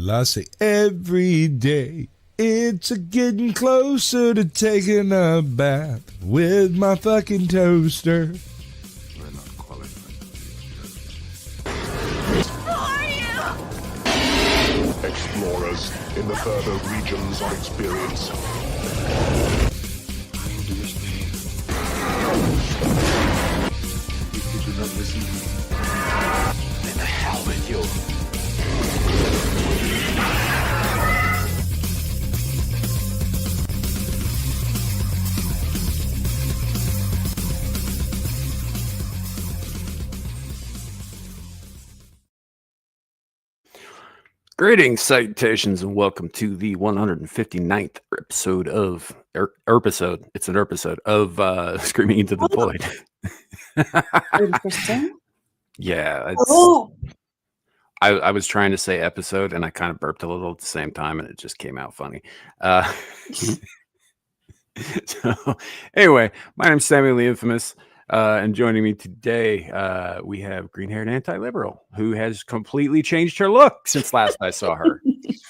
Well, I say every day. It's a getting closer to taking a bath with my fucking toaster. We're not qualified to be judged. Explorers in the further regions of experience. If you do not listen to me, Then the hell with you. Greetings, salutations, and welcome to the 159th episode of episode. It's an episode of Screaming into the Void. Interesting. Yeah, Oh, I was trying to say episode, and I kind of burped a little at the same time, and it just came out funny. So, anyway, my name's Samuel the Infamous. And joining me today, we have green-haired anti-liberal who has completely changed her look since last I saw her.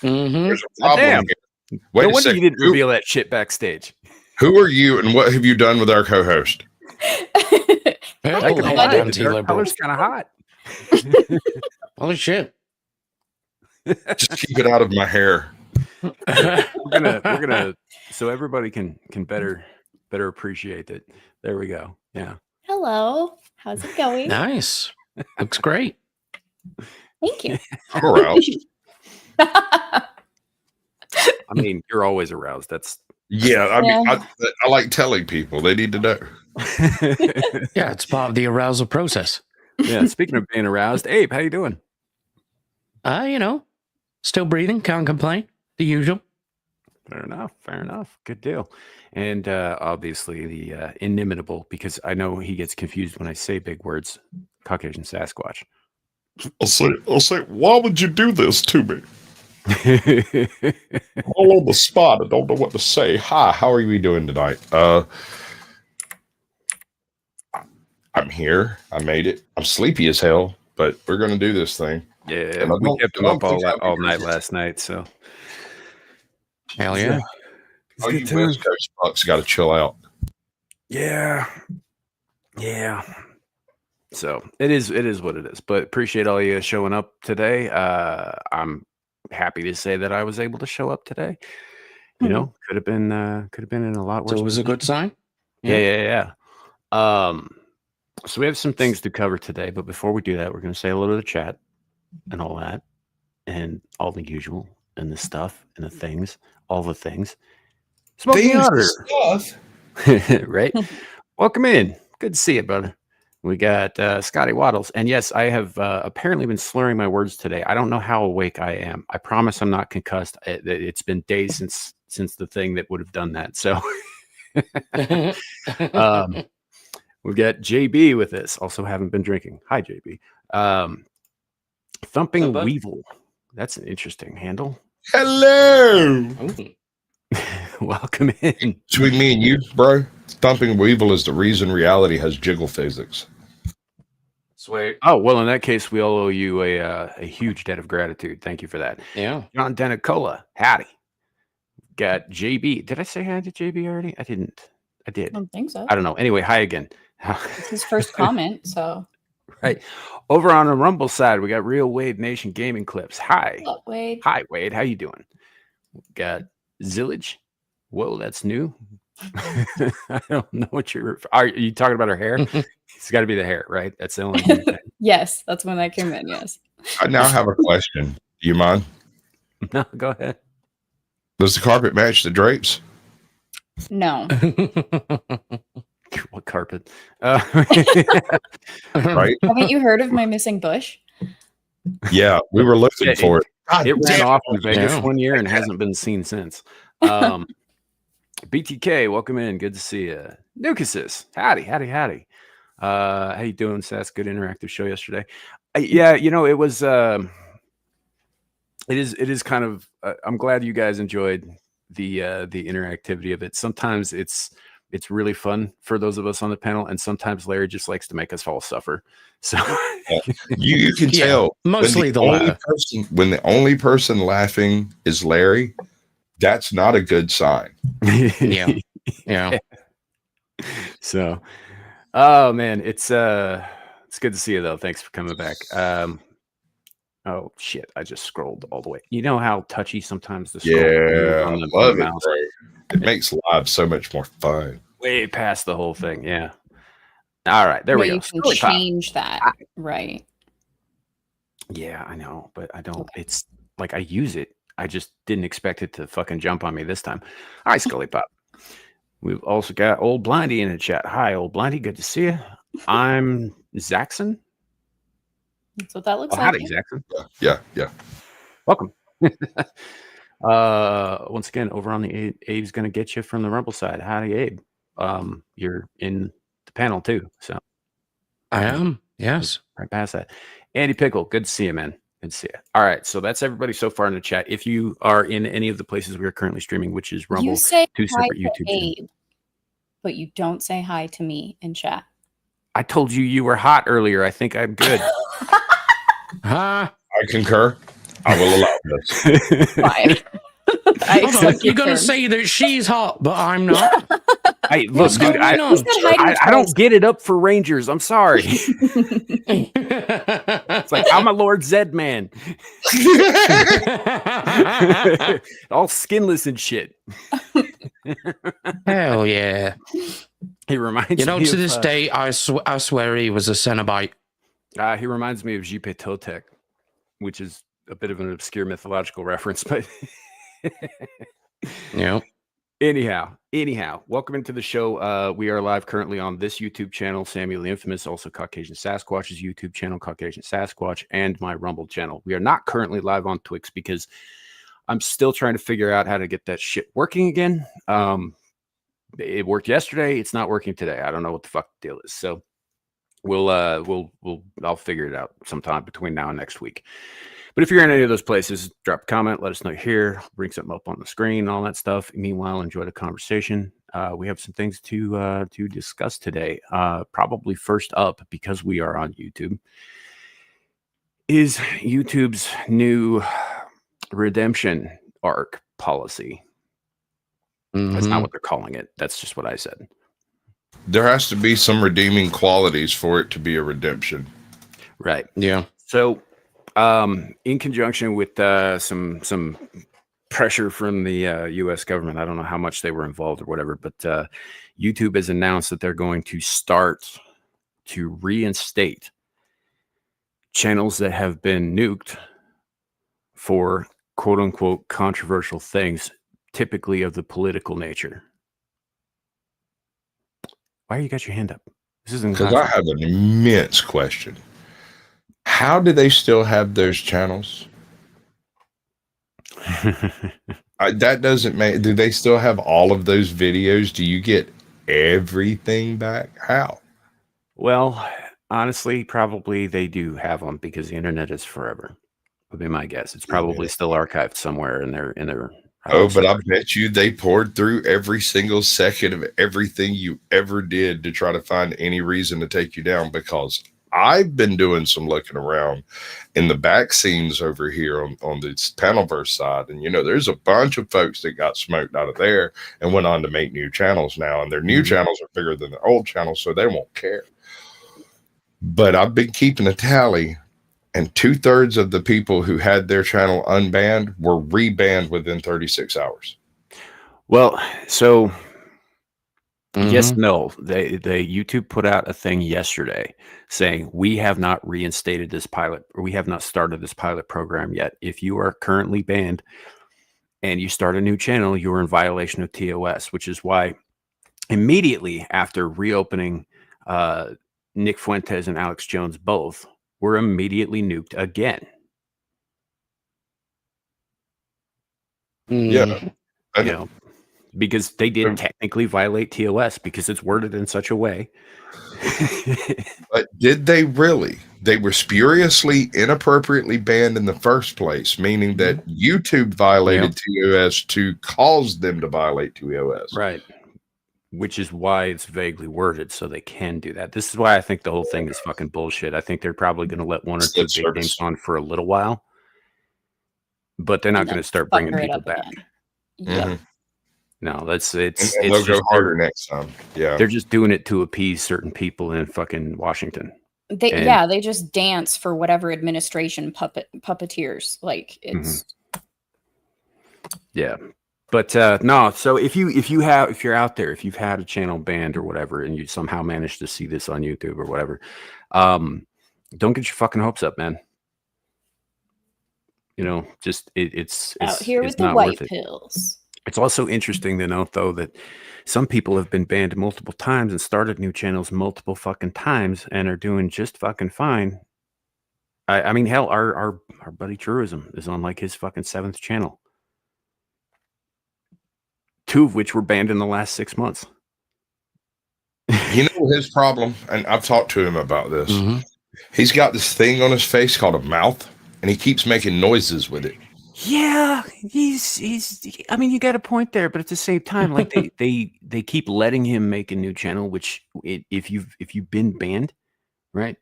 there's a Damn. here. Wait No a wonder second. you didn't reveal that shit backstage. Who are you and what have you done with our co-host? I can Hello, lie. The anti-liberal. dark color's kind of hot. holy shit. Just keep it out of my hair. We're gonna so everybody can better appreciate it. There we go. Yeah. Hello. How's it going? Nice. Looks great. Thank you. I'm aroused. I mean, you're always aroused. That's Yeah, I mean, I like telling people they need to know. Yeah, it's part of the arousal process. yeah. Speaking of being aroused, Abe, how you doing? Still breathing, can't complain. The usual. Fair enough. Good deal. And obviously the inimitable, because I know he gets confused when I say big words, Caucasian Sasquatch. I'll say, why would you do this to me? All on the spot. I don't know what to say. Hi, how are you doing tonight? I'm here. I made it. I'm sleepy as hell, but we're gonna do this thing. Yeah, And I we don't- kept him I up don't think all I'm night here. last night, so Hell yeah. Oh, you West Coast fucks got to chill out. yeah. So it is what it is. But appreciate all you showing up today. I'm happy to say that I was able to show up today. You know, could have been in a lot worse. So it was a good sign. Yeah. So we have some things to cover today, but before we do that, we're going to say hello to the chat and all that, and all the usual, and the stuff, and the things, all the things. Smoking Otter, right? Welcome in. Good to see you, brother. We got Scotty Waddles, and yes, I have apparently been slurring my words today. I don't know how awake I am. I promise I'm not concussed. It's been days since the thing that would have done that. So. We've got JB with us. Also haven't been drinking. Hi, JB. Thumping Weevil. That's an interesting handle. Hello. Welcome in. Between me and you, bro, Thumping Weevil is the reason reality has jiggle physics. Sweet. Oh, well, in that case, we all owe you a huge debt of gratitude. Thank you for that. Yeah. John Denicola. Howdy. Got JB. Did I say hi to JB already? I didn't. I did. I don't think so. I don't know. Anyway, hi again. It's his first comment, so. Right. Over on the Rumble side, we got Real Wade Nation Gaming Clips. Hi. Oh, wait. Hi, Wade. How you doing? Got Zillage. Whoa, that's new. I don't know what are you talking about her hair? It's got to be the hair, right? That's the only thing. Yes, that's when I came in. Yes. I now have a question. Do you mind? No, go ahead. Does the carpet match the drapes? No. What carpet? Right? Haven't you heard of my missing bush? Yeah, we were looking Yeah, for it. God It ran damn off in Vegas Yeah. one year and hasn't been seen since. BTK, welcome in. Good to see you. Nukasis, howdy. How you doing, Sass? Good interactive show yesterday. Yeah, it was. It is kind of. I'm glad you guys enjoyed the interactivity of it. Sometimes it's It's really fun for those of us on the panel, and sometimes Larry just likes to make us all suffer. So You can Yeah, tell mostly the only latter. person when the only person laughing is Larry. That's not a good sign. Yeah. Yeah. So, oh man, it's good to see you though. Thanks for coming back. Oh shit, I just scrolled all the way. You know how touchy sometimes the scroll Yeah, on the love it, mouse, bro. It makes live so much more fun. way past the whole thing. Yeah. All right, there But we go. you can Scully Pop. change that, right? Yeah, I know, but I don't. Okay. It's like I use it. I just didn't expect it to fucking jump on me this time. All right, Scully Pop. We've also got Old Blindy in the chat. Hi, Old Blindy. Good to see you. I'm Zaxxon. That's what that looks Oh, like. howdy, Zaxxon. Yeah. Welcome. Once again, over on the Abe's going to get you from the Rumble side. Howdy, Abe. You're in the panel too, so I am. Yes. right past that. Andy Pickle, good to see you, man. Good to see you. All right, so that's everybody so far in the chat. If you are in any of the places we are currently streaming, which is Rumble, You say 2 hi separate to YouTube channels. Abe, but you don't say hi to me in chat. I told you were hot earlier. I think I'm good. Huh? I concur. I will allow this. Fine. I Hold on. accept You're your going to terms. say that she's hot, but I'm not? Hey, look, What's dude, going I, on? You said hi to me I don't twice. get it up for Rangers. I'm sorry. It's like I'm a Lord Zed man, all skinless and shit. Hell yeah. He reminds You know, me to of, this day, I swear he was a Cenobite. he reminds me of Jipe Totec, which is a bit of an obscure mythological reference, but Yeah. anyhow, welcome into the show. We are live currently on this YouTube channel, Samuel the Infamous, also Caucasian Sasquatch's YouTube channel, Caucasian Sasquatch, and my Rumble channel. We are not currently live on Twix because I'm still trying to figure out how to get that shit working again. It worked yesterday. It's not working today. I don't know what the fuck the deal is. So I'll figure it out sometime between now and next week. But if you're in any of those places, drop a comment, let us know you're here, bring something up on the screen, all that stuff. Meanwhile, enjoy the conversation. We have some things to discuss today. Probably first up, because we are on YouTube, is YouTube's new redemption arc policy. That's not what they're calling it. That's just what I said. There has to be some redeeming qualities for it to be a redemption. Right. Yeah. So, in conjunction with some pressure from the U.S. government, I don't know how much they were involved or whatever, but YouTube has announced that they're going to start to reinstate channels that have been nuked for quote unquote controversial things, typically of the political nature. Why you got your hand up? This isn't Because I have an immense question. How do they still have those channels? That doesn't make. Do they still have all of those videos? Do you get everything back? How? Well, honestly, probably they do have them because the internet is forever. Would be my guess. It's probably still archived somewhere in their. Oh, but I bet you they poured through every single second of everything you ever did to try to find any reason to take you down, because I've been doing some looking around in the back scenes over here on this Panelverse side. And, there's a bunch of folks that got smoked out of there and went on to make new channels now. And their new channels are bigger than their old channels, so they won't care. But I've been keeping a tally. And 2/3 of the people who had their channel unbanned were rebanned within 36 hours. Well, so yes, no. They YouTube put out a thing yesterday saying we have not reinstated this pilot, or we have not started this pilot program yet. If you are currently banned and you start a new channel, you are in violation of TOS, which is why immediately after reopening, Nick Fuentes and Alex Jones both were immediately nuked again. Yeah. Because they did technically violate TOS because it's worded in such a way. But did they really? They were spuriously, inappropriately banned in the first place, meaning that YouTube violated TOS to cause them to violate TOS. Right. which is why it's vaguely worded so they can do that. This is why I think the whole thing is fucking bullshit. I think they're probably going to let one or two big names on for a little while, but they're not going to start bringing people back. Yep. No, it's they'll go harder next time. Yeah, they're just doing it to appease certain people in fucking Washington. They just dance for whatever administration puppeteers. Like it's yeah. But no, so if you're out there, if you've had a channel banned or whatever, and you somehow managed to see this on YouTube or whatever, don't get your fucking hopes up, man. You know, just it's out here with it's the not white worth it. pills. It's also interesting to note, though, that some people have been banned multiple times and started new channels multiple fucking times and are doing just fucking fine. I mean, hell, our buddy Truism is on like his fucking 7th channel. 2 of which were banned in the last 6 months. You know his problem, and I've talked to him about this. He's got this thing on his face called a mouth, and he keeps making noises with it. Yeah, he's. I mean, you got a point there, but at the same time, like they keep letting him make a new channel, which if you've been banned, right?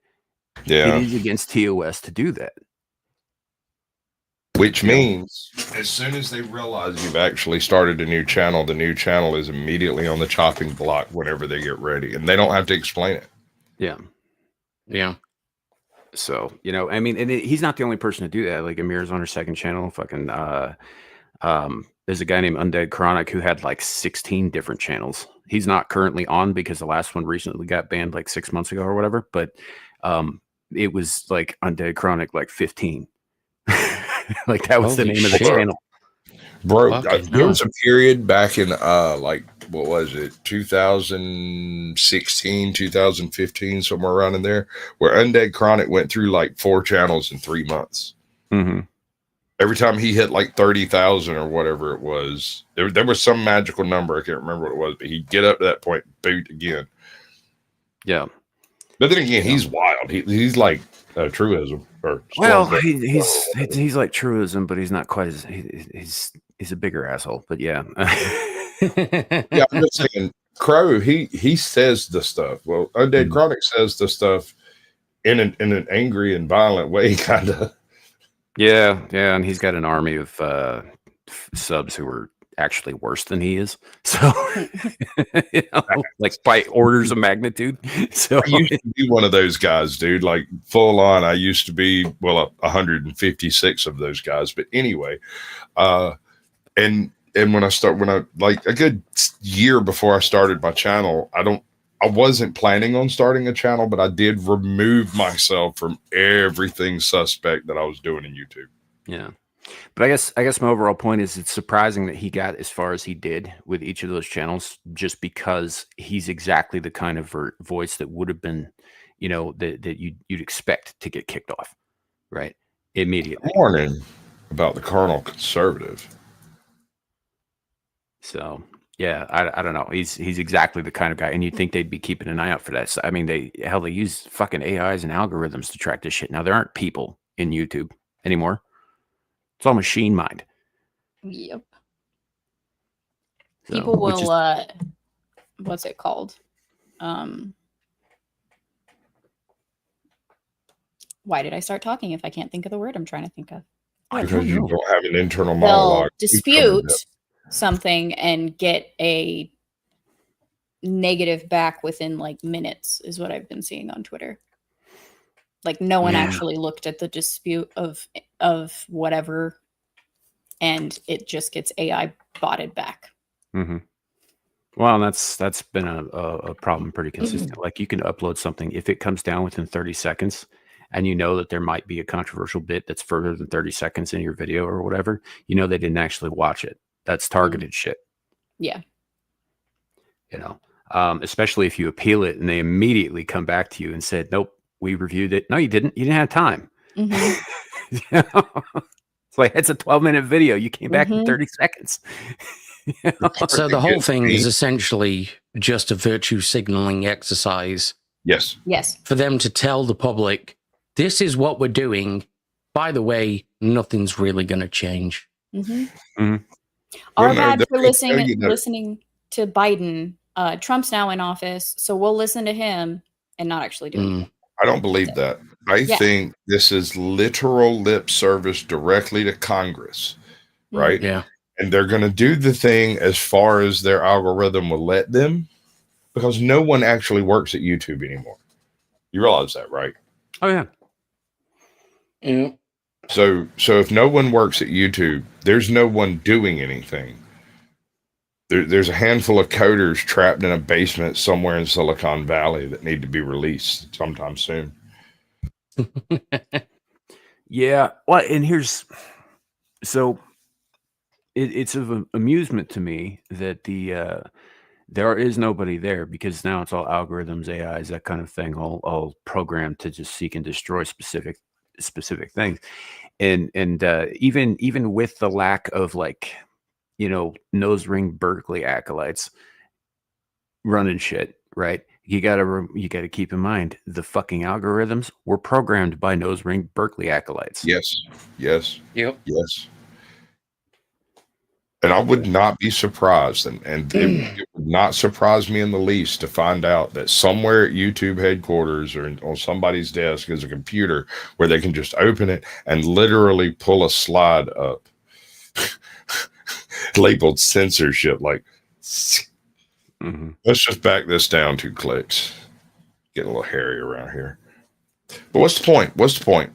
Yeah, it is against TOS to do that. Which means as soon as they realize you've actually started a new channel, the new channel is immediately on the chopping block whenever they get ready, and they don't have to explain it. Yeah. Yeah. So, you know, I mean, and he's not the only person to do that. Like Amir's on her 2nd channel. Fucking, there's a guy named Undead Chronic who had like 16 different channels. He's not currently on because the last one recently got banned like 6 months ago or whatever. But it was like Undead Chronic like 15. Like that was the name of the channel. Bro, there was a period back in like what was it, 2016, 2015, somewhere around in there, where Undead Chronic went through like 4 channels in 3 months. Every time he hit like 30,000 or whatever it was, there was some magical number. I can't remember what it was, but he'd get up to that point, boot again. Yeah. But then again, he's wild. He's like Truism. Well, he's like Truism, but he's not quite as he's a bigger asshole. But yeah. Yeah, I'm just saying, Crow, he says the stuff. Well, Undead Chronic says the stuff in an angry and violent way, kind of. Yeah, and he's got an army of subs who are actually worse than he is. So, you know, like by orders of magnitude. So I used to be one of those guys, dude. Like full on, I used to be 156 of those guys. But anyway, and when I like a good year before I started my channel, I wasn't planning on starting a channel, but I did remove myself from everything suspect that I was doing in YouTube. Yeah. But I guess my overall point is it's surprising that he got as far as he did with each of those channels, just because he's exactly the kind of voice that would have been, you know, that you'd expect to get kicked off, right? Immediately. Warning about the carnal conservative. So yeah, I don't know. He's exactly the kind of guy, and you'd think they'd be keeping an eye out for that. So, I mean, they use fucking AIs and algorithms to track this shit. Now there aren't people in YouTube anymore. It's all machine mind. Yep. So, People will what's it called? Why did I start talking if I can't think of the word I'm trying to think of? Because you don't have an internal They'll monologue. dispute something and get a negative back within like minutes is what I've been seeing on Twitter. Like no one actually looked at the dispute of whatever, and it just gets AI botted back. Mm-hmm. Well, that's been a problem pretty consistent. Like you can upload something, if it comes down within 30 seconds and you know that there might be a controversial bit that's further than 30 seconds in your video or whatever, you know they didn't actually watch it. That's targeted shit. Yeah. You know, especially if you appeal it and they immediately come back to you and said, nope, we reviewed it. No, you didn't. You didn't have time. Mm-hmm. You know? It's like, it's a 12-minute video. You came back in 30 seconds. You know? So the whole thing is essentially just a virtue signaling exercise. Yes. Yes. For them to tell the public, this is what we're doing. By the way, nothing's really going to change. Mm-hmm. Mm-hmm. Our bad for listening to Biden Trump's now in office, so we'll listen to him and not actually do anything. I don't believe that. I think this is literal lip service directly to Congress, right? Yeah. And they're going to do the thing as far as their algorithm will let them, because no one actually works at YouTube anymore. You realize that, right? Oh yeah. Yeah. So if no one works at YouTube, there's no one doing anything. There's a handful of coders trapped in a basement somewhere in Silicon Valley that need to be released sometime soon. Yeah. Well, and it's of amusement to me that there is nobody there, because now it's all algorithms, AIs, that kind of thing, all programmed to just seek and destroy specific things. And even with the lack of, like, nose ring Berkeley acolytes running shit, right? You gotta keep in mind the fucking algorithms were programmed by nose ring Berkeley acolytes. Yes. Yep. Yes. And I would not be surprised, and it would not surprise me in the least to find out that somewhere at YouTube headquarters or on somebody's desk is a computer where they can just open it and literally pull a slide up labeled censorship. Like, let's just back this down 2 clicks. Getting a little hairy around here. But what's the point?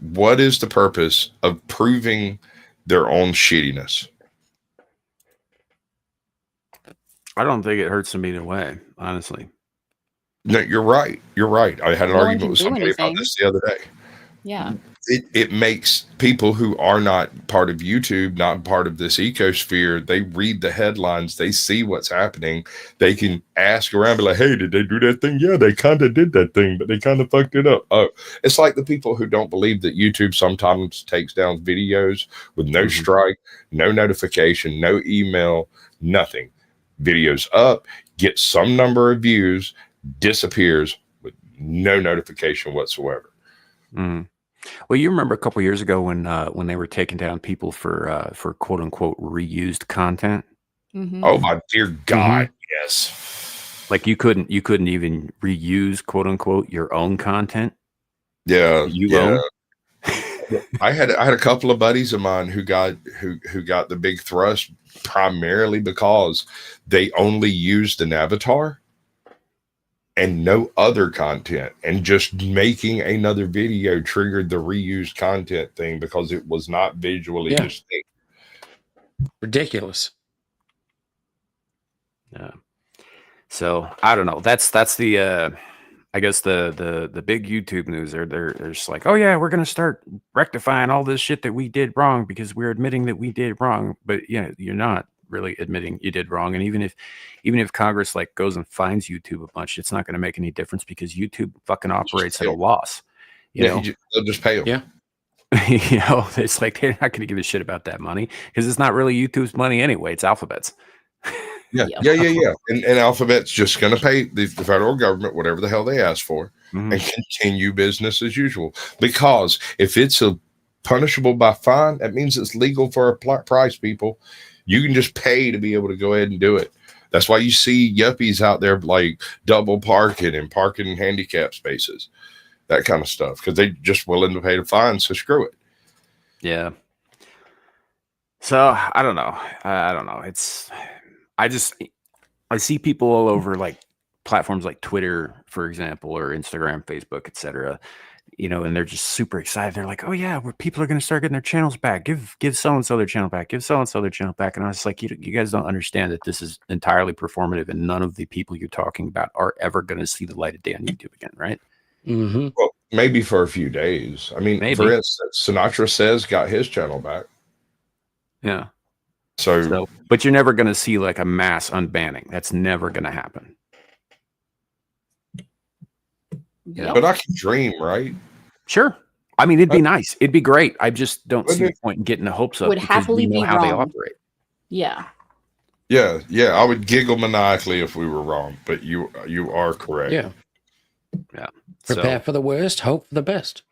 What is the purpose of proving their own shittiness? I don't think it hurts them either way, honestly. No, you're right. I had an No one argument can with do somebody anything. about this the other day. Yeah. It makes people who are not part of YouTube, not part of this ecosphere, they read the headlines, they see what's happening, they can ask around, be like, hey, did they do that thing? Yeah, they kind of did that thing, but they kind of fucked it up. Oh, it's like the people who don't believe that YouTube sometimes takes down videos with no strike, no notification, no email, nothing. Videos up, gets some number of views, disappears with no notification whatsoever. Well, you remember a couple years ago when they were taking down people for quote unquote reused content. Oh my dear God, yes. Like you couldn't even reuse quote unquote your own content. Yeah, own. I had a couple of buddies of mine who got the big thrust primarily because they only used an avatar and no other content, and just making another video triggered the reused content thing because it was not visually distinct. Ridiculous. Yeah. So I don't know. That's the I guess the big YouTube news. They're just like, oh yeah, we're gonna start rectifying all this shit that we did wrong because we're admitting that we did wrong. But yeah, you're not really admitting you did wrong. And even if Congress like goes and fines YouTube a bunch, it's not going to make any difference because YouTube fucking operates at a loss. You know, they'll just pay them. Yeah. It's like they're not going to give a shit about that money because it's not really YouTube's money anyway. It's Alphabet's. Yeah. And Alphabet's just going to pay the federal government whatever the hell they ask for and continue business as usual. Because if it's punishable by fine, that means it's legal for a price, people. You can just pay to be able to go ahead and do it. That's why you see yuppies out there like double parking and parking in handicap spaces, that kind of stuff, because they're just willing to pay the fine. So screw it. Yeah. So I don't know. I see people all over like platforms like Twitter, for example, or Instagram, Facebook, etc. And they're just super excited. They're like, oh yeah, people are going to start getting their channels back. Give so-and-so their channel back. Give so-and-so their channel back. And I was like, you guys don't understand that this is entirely performative and none of the people you're talking about are ever going to see the light of day on YouTube again, right? Well, maybe for a few days. I mean, for instance, Sinatra Says got his channel back. Yeah. So but you're never going to see like a mass unbanning. That's never going to happen. Yep. But I can dream, right? Sure. I mean, it'd be nice. It'd be great. I just don't see the point in getting the hopes up Would because happily we know be how they wrong. operate. Yeah. Yeah. I would giggle maniacally if we were wrong, but you are correct. Yeah. Yeah. Prepare for the worst, hope for the best.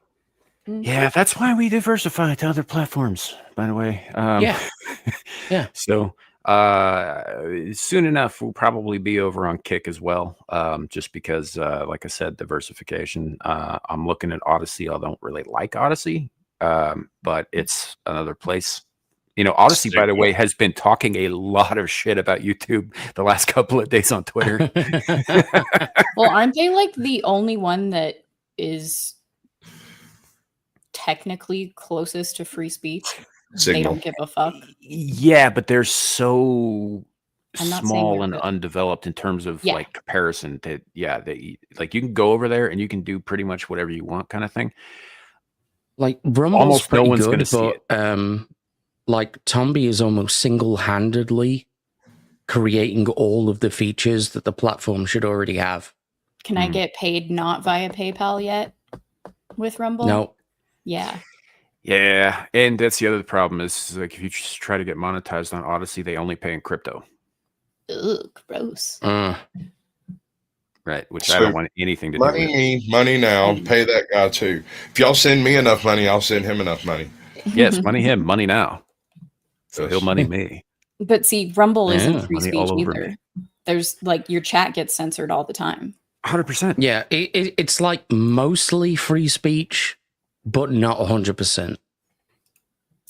Yeah, that's why we diversify to other platforms, by the way. Yeah. So Soon enough, we'll probably be over on Kick as well. Just because, like I said, diversification. I'm looking at Odyssey. I don't really like Odyssey, but it's another place. You know, Odyssey, by the way, has been talking a lot of shit about YouTube the last couple of days on Twitter. Well, aren't they like the only one that is technically closest to free speech? They don't give a fuck. Yeah, but they're so I'm not saying small they're and good. undeveloped in terms of Yeah. like comparison to they like you can go over there and you can do pretty much whatever you want kind of thing. Like Rumble's Almost no pretty one's good, gonna see but like Tombi is almost single-handedly creating all of the features that the platform should already have. Can I get paid not via PayPal yet with Rumble? No. Yeah. Yeah, and that's the other problem is like if you just try to get monetized on Odyssey, they only pay in crypto. Ugh, gross. Right, which So, I don't want anything to do Money with. me, money now. Pay that guy too. If y'all send me enough money, I'll send him enough money. Yes, money him, money now. So Yes. he'll money me. But see, Rumble isn't Yeah, free money speech all over either. me. There's like your chat gets censored all the time. 100%. Yeah, it's like mostly free speech, but not 100%.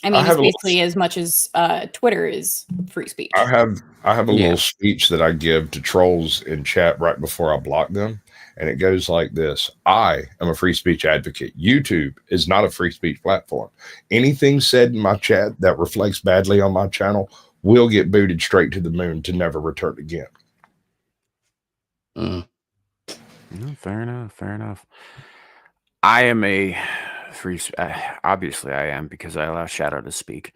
I mean, I it's have a little- basically as much as Twitter is free speech. I have a Yeah. little speech that I give to trolls in chat right before I block them, and it goes like this: I am a free speech advocate. YouTube is not a free speech platform. Anything said in my chat that reflects badly on my channel will get booted straight to the moon to never return again. Mm. No, fair enough. Fair enough. I am a free. Obviously, I am because I allow Shadow to speak.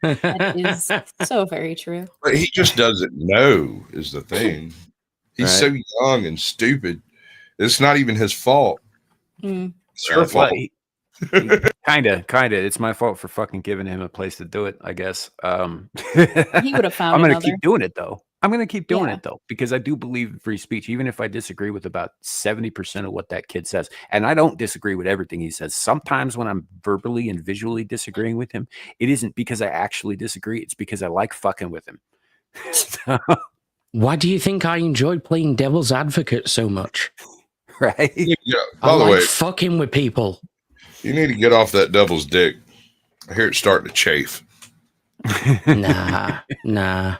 That is so very true. But he just doesn't know is the thing. He's so Right. young and stupid. It's not even his fault. Mm. It's your fault. Kind of. It's my fault for fucking giving him a place to do it, I guess. He would have found I'm going to another. keep doing it, though. I'm going to keep doing Yeah. it, though, because I do believe in free speech, even if I disagree with about 70% of what that kid says. And I don't disagree with everything he says. Sometimes when I'm verbally and visually disagreeing with him, it isn't because I actually disagree. It's because I like fucking with him. Why do you think I enjoy playing devil's advocate so much? Right? Yeah. I By the like way, fucking with people. you need to get off that devil's dick. I hear it's starting to chafe. Nah.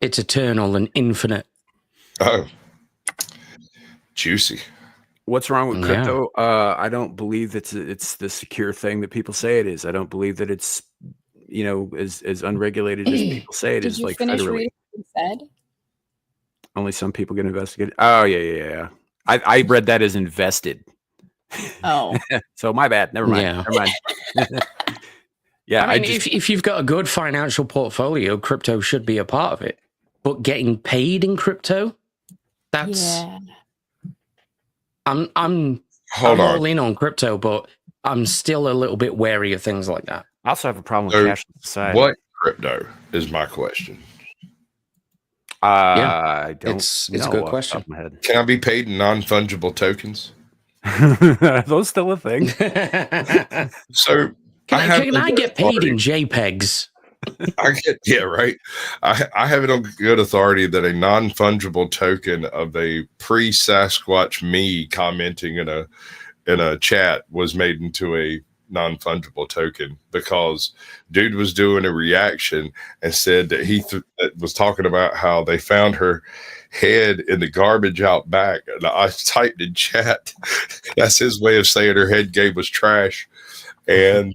It's eternal and infinite. Oh, juicy. What's wrong with Yeah. crypto? I don't believe it's the secure thing that people say it is. I don't believe that it's as unregulated as people say it Did is. you Like finish federally, reading what you said? only some people get investigated. Oh yeah. I read that as invested. Oh, So my bad. Never mind. Yeah. Never mind. Yeah, I mean, if you've got a good financial portfolio, crypto should be a part of it. But getting paid in crypto, that's yeah. I'm Hold on. all in on crypto, but I'm still a little bit wary of things like that. I also have a problem with So, cash society. What crypto is my question? I don't. It's a know good off the question. top of my head. Can I be paid in non-fungible tokens? Are those still a thing? So Can I get paid in JPEGs? right. I have it on good authority that a non-fungible token of a pre-Sasquatch me commenting in a chat was made into a non-fungible token because dude was doing a reaction and said that he was talking about how they found her head in the garbage out back. And I typed in chat, that's his way of saying her head game was trash. And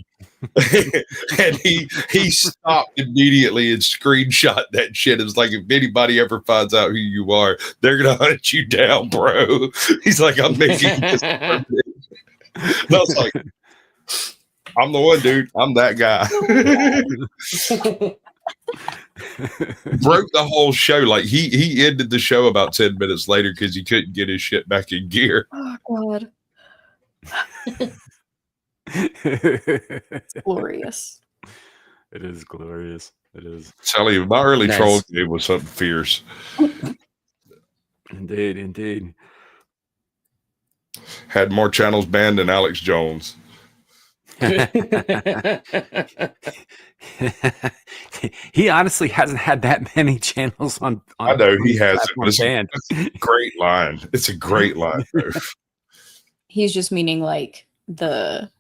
and he stopped immediately and screenshot that shit. It was like, if anybody ever finds out who you are, they're gonna hunt you down, bro. He's like, I'm making this. And I was like, I'm the one, dude. I'm that guy. Broke the whole show. Like he ended the show about 10 minutes later because he couldn't get his shit back in gear. Oh God, it's glorious. It is glorious. It is. Tell you, my early Nice. troll game was something fierce. Indeed. Had more channels banned than Alex Jones. He honestly hasn't had that many channels on I know he his has it, platform but it's banned. a great line. It's a great line. Though. He's just meaning like the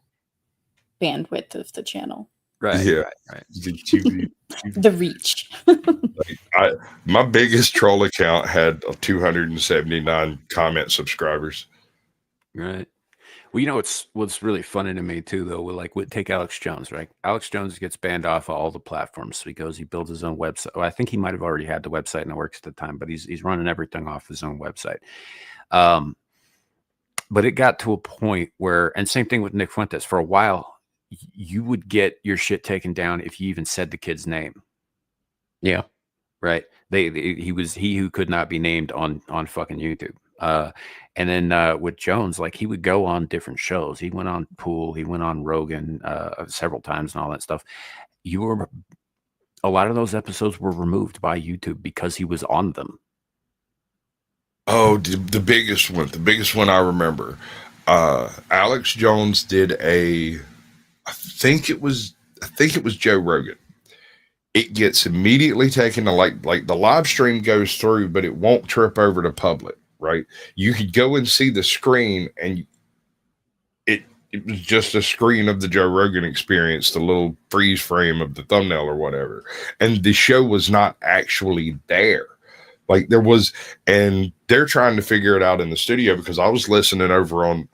bandwidth of the channel, Right, Yeah. right. the reach. My biggest troll account had 279 comment subscribers. Right. Well, you know what's really funny to me too, though. Take Alex Jones, right? Alex Jones gets banned off of all the platforms. So he builds his own website. Well, I think he might have already had the website in the works at the time, but he's running everything off his own website. But it got to a point where, and same thing with Nick Fuentes. For a while, you would get your shit taken down if you even said the kid's name. Yeah. Right. He was he who could not be named on fucking YouTube. And then with Jones, like he would go on different shows. He went on Pool, he went on Rogan several times and all that stuff. A lot of those episodes were removed by YouTube because he was on them. Oh, the biggest one I remember. Alex Jones did I think it was Joe Rogan. It gets immediately taken to like the live stream goes through, but it won't trip over to public, right? You could go and see the screen, and it was just a screen of the Joe Rogan Experience, the little freeze frame of the thumbnail or whatever. And the show was not actually there. Like there was, and they're trying to figure it out in the studio because I was listening over on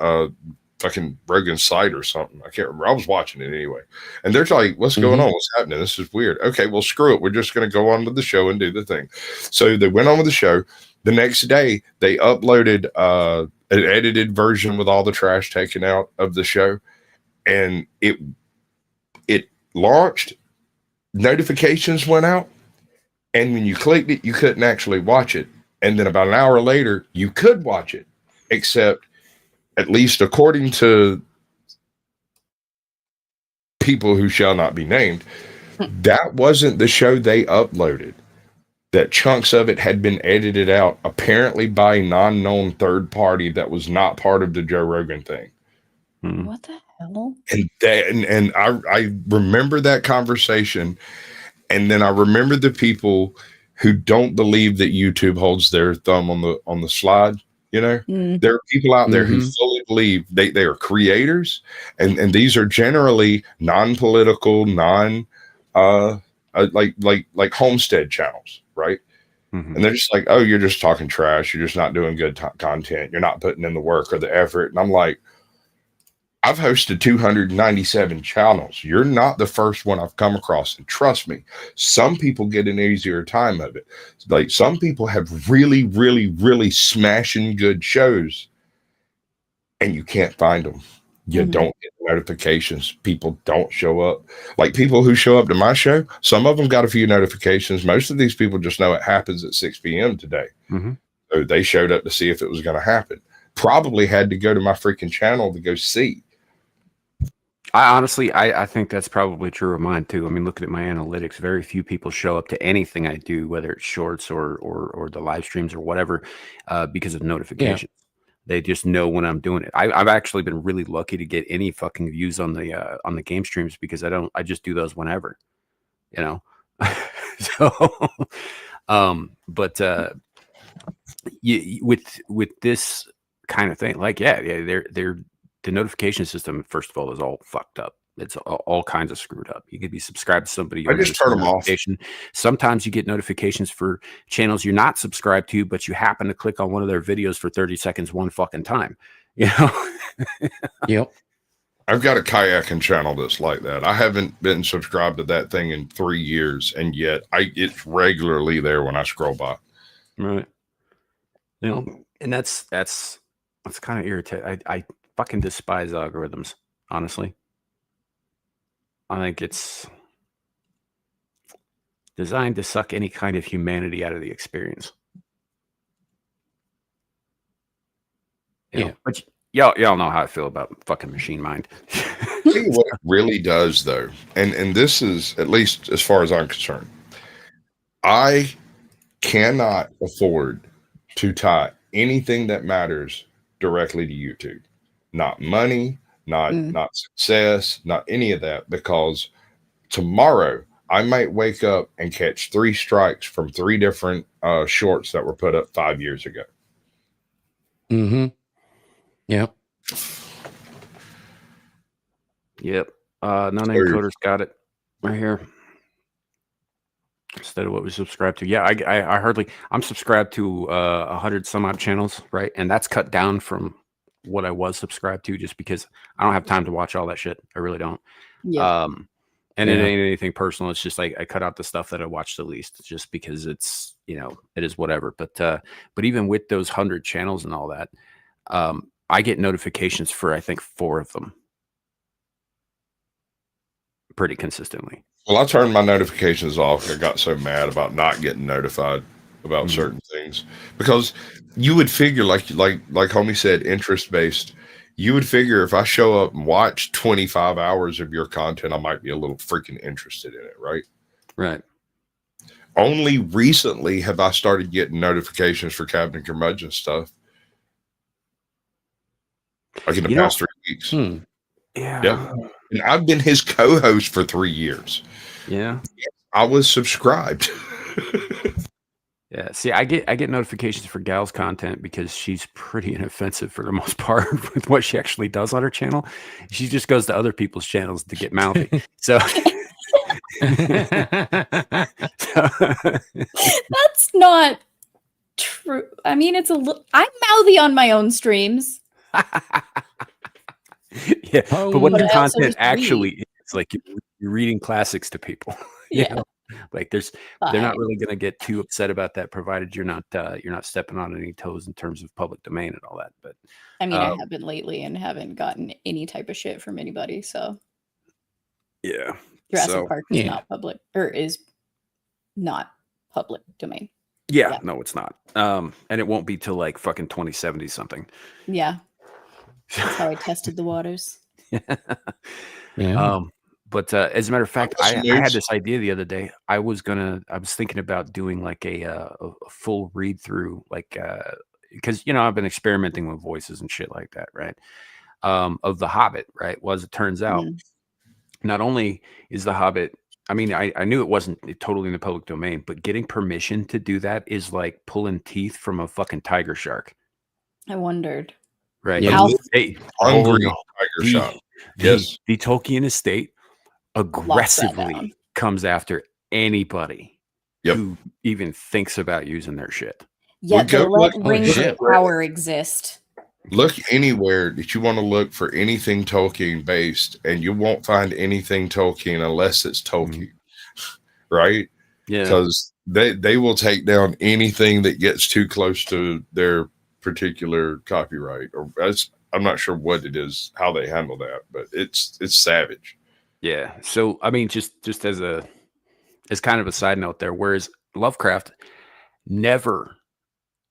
fucking Rogan's site or something. I can't remember. I was watching it anyway. And they're like, what's going on? What's happening? This is weird. Okay, well, screw it. We're just going to go on with the show and do the thing. So they went on with the show. The next day, they uploaded an edited version with all the trash taken out of the show. And it launched. Notifications went out. And when you clicked it, you couldn't actually watch it. And then about an hour later, you could watch it, except at least according to people who shall not be named, that wasn't the show they uploaded. That chunks of it had been edited out, apparently by a non-known third party that was not part of the Joe Rogan thing. What the hell? And I remember that conversation. And then I remember the people who don't believe that YouTube holds their thumb on the slide. You know, there are people out there who fully believe they are creators, and these are generally non-political, like homestead channels, right? And they're just like, oh, you're just talking trash. You're just not doing good content. You're not putting in the work or the effort. And I'm like, I've hosted 297 channels. You're not the first one I've come across. And trust me, some people get an easier time of it. Like some people have really, really, really smashing good shows and you can't find them. You don't get notifications. People don't show up. Like people who show up to my show, some of them got a few notifications. Most of these people just know it happens at 6 p.m. today. So they showed up to see if it was going to happen. Probably had to go to my freaking channel to go see. I think that's probably true of mine too. I mean, looking at my analytics, very few people show up to anything I do, whether it's shorts or the live streams or whatever, because of notifications. Yeah. They just know when I'm doing it. I've actually been really lucky to get any fucking views on the game streams because I just do those whenever, you know. So, with this kind of thing, like they're the notification system, first of all, is all fucked up. It's all kinds of screwed up. You could be subscribed to somebody. I just turn them off. Sometimes you get notifications for channels you're not subscribed to, but you happen to click on one of their videos for 30 seconds one fucking time. You know? Yep. I've got a kayaking channel that's like that. I haven't been subscribed to that thing in 3 years, and yet it's regularly there when I scroll by. Right. You know, and that's kind of irritating. I fucking despise algorithms, honestly. I think it's designed to suck any kind of humanity out of the experience. You know, but y'all know how I feel about fucking machine mind. Tell you what it really does, though, and this is, at least as far as I'm concerned, I cannot afford to tie anything that matters directly to YouTube. Not money, not success, not any of that, because tomorrow I might wake up and catch 3 strikes from 3 different shorts that were put up 5 years ago. Mm-hmm. Yep. Yep. No-name coders got it right here. Instead of what we subscribe to. Yeah, I hardly. I'm subscribed to 100 some odd channels, right? And that's cut down from what I was subscribed to, just because I don't have time to watch all that shit. I really don't. Yeah. And it ain't anything personal. It's just like I cut out the stuff that I watch the least, just because it's, you know, it is whatever. But even with those 100 channels and all that, I get notifications for I think 4 of them pretty consistently. Well, I turned my notifications off. I got so mad about not getting notified about certain things, because you would figure, like homie said, interest based. You would figure if I show up and watch 25 hours of your content, I might be a little freaking interested in it, right? Right. Only recently have I started getting notifications for Captain Curmudgeon stuff. Like in the past 3 weeks. Yeah. And I've been his co-host for 3 years. Yeah. I was subscribed. Yeah. See, I get notifications for Gal's content because she's pretty inoffensive for the most part with what she actually does on her channel. She just goes to other people's channels to get mouthy. So That's not true. I mean, it's a little. I'm mouthy on my own streams. Yeah, but what But the I also content just actually is, like, you're reading classics to people. You Yeah. know? Like they're not Fine. really going to get too upset about that, provided you're not stepping on any toes in terms of public domain and all that. But I mean, I haven't lately and haven't gotten any type of shit from anybody. So yeah, Jurassic Park is not public, or is not public domain. Yeah, no, it's not. And it won't be till like fucking 2070 something. Yeah. That's how I tested the waters. But as a matter of fact, I had this idea the other day. I was thinking about doing like a full read through, like, because, you know, I've been experimenting with voices and shit like that, right? Of The Hobbit, right? Well, as it turns out, not only is The Hobbit, I mean, I knew it wasn't totally in the public domain, but getting permission to do that is like pulling teeth from a fucking tiger shark. I wondered. Right. How Hungry tiger shark. Yes. The Tolkien estate aggressively comes after anybody who even thinks about using their shit. Yet they let rings of power exist. Look anywhere that you want to look for anything Tolkien based, and you won't find anything Tolkien unless it's Tolkien, right? Yeah, because they will take down anything that gets too close to their particular copyright, or I'm not sure what it is, how they handle that, but it's savage. Yeah. So I mean, just as kind of a side note there, whereas Lovecraft never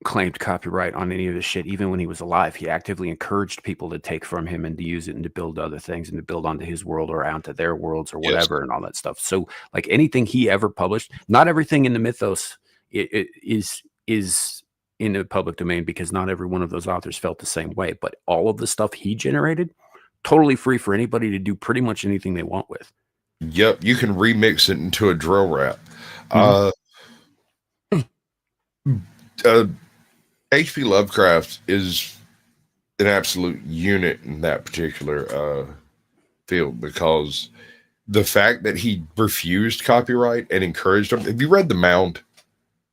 claimed copyright on any of this shit, even when he was alive. He actively encouraged people to take from him and to use it and to build other things and to build onto his world or onto their worlds or whatever and all that stuff. So like anything he ever published, not everything in the mythos it is in the public domain, because not every one of those authors felt the same way, but all of the stuff he generated, totally free for anybody to do pretty much anything they want with. Yep. You can remix it into a drill rap. H.P. Lovecraft is an absolute unit in that particular field, because the fact that he refused copyright and encouraged them. Have you read The Mound?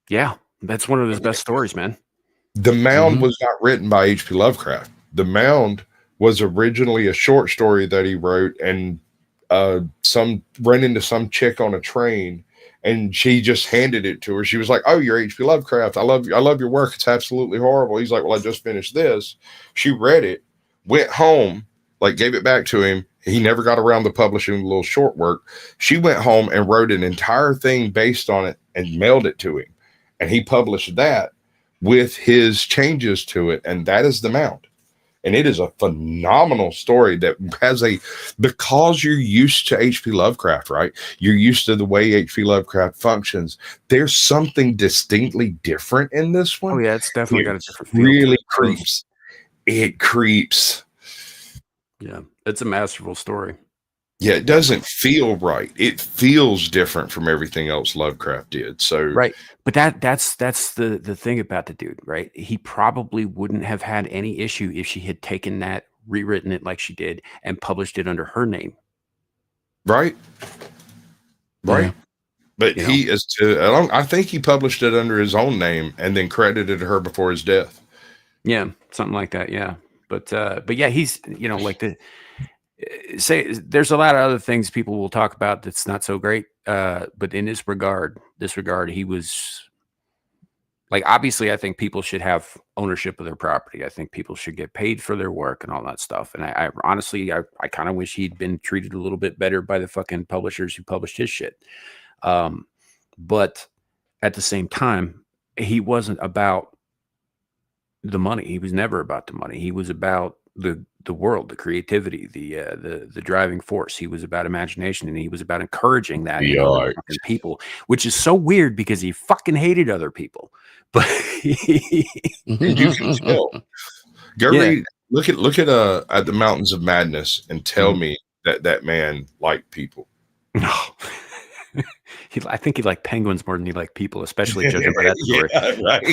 Yeah, that's one of his best stories, man. The Mound was not written by H.P. Lovecraft. The Mound was originally a short story that he wrote, and ran into some chick on a train, and she just handed it to her. She was like, "Oh, you're H.P. Lovecraft. I love your work. It's absolutely horrible." He's like, "Well, I just finished this." She read it, went home, like gave it back to him. He never got around to publishing a little short work. She went home and wrote an entire thing based on it and mailed it to him. And he published that with his changes to it. And that is The Mound. And it is a phenomenal story that has because you're used to H.P. Lovecraft, right? You're used to the way H.P. Lovecraft functions. There's something distinctly different in this one. Oh yeah, it's definitely got a different feel. Really creeps. It creeps. Yeah. It's a masterful story. Yeah, it doesn't feel right. It feels different from everything else Lovecraft did. So Right. But that's the thing about the dude, right? He probably wouldn't have had any issue if she had taken that, rewritten it like she did, and published it under her name. right. Yeah. But You he is I think he published it under his own name and then credited her before his death. Yeah, something like that. Yeah. But yeah, he's, like say there's a lot of other things people will talk about that's not so great. But in this regard, he was like, obviously, I think people should have ownership of their property. I think people should get paid for their work and all that stuff. And I honestly, I kind of wish he'd been treated a little bit better by the fucking publishers who published his shit. But at the same time, he wasn't about the money. He was never about the money. He was about the world, the creativity, the driving force. He was about imagination, and he was about encouraging that in other fucking people, which is so weird because he fucking hated other people. But And you can tell. Go read, look at the Mountains of Madness and tell me that man liked people. No. I think he liked penguins more than he liked people, especially judging by that story. Yeah, right.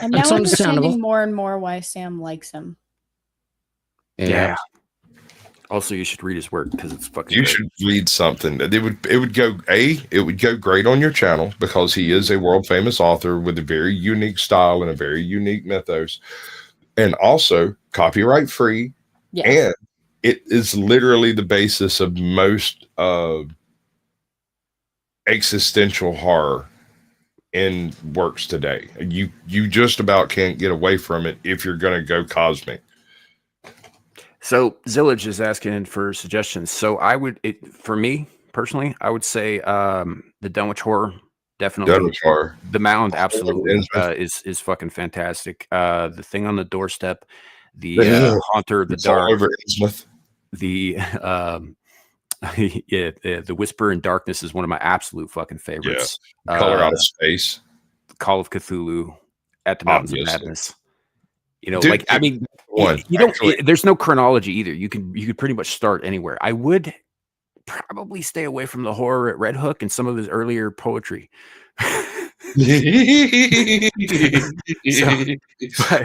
I'm now That's understandable. understanding more and more why Sam likes him. Yeah. Also, you should read his work because it's fucking. You great. should read something. It would go great on your channel because he is a world famous author with a very unique style and a very unique mythos, and also copyright free. Yeah. And it is literally the basis of most existential horror in works today. You just about can't get away from it if you're going to go cosmic. So Zillage is asking for suggestions. So for me personally, I would say the Dunwich Horror, definitely. Dunwich Horror. The Mound, absolutely, is fucking fantastic. The Thing on the Doorstep, the Haunter, the It's all Dark, over Innsmouth. the the Whisper in Darkness is one of my absolute fucking favorites. Color Out of Space, Call of Cthulhu, At the Mountains Obviously. of Madness. Dude, I mean, one, you don't. actually. There's no chronology either. You could pretty much start anywhere. I would probably stay away from the horror at Red Hook and some of his earlier poetry.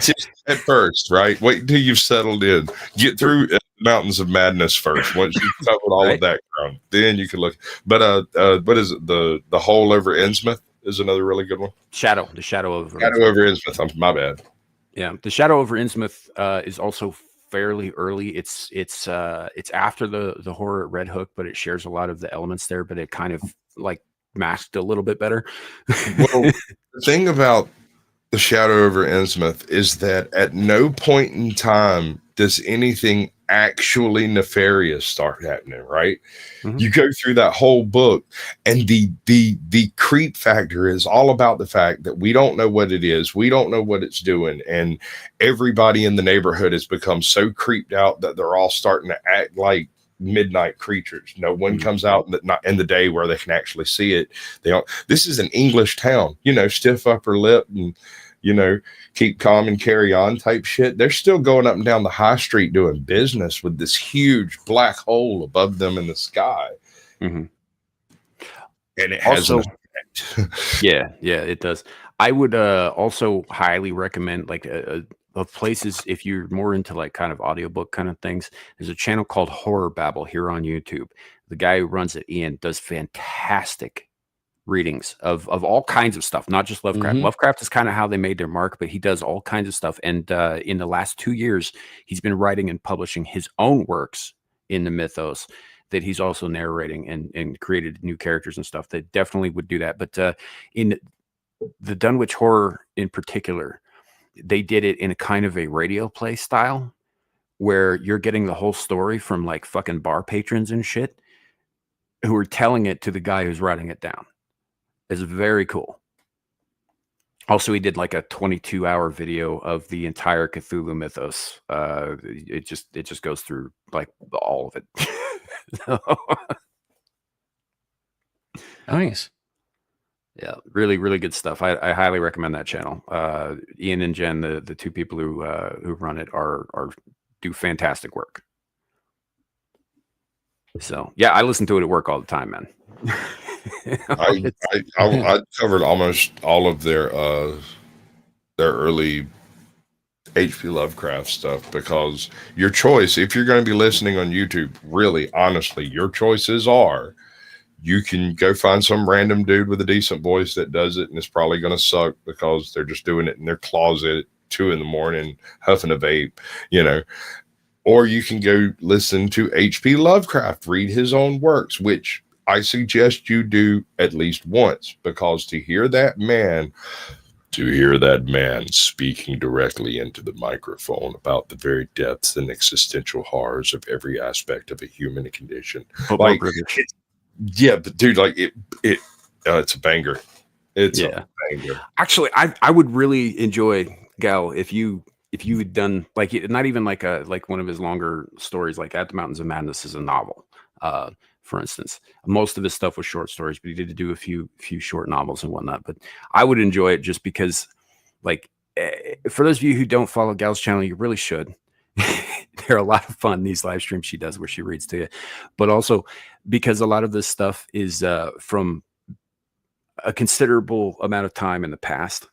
Just at first, right? Wait until you've settled in. Get through Mountains of Madness first. Once you've covered all of that ground, then you can look. But what is it? The Hole over Innsmouth is another really good one. The Shadow over Innsmouth. My bad. Yeah, The Shadow over Innsmouth is also fairly early. It's after the horror at Red Hook, but it shares a lot of the elements there, but it kind of like masked a little bit better. Well, the thing about The Shadow over Innsmouth is that at no point in time does anything actually nefarious start happening, right? Mm-hmm. You go through that whole book, and the creep factor is all about the fact that we don't know what it is, we don't know what it's doing, and everybody in the neighborhood has become so creeped out that they're all starting to act like midnight creatures. No one comes out in the day where they can actually see it. They don't. This is an English town, stiff upper lip and keep calm and carry on type shit. They're still going up and down the high street doing business with this huge black hole above them in the sky. Mm-hmm. And it has also, an effect. yeah, it does. I would also highly recommend of places, if you're more into like kind of audiobook kind of things, there's a channel called Horror Babble here on YouTube. The guy who runs it, Ian, does fantastic readings of all kinds of stuff, not just Lovecraft. Mm-hmm. Lovecraft is kind of how they made their mark, but he does all kinds of stuff. And in the last 2 years, he's been writing and publishing his own works in the mythos that he's also narrating and created new characters and stuff that definitely would do that. But in the Dunwich Horror in particular, they did it in a kind of a radio play style where you're getting the whole story from like fucking bar patrons and shit who are telling it to the guy who's writing it down. It's very cool. Also, he did like a 22-hour video of the entire Cthulhu mythos. It just goes through like all of it. Nice. Yeah, really, really good stuff. I highly recommend that channel. Ian and Jen, the two people who run it, do fantastic work. So yeah, I listen to it at work all the time, man. I covered almost all of their early H.P. Lovecraft stuff, because your choice, if you're going to be listening on YouTube, really, honestly, your choices are, you can go find some random dude with a decent voice that does it, and it's probably going to suck because they're just doing it in their closet at 2 a.m, huffing a vape, or you can go listen to H.P. Lovecraft read his own works, which I suggest you do at least once, because to hear that man speaking directly into the microphone about the very depths and existential horrors of every aspect of a human condition. Like, yeah, but dude, like it's a banger. It's a banger. Actually, I would really enjoy, Gal, if you had done like, not even like one of his longer stories, like At the Mountains of Madness is a novel. For instance, most of his stuff was short stories, but he did do a few short novels and whatnot. But I would enjoy it just because, like, for those of you who don't follow Gal's channel, you really should. They're a lot of fun, these live streams she does where she reads to you, but also because a lot of this stuff is from a considerable amount of time in the past,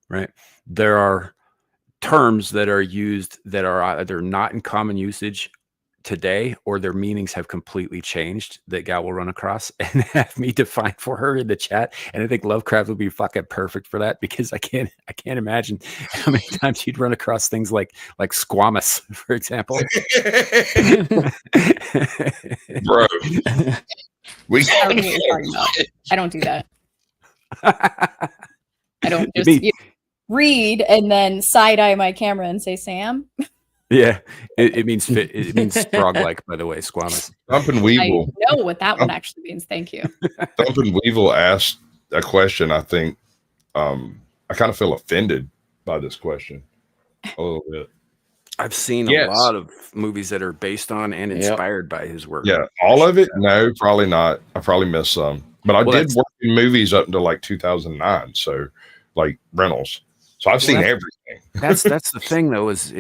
right? There are terms that are used that are either not in common usage today, or their meanings have completely changed, that Gal will run across and have me define for her in the chat. And I think Lovecraft would be fucking perfect for that, because I can't imagine how many times you'd run across things like squamous, for example. Bro, I don't do that. I don't just read and then side eye my camera and say, Sam. Yeah, it means it means frog-like, by the way, squamous. Thump and Weevil. I know what that one actually means. Thank you. Thump and Weevil asked a question. I think I kind of feel offended by this question a little bit. I've seen a lot of movies that are based on and inspired by his work. Yeah, all of it? No, probably not. I probably missed some. But I did work in movies up until like 2009, so like rentals. So I've seen everything. That's the thing, though, is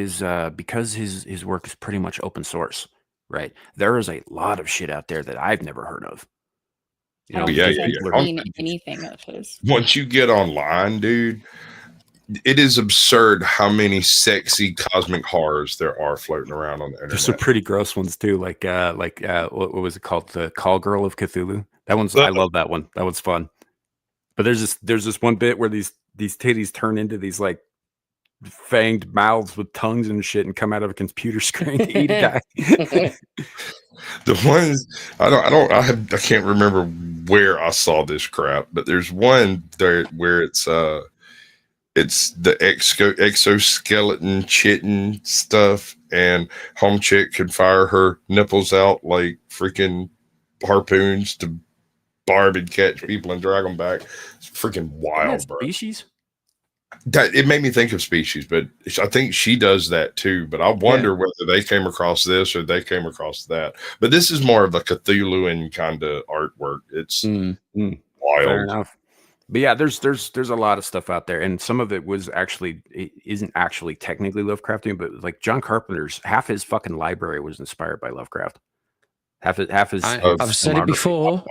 because his work is pretty much open source, right? There is a lot of shit out there that I've never heard of. I don't think I've seen anything of his. Once you get online, dude, it is absurd how many sexy cosmic horrors there are floating around on the internet. There's some pretty gross ones too, like what was it called? The Call Girl of Cthulhu. That one's I love that one. That one's fun. But there's this one bit where these titties turn into these like fanged mouths with tongues and shit and come out of a computer screen to eat a guy. The ones I can't remember where I saw this crap, but there's one there where it's the exoskeleton chitting stuff, and home chick can fire her nipples out like freaking harpoons to barb and catch people and drag them back. It's freaking wild, bro. Species? That it made me think of Species, but I think she does that too. But I wonder whether they came across this or they came across that. But this is more of a Cthulhuan kind of artwork. It's wild. Fair enough. But yeah, there's a lot of stuff out there, and some of it isn't actually technically Lovecraftian, but like John Carpenter's half his fucking library was inspired by Lovecraft. Half his. I've said it before,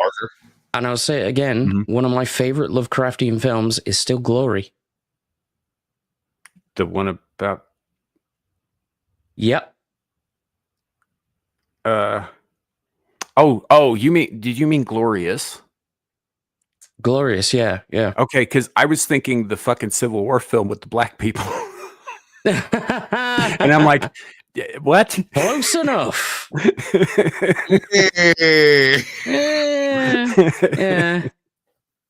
and I'll say it again. Mm-hmm. One of my favorite Lovecraftian films is still Glory. The one about. Yep. Did you mean Glorious? Glorious, yeah. Okay, because I was thinking the fucking Civil War film with the black people. And I'm like, what? Close enough. Yeah.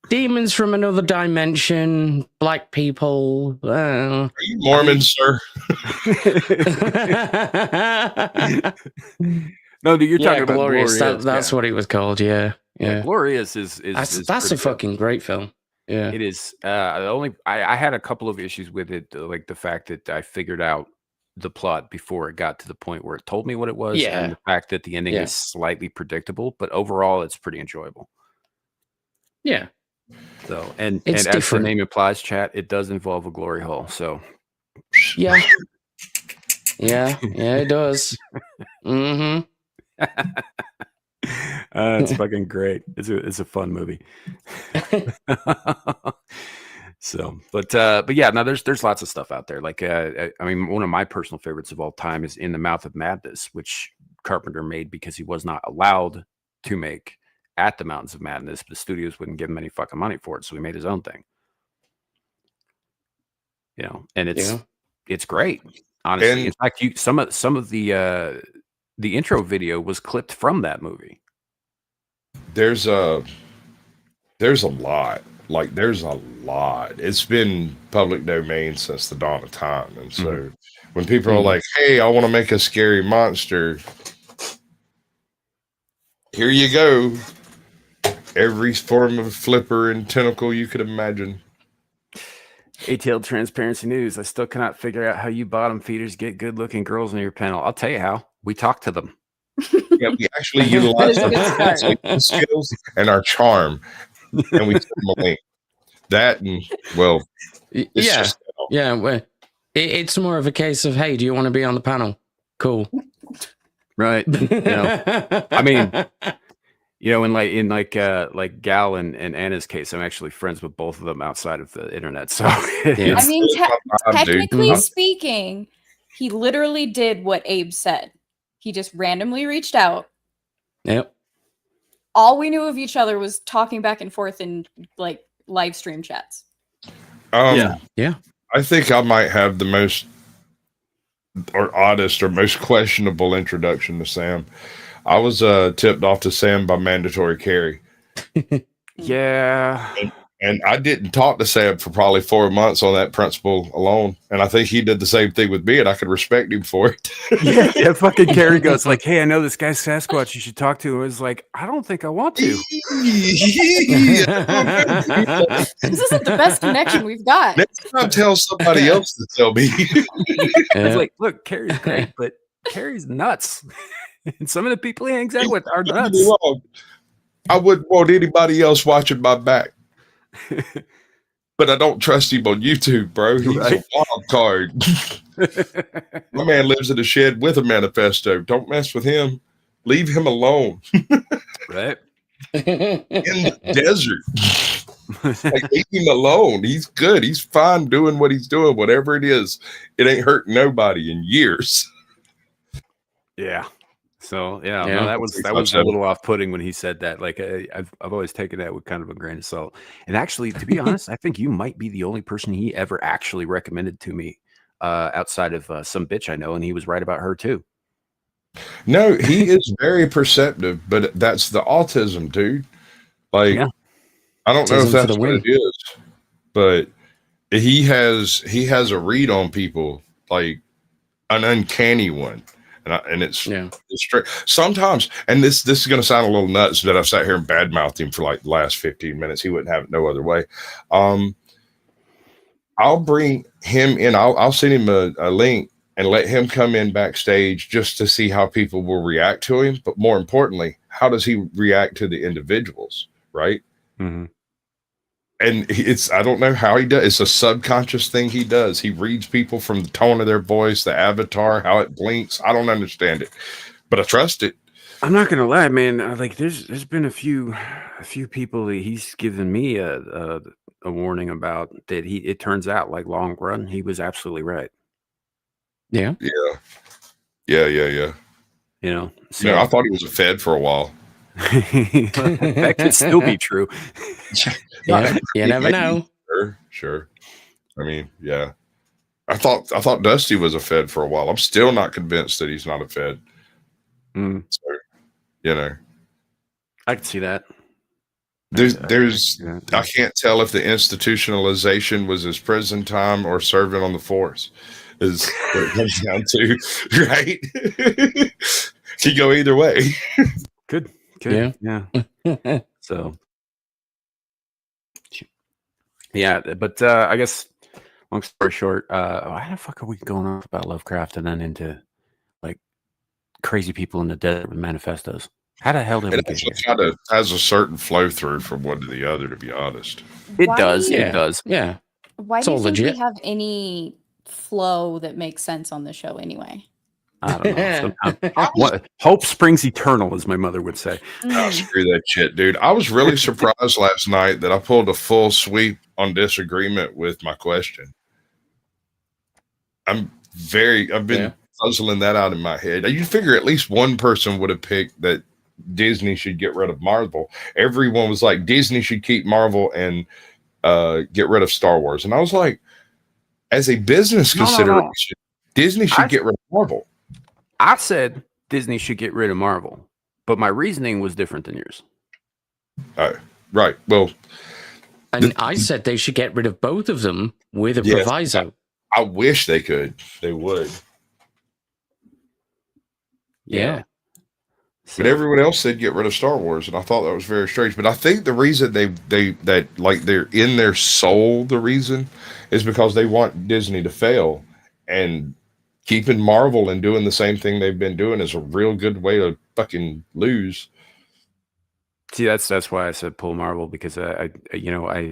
Demons from another dimension, black people. Are you Mormon, sir? No, you're talking about Glorious. That's what it was called. Yeah. Glorious is that's a fucking great film. Yeah, it is. I had a couple of issues with it, like the fact that I figured out the plot before it got to the point where it told me what it was, and the fact that the ending is slightly predictable. But overall, it's pretty enjoyable. Yeah. So and as the name implies, chat, it does involve a glory hole. So yeah, it does. Mm-hmm. It's fucking great. It's a fun movie. So, but yeah, no, there's lots of stuff out there. Like, I mean, one of my personal favorites of all time is In the Mouth of Madness, which Carpenter made because he was not allowed to make at the Mountains of Madness. The studios wouldn't give him any fucking money for it, so he made his own thing. You know, and it's great. Honestly, in fact, some of the intro video was clipped from that movie. There's a lot. Like, there's a lot. It's been public domain since the dawn of time. And so when people are like, hey, I want to make a scary monster, here you go. Every form of flipper and tentacle you could imagine. ATL Transparency News. I still cannot figure out how you bottom feeders get good-looking girls in your panel. I'll tell you how. We talk to them. Yeah, we actually utilize our skills and our charm, and we send them a link. That and well, it's more of a case of, hey, do you want to be on the panel? Cool, right? You know, I mean, you know, in Gal and Anna's case, I'm actually friends with both of them outside of the internet. So I mean, technically speaking, he literally did what Abe said. He just randomly reached out. Yep. All we knew of each other was talking back and forth in like live stream chats. Yeah. I think I might have the most or oddest or most questionable introduction to Sam. I was tipped off to Sam by Mandatory Carry. Yeah. And I didn't talk to Sam for probably 4 months on that principle alone. And I think he did the same thing with me, and I could respect him for it. yeah, fucking Carrie goes like, hey, I know this guy's Sasquatch. You should talk to him. I was like, I don't think I want to. This isn't the best connection we've got. Next time, tell somebody else to tell me. I was like, look, Carrie's great, but Carrie's nuts. And some of the people he hangs out with are nuts. I wouldn't want anybody else watching my back. But I don't trust him on YouTube, bro. He's a wild card. My man lives in a shed with a manifesto. Don't mess with him. Leave him alone. Right. In the desert. Like, leave him alone. He's good. He's fine doing what he's doing, whatever it is. It ain't hurting nobody in years. Yeah. So no, that was a little off-putting when he said that. Like, I've always taken that with kind of a grain of salt. And actually, to be honest, I think you might be the only person he ever actually recommended to me, outside of some bitch I know, and he was right about her too. No, he is very perceptive, but that's the autism, dude. Like, I don't know if that's what it is, but he has a read on people, like an uncanny one. And it's straight. Sometimes, and this is going to sound a little nuts that I've sat here and badmouthed him for like the last 15 minutes. He wouldn't have it no other way. I'll bring him in. I'll send him a link and let him come in backstage just to see how people will react to him. But more importantly, how does he react to the individuals, right? Mm-hmm. And I don't know how he does. It's a subconscious thing he does. He reads people from the tone of their voice, the avatar, how it blinks. I don't understand it, but I trust it. I'm not gonna lie, man. Like, there's been a few people that he's given me a warning about that. It turns out, like, long run, he was absolutely right. Yeah. You know, so I thought he was a Fed for a while. That could still be true. Yeah, you never know. Sure. I mean, yeah. I thought Dusty was a Fed for a while. I'm still not convinced that he's not a Fed. So, I can see that. I can't tell if the institutionalization was his prison time or serving on the force. Is what it comes down to, right? Can go either way. Good. Yeah. So, yeah, but I guess, long story short, why the fuck are we going on about Lovecraft and then into like crazy people in the desert with manifestos? How the hell did we get here? It kind of has a certain flow through from one to the other, to be honest. It does. Yeah. Why do you think we have any flow that makes sense on the show anyway? I don't know. Sometimes hope springs eternal, as my mother would say. Oh, screw that shit, dude. I was really surprised last night that I pulled a full sweep on disagreement with my question. I've been puzzling that out in my head. You figure at least one person would have picked that Disney should get rid of Marvel. Everyone was like, Disney should keep Marvel and get rid of Star Wars. And I was like, as a business consideration, Disney should get rid of Marvel. I said Disney should get rid of Marvel, but my reasoning was different than yours. Right. Well, and I said they should get rid of both of them with a proviso. I wish they could. They would. Yeah. But everyone else said get rid of Star Wars, and I thought that was very strange. But I think the reason they're in their soul, the reason is because they want Disney to fail, and keeping Marvel and doing the same thing they've been doing is a real good way to fucking lose. See, that's why I said pull Marvel, because I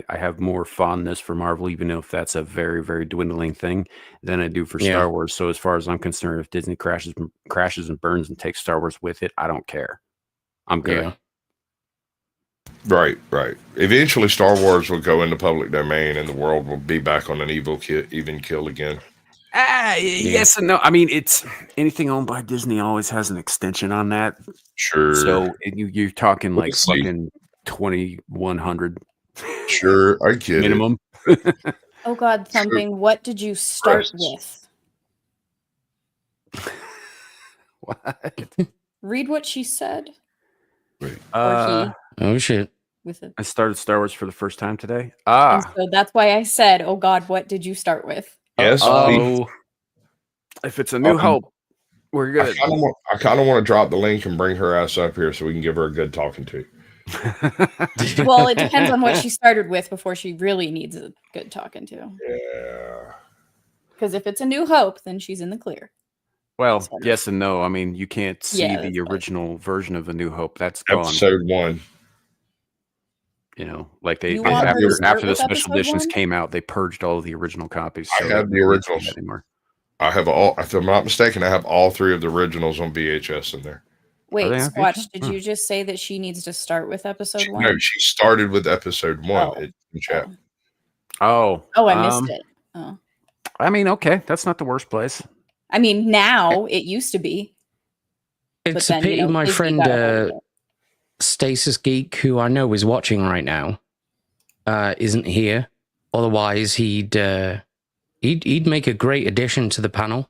have more fondness for Marvel, even if that's a very, very dwindling thing, than I do for Star Wars. So as far as I'm concerned, if Disney crashes and burns and takes Star Wars with it, I don't care. I'm good. Right. Eventually, Star Wars will go into public domain, and the world will be back on an even kill again. Yes and no. I mean, it's anything owned by Disney always has an extension on that. Sure. So you're talking like fucking 2,100. Sure, I get minimum. Oh God, Thumping! What did you start with? What? Read what she said. Wait. Oh shit! With it. I started Star Wars for the first time today. And so that's why I said, "Oh God, what did you start with?" Yes. If it's a New Hope, we're good. I kind of want to drop the link and bring her ass up here so we can give her a good talking to. Well, it depends on what she started with before she really needs a good talking to. Yeah. Because if it's a New Hope, then she's in the clear. Well, yes and no. I mean, you can't see the original version of A New Hope. That's gone. Episode 1. You know, like they after the special editions came out, they purged all of the original copies. So I have the originals anymore. I have all. If I'm not mistaken, I have all 3 of the originals on VHS in there. Wait, Squatch, did you just say that she needs to start with episode 1? No, she started with episode 1 in chat. Oh, I missed it. Oh, I mean, okay, that's not the worst place. I mean, now it used to be. It's a pity my friend Stasis Geek, who I know is watching right now, isn't here. Otherwise, he'd make a great addition to the panel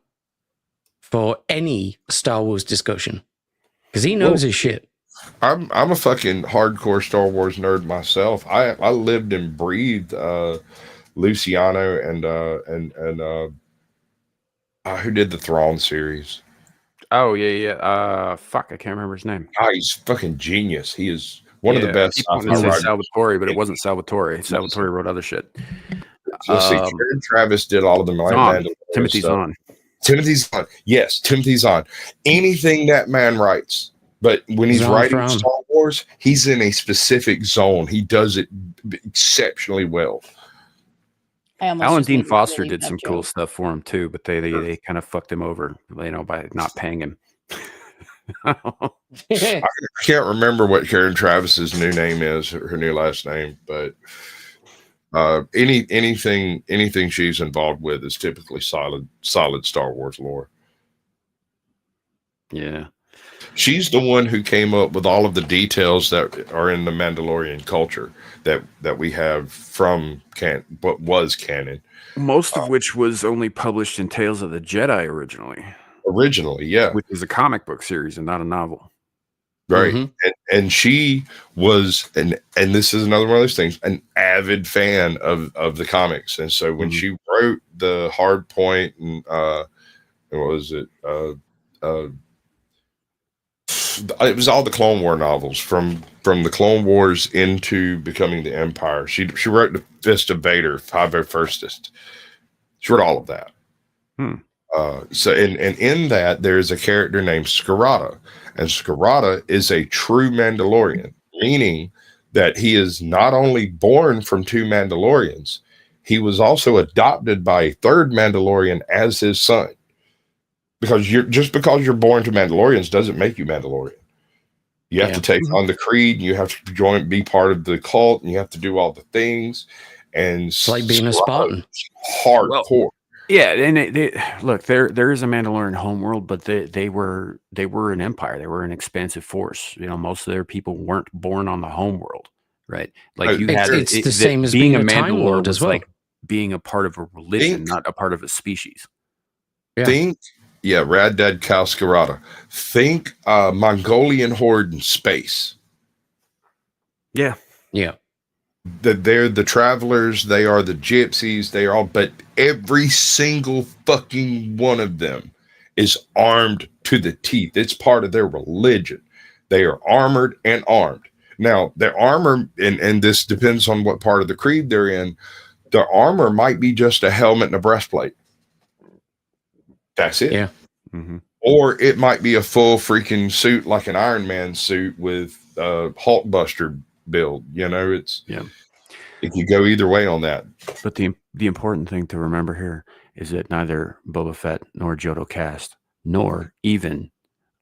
for any Star Wars discussion, because he knows his shit. I'm a fucking hardcore Star Wars nerd myself. I lived and breathed Luciano and who did the Thrawn series? Oh yeah. Fuck, I can't remember his name. He's fucking genius. He is one of the best. Salvatore, but it wasn't Salvatore. Salvatore wrote other shit. Let's see. Karen Travis did all of the Timothy Zahn. Timothy Zahn. Yes, Timothy Zahn. Anything that man writes. But when he's writing Star Wars, he's in a specific zone. He does it exceptionally well. Alan Dean Foster did some cool stuff for him too, but they kind of fucked him over, by not paying him. I can't remember what Karen Travis's new name is, her new last name, but anything she's involved with is typically solid Star Wars lore. Yeah. She's the one who came up with all of the details that are in the Mandalorian culture that we have from what was canon. Most of which was only published in Tales of the Jedi originally. Originally, yeah. Which is a comic book series and not a novel. Right. Mm-hmm. And she was, and this is another one of those things, an avid fan of the comics. And so when she wrote the Hard Point and what was it? It was all the Clone War novels from the Clone Wars into becoming the Empire. She wrote the Fist of Vader, Five-O Firstest. She wrote all of that. So in that there's a character named Scarada, and Scarada is a true Mandalorian, meaning that he is not only born from 2 Mandalorians, he was also adopted by a 3rd Mandalorian as his son. because because you're born to Mandalorians doesn't make you Mandalorian. You have to take on the creed, and you have to be part of the cult, and you have to do all the things. And it's like being a Spartan. Hardcore. Well, yeah, and look, there is a Mandalorian homeworld, but they were an empire. They were an expansive force. Most of their people weren't born on the homeworld, right? Like it's the same as being a Time Lord as well. Like being a part of a religion, not a part of a species. Yeah. Rad Dad Kalskarada. Think Mongolian horde in space. Yeah. They're the travelers, they are the gypsies, but every single fucking one of them is armed to the teeth. It's part of their religion. They are armored and armed. Now, their armor, and this depends on what part of the creed they're in, their armor might be just a helmet and a breastplate. That's it. Yeah. Mm-hmm. Or it might be a full freaking suit, like an Iron Man suit with Hulkbuster build. It could go either way on that. But the important thing to remember here is that neither Boba Fett nor Jodo Kast, nor even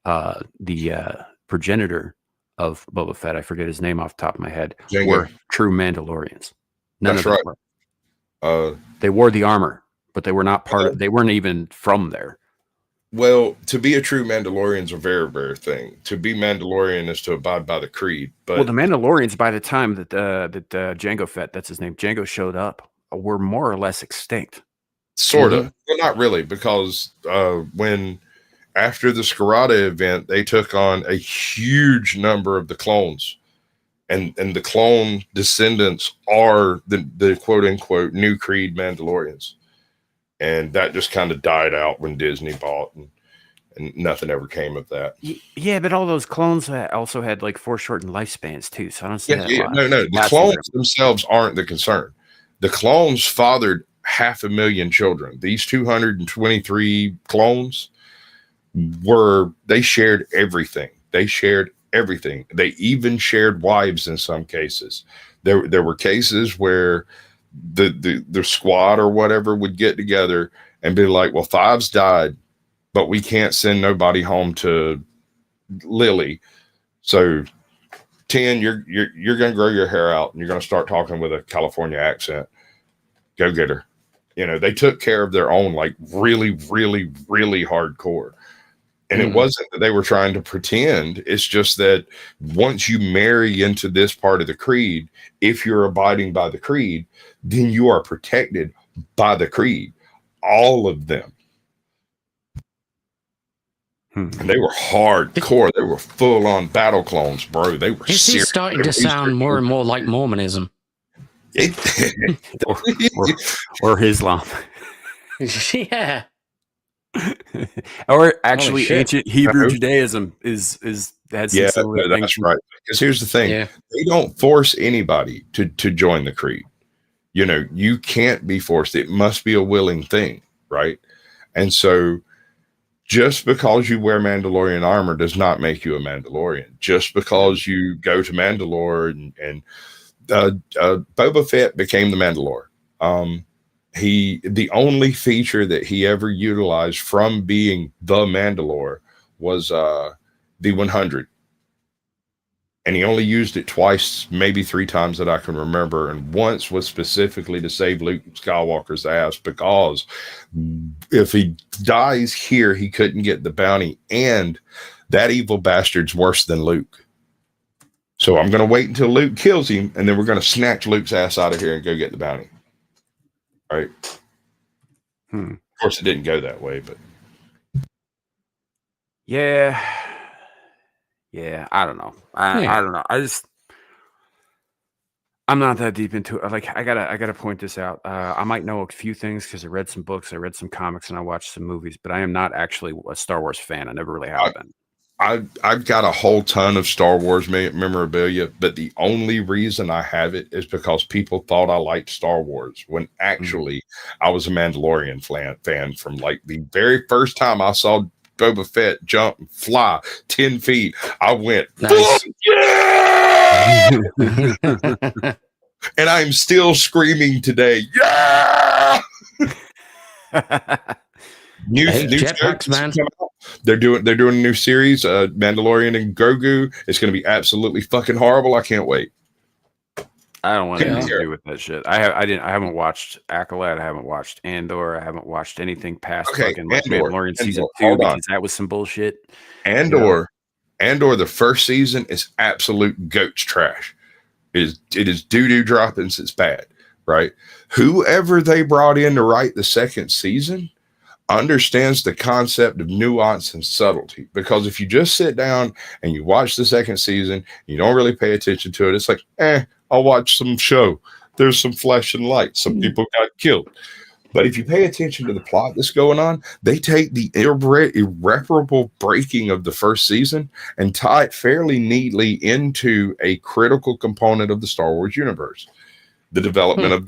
the progenitor of Boba Fett, I forget his name off the top of my head, were true Mandalorians. That's right. They wore the armor, but they were not they weren't even from there. Well, to be a true Mandalorian is a very rare thing. To be Mandalorian is to abide by the creed. But the Mandalorians, by the time that Jango Fett, that's his name, Jango showed up, were more or less extinct. Sort of. Well, not really, because when after the Scarada event, they took on a huge number of the clones. And the clone descendants are the quote unquote new creed Mandalorians. And that just kind of died out when Disney bought, and nothing ever came of that. Yeah, but all those clones also had like foreshortened lifespans too. So I don't see that. No. The clones themselves aren't the concern. The clones fathered 500,000 children. These 223 clones they shared everything. They They even shared wives in some cases. There were cases where the squad or whatever would get together and be like, well, 5's died, but we can't send nobody home to Lily. So 10, you're going to grow your hair out and you're going to start talking with a California accent. Go get her. They took care of their own, like really, really, really hardcore. And it wasn't that they were trying to pretend. It's just that once you marry into this part of the creed, if you're abiding by the creed, then you are protected by the creed. All of them. And they were hardcore. They were full-on battle clones, bro. They were This is starting to sound more and more like Mormonism. or Islam. Yeah. Or actually ancient Hebrew Judaism is that's right. Because here's the thing. They don't force anybody to join the creed. You can't be forced. It must be a willing thing, right? And so just because you wear Mandalorian armor does not make you a Mandalorian. Just because you go to Mandalore and Boba Fett became the Mandalore. The only feature that he ever utilized from being the Mandalore was the 100. And he only used it twice, maybe 3 times that I can remember. And once was specifically to save Luke Skywalker's ass, because if he dies here, he couldn't get the bounty. And that evil bastard's worse than Luke. So I'm going to wait until Luke kills him, and then we're going to snatch Luke's ass out of here and go get the bounty. All right. Of course, it didn't go that way, but yeah, I don't know. I don't know. I'm not that deep into it. Like, I gotta point this out. I might know a few things because I read some books, I read some comics, and I watched some movies. But I am not actually a Star Wars fan. I never really have been. I've got a whole ton of Star Wars memorabilia, but the only reason I have it is because people thought I liked Star Wars, when actually I was a Mandalorian fan from like the very first time I saw Boba Fett jump and fly 10 feet. I went, nice. Yeah! And I'm still screaming today, yeah! New jetpacks, man. They're doing a new series, Mandalorian and Grogu. It's going to be absolutely fucking horrible. I can't wait. I don't want anything to do with that shit. I haven't watched Acolyte. I haven't watched Andor. I haven't watched anything past fucking like Mandalorian season 2 because that was some bullshit. Andor, the first season is absolute goat's trash. It is doo-doo droppings. It's bad, right? Whoever they brought in to write the second season understands the concept of nuance and subtlety, because if you just sit down and you watch the second season, you don't really pay attention to it. It's like, I'll watch some show. There's some flesh and light. Some people got killed. But if you pay attention to the plot that's going on, they take the irreparable breaking of the first season and tie it fairly neatly into a critical component of the Star Wars universe, the development of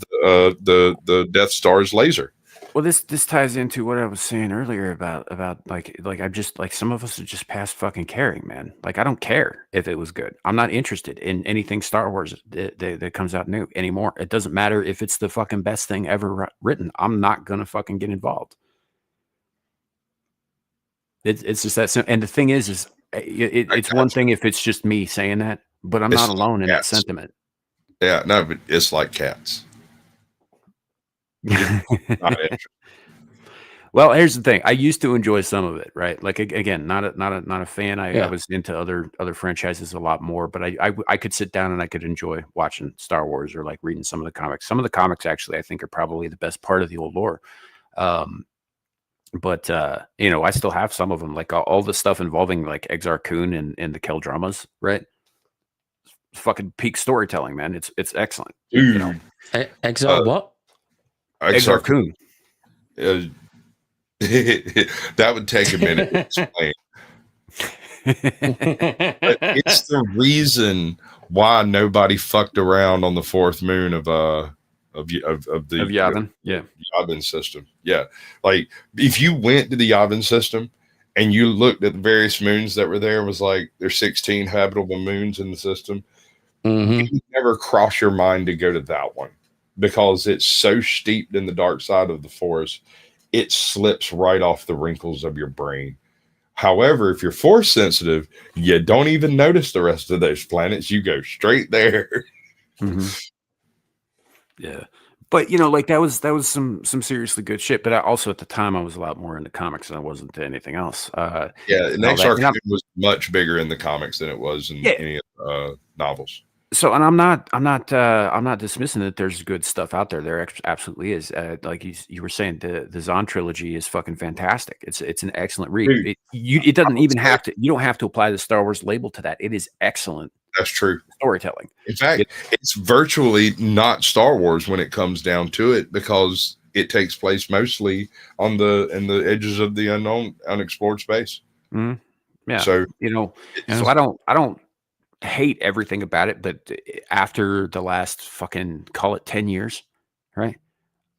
the Death Star's laser. Well, this ties into what I was saying earlier about like I'm just like, some of us are just past fucking caring, man. Like, I don't care if it was good. I'm not interested in anything Star Wars that comes out new anymore. It doesn't matter if it's the fucking best thing ever written. I'm not gonna fucking get involved. It's just that simple. And the thing is it's one thing if it's just me saying that, but I'm not alone in that sentiment. Yeah, no, but it's like cats. Well, here's the thing. I used to enjoy some of it, right? Like, again, not a fan. I was into other franchises a lot more, but I could sit down and I could enjoy watching Star Wars or like reading some of the comics. Some of the comics actually I think are probably the best part of the old lore. But I still have some of them, like all the stuff involving like Exar Kun and the Kel dramas, right? It's fucking peak storytelling, man. It's excellent. Exar what? Exar Kun. That would take a minute to explain. But it's the reason why nobody fucked around on the fourth moon of Yavin. Yavin system. Yeah. Like, if you went to the Yavin system and you looked at the various moons that were there, was like, there's 16 habitable moons in the system. It would never cross your mind to go to that one, because it's so steeped in the dark side of the force, it slips right off the wrinkles of your brain. However, if you're force sensitive, you don't even notice the rest of those planets. You go straight there. Yeah. But like that was some seriously good shit. But also at the time I was a lot more into comics than I was into anything else. And Exar Kun was much bigger in the comics than it was in any novels. So, and I'm not dismissing that there's good stuff out there. There absolutely is. Like you were saying, the Zahn trilogy is fucking fantastic. It's an excellent read. Dude, it doesn't even have to. You don't have to apply the Star Wars label to that. It is excellent. That's true. Storytelling. In fact, it's virtually not Star Wars when it comes down to it, because it takes place mostly in the edges of the unknown, unexplored space. Yeah. So so I don't hate everything about it, but after the last fucking, call it 10 years, right?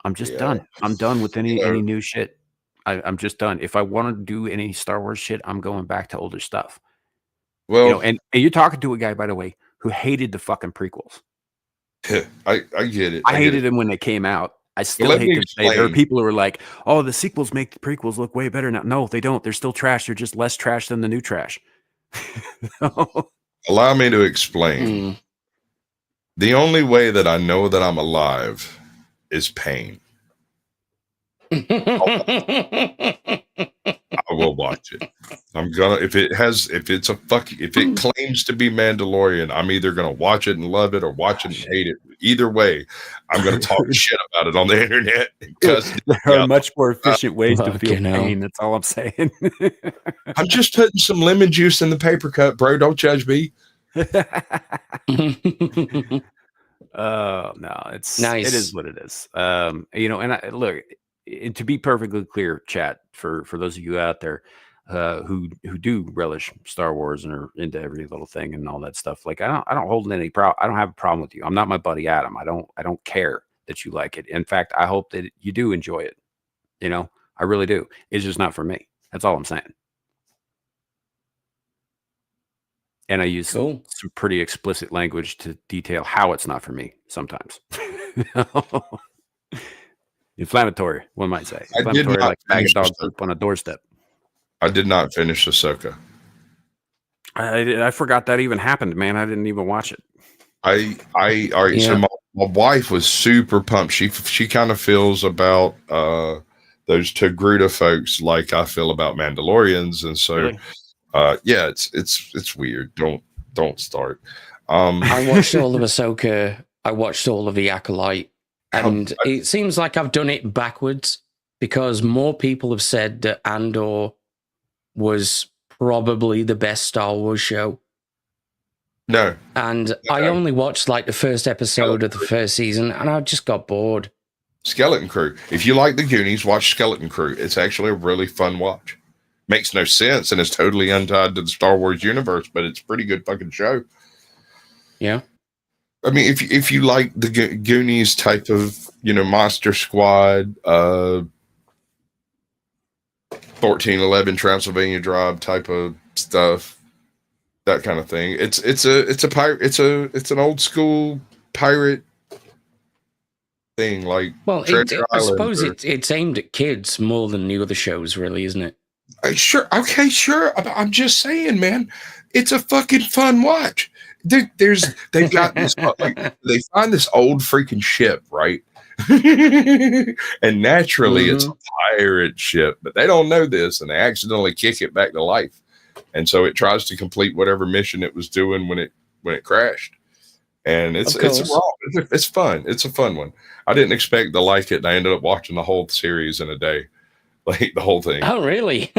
I'm just done. I'm done with any new shit. I'm just done. If I want to do any Star Wars shit, I'm going back to older stuff. Well, and you're talking to a guy, by the way, who hated the fucking prequels. I get it. I hated them when they came out. I still hate them. There are people who are like, "Oh, the sequels make the prequels look way better now." No, they don't. They're still trash. They're just less trash than the new trash. Allow me to explain. The only way that I know that I'm alive is pain. I will watch it. I'm gonna, if it claims to be Mandalorian, I'm either gonna watch it and love it or watch it and hate it. Either way, I'm gonna talk shit about it on the internet. Because there are much more efficient ways to feel pain. That's all I'm saying. I'm just putting some lemon juice in the paper cup, bro. Don't judge me. Oh no, it's nice. It is what it is. And look, to be perfectly clear, chat, for those of you out there who do relish Star Wars and are into every little thing and all that stuff, like I don't hold any I don't have a problem with you. I'm not my buddy Adam. I don't care that you like it. In fact, I hope that you do enjoy it. I really do. It's just not for me. That's all I'm saying. And I use some pretty explicit language to detail how it's not for me sometimes. Inflammatory, one might say. I did Inflammatory, not like a bag of finish dog Ahsoka. poop on a doorstep. I did not finish Ahsoka. I forgot that even happened, man. I didn't even watch it. All right. So my wife was super pumped. She kind of feels about those Togruta folks like I feel about Mandalorians, and so Really? yeah, it's weird. Don't start. I watched all of Ahsoka. I watched all of the Acolyte, and it seems like I've done it backwards because more people have said that Andor was probably the best Star Wars show. No. And I only watched like the first episode of the first season, and I just got bored. Skeleton Crew. If you like the Goonies, watch Skeleton Crew. It's actually a really fun watch. Makes no sense and is totally untied to the Star Wars universe, but it's a pretty good fucking show. Yeah. I mean, if you like the Goonies type of, Monster Squad, 1411 Transylvania Drive type of stuff, that kind of thing. It's a pirate. It's an old school pirate thing. Like, well, I suppose it's aimed at kids more than the other shows, really, isn't it? Sure. Okay. Sure. I'm just saying, man. It's a fucking fun watch. They've got this. They find this old freaking ship, right? And naturally, it's a pirate ship, but they don't know this, and they accidentally kick it back to life. And so it tries to complete whatever mission it was doing when it crashed. And it's fun. It's a fun one. I didn't expect to like it, and I ended up watching the whole series in a day, like the whole thing. Oh, really?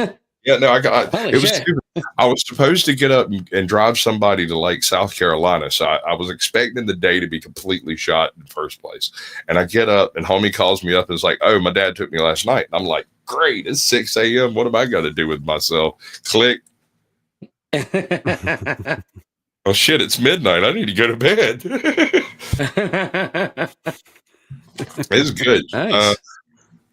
Yeah, no, it was stupid. I was supposed to get up and drive somebody to like South Carolina, so I was expecting the day to be completely shot in the first place. And I get up, and homie calls me up and is like, "Oh, my dad took me last night." And I'm like, "Great, it's 6 a.m. What am I going to do with myself?" Click. Oh shit, it's midnight. I need to go to bed. It's good. Nice.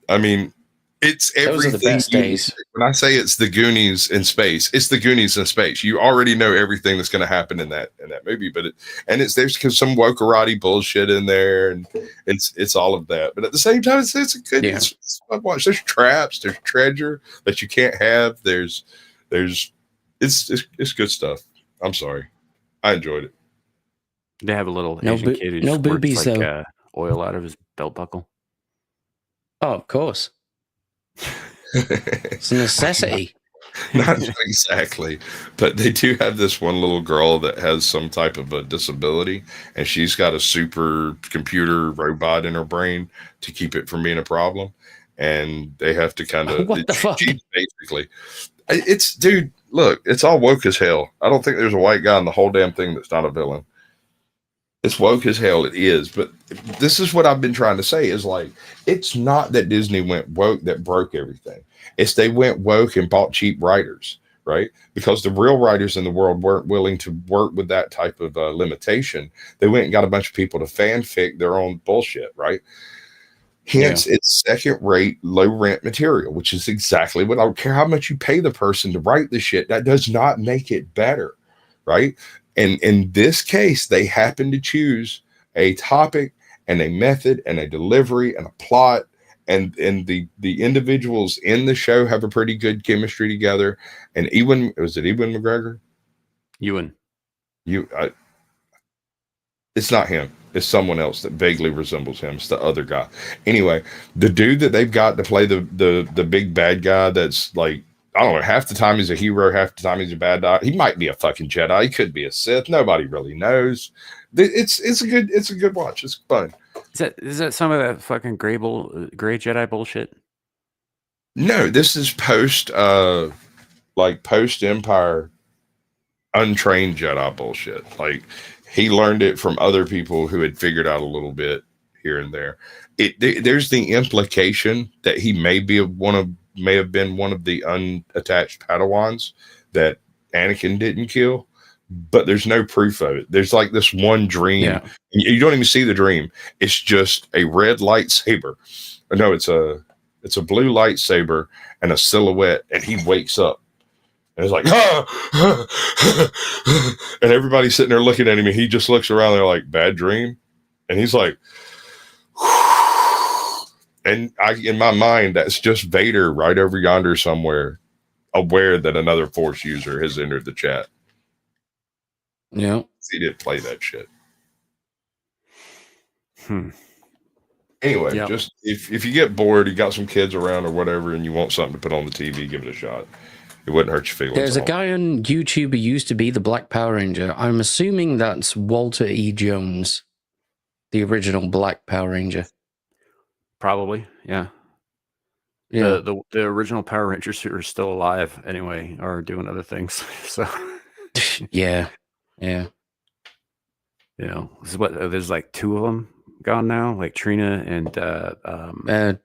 I mean, it's everything. Those are the best days. When I say it's the Goonies in space, it's the Goonies in space. You already know everything that's going to happen in that movie, but there's some wokerati bullshit in there, and it's all of that. But at the same time, it's a good. Yeah. It's fun to watch. There's traps. There's treasure that you can't have. It's good stuff. I'm sorry. I enjoyed it. They have a little Asian kid who squirts like oil out of his belt buckle. Oh, of course. It's a necessity. Not exactly, but they do have this one little girl that has some type of a disability, and she's got a super computer robot in her brain to keep it from being a problem. And they have to kind of what the fuck? Basically, dude. Look, it's all woke as hell. I don't think there's a white guy in the whole damn thing that's not a villain. It's woke as hell. It is. But this is what I've been trying to say is like, it's not that Disney went woke that broke everything. It's they went woke and bought cheap writers, right? Because the real writers in the world weren't willing to work with that type of limitation. They went and got a bunch of people to fanfic their own bullshit, right? Hence, it's second-rate, low-rent material, which is exactly what I don't care how much you pay the person to write the shit. That does not make it better, right? And in this case, they happen to choose a topic and a method and a delivery and a plot, and the individuals in the show have a pretty good chemistry together. And was it Ewan McGregor? It's not him. It's someone else that vaguely resembles him. It's the other guy. Anyway, the dude that they've got to play the big bad guy that's like, I don't know, half the time he's a hero, half the time he's a bad guy. He might be a fucking Jedi. He could be a Sith. Nobody really knows. It's a good watch. It's fun. Is that some of that fucking gray Jedi bullshit? No, this is post Empire untrained Jedi bullshit. Like, he learned it from other people who had figured out a little bit here and there. There's the implication that he may have been one of the unattached Padawans that Anakin didn't kill, but there's no proof of it. There's like this one dream. Yeah. You don't even see the dream. It's just a red lightsaber. No, it's a blue lightsaber and a silhouette, and he wakes up. And it's like, and everybody's sitting there looking at him, and he just looks around. They're like, bad dream. And he's like, And in my mind, that's just Vader right over yonder somewhere, aware that another Force user has entered the chat. Yeah. He didn't play that shit. Anyway, just if you get bored, you got some kids around or whatever, and you want something to put on the TV, give it a shot. It wouldn't hurt your feelings. There's a guy on YouTube who used to be the Black Power Ranger. I'm assuming that's Walter E. Jones, the original Black Power Ranger. Probably, yeah. Yeah. The original Power Rangers who are still alive anyway are doing other things. So yeah. You know, this is what there's like 2 of them gone now, like Trina and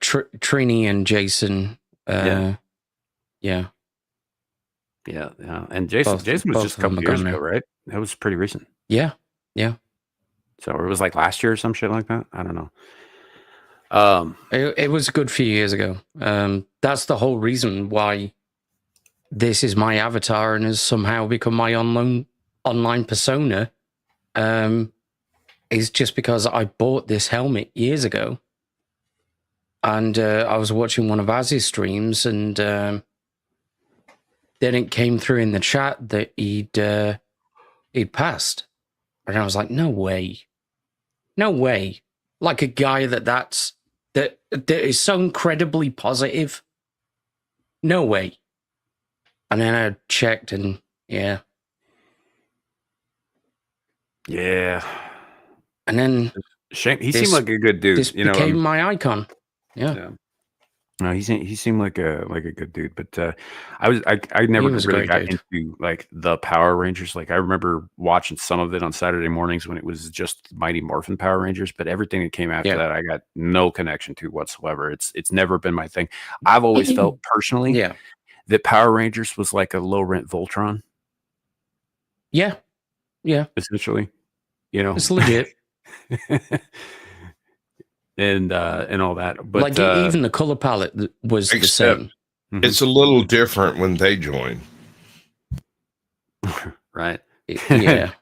Trini and Jason. Yeah. And Jason was just a couple years ago, right? That was pretty recent. Yeah. So it was like last year or some shit like that. I don't know. It was a good few years ago. That's the whole reason why this is my avatar and has somehow become my online persona. Is just because I bought this helmet years ago, and I was watching one of Az's streams, and then it came through in the chat that he'd passed, and I was like, no way, like a guy that is so incredibly positive, no way. And then I checked, and yeah. And then Shane, he seemed like a good dude. This became my icon. Yeah. No, he seemed like a good dude, but I never really got into like the Power Rangers. Like I remember watching some of it on Saturday mornings when it was just Mighty Morphin Power Rangers, but everything that came after that, I got no connection to whatsoever. It's never been my thing. I've always felt personally, that Power Rangers was like a low rent Voltron. Yeah, essentially, you know, it's legit. and all that, but like even the color palette was the same. It's a little different when they join, right? Yeah.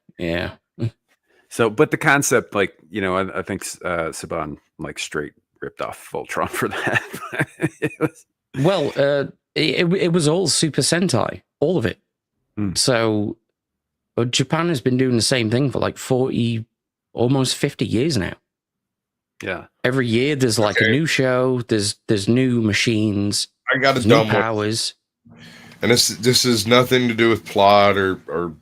So, but the concept, like, you know, I think Saban like straight ripped off Voltron for that. It was all Super Sentai, all of it. So Japan has been doing the same thing for like 40, almost 50 years now. Yeah. Every year there's like a new show, there's new machines, I got new powers. And this is nothing to do with plot or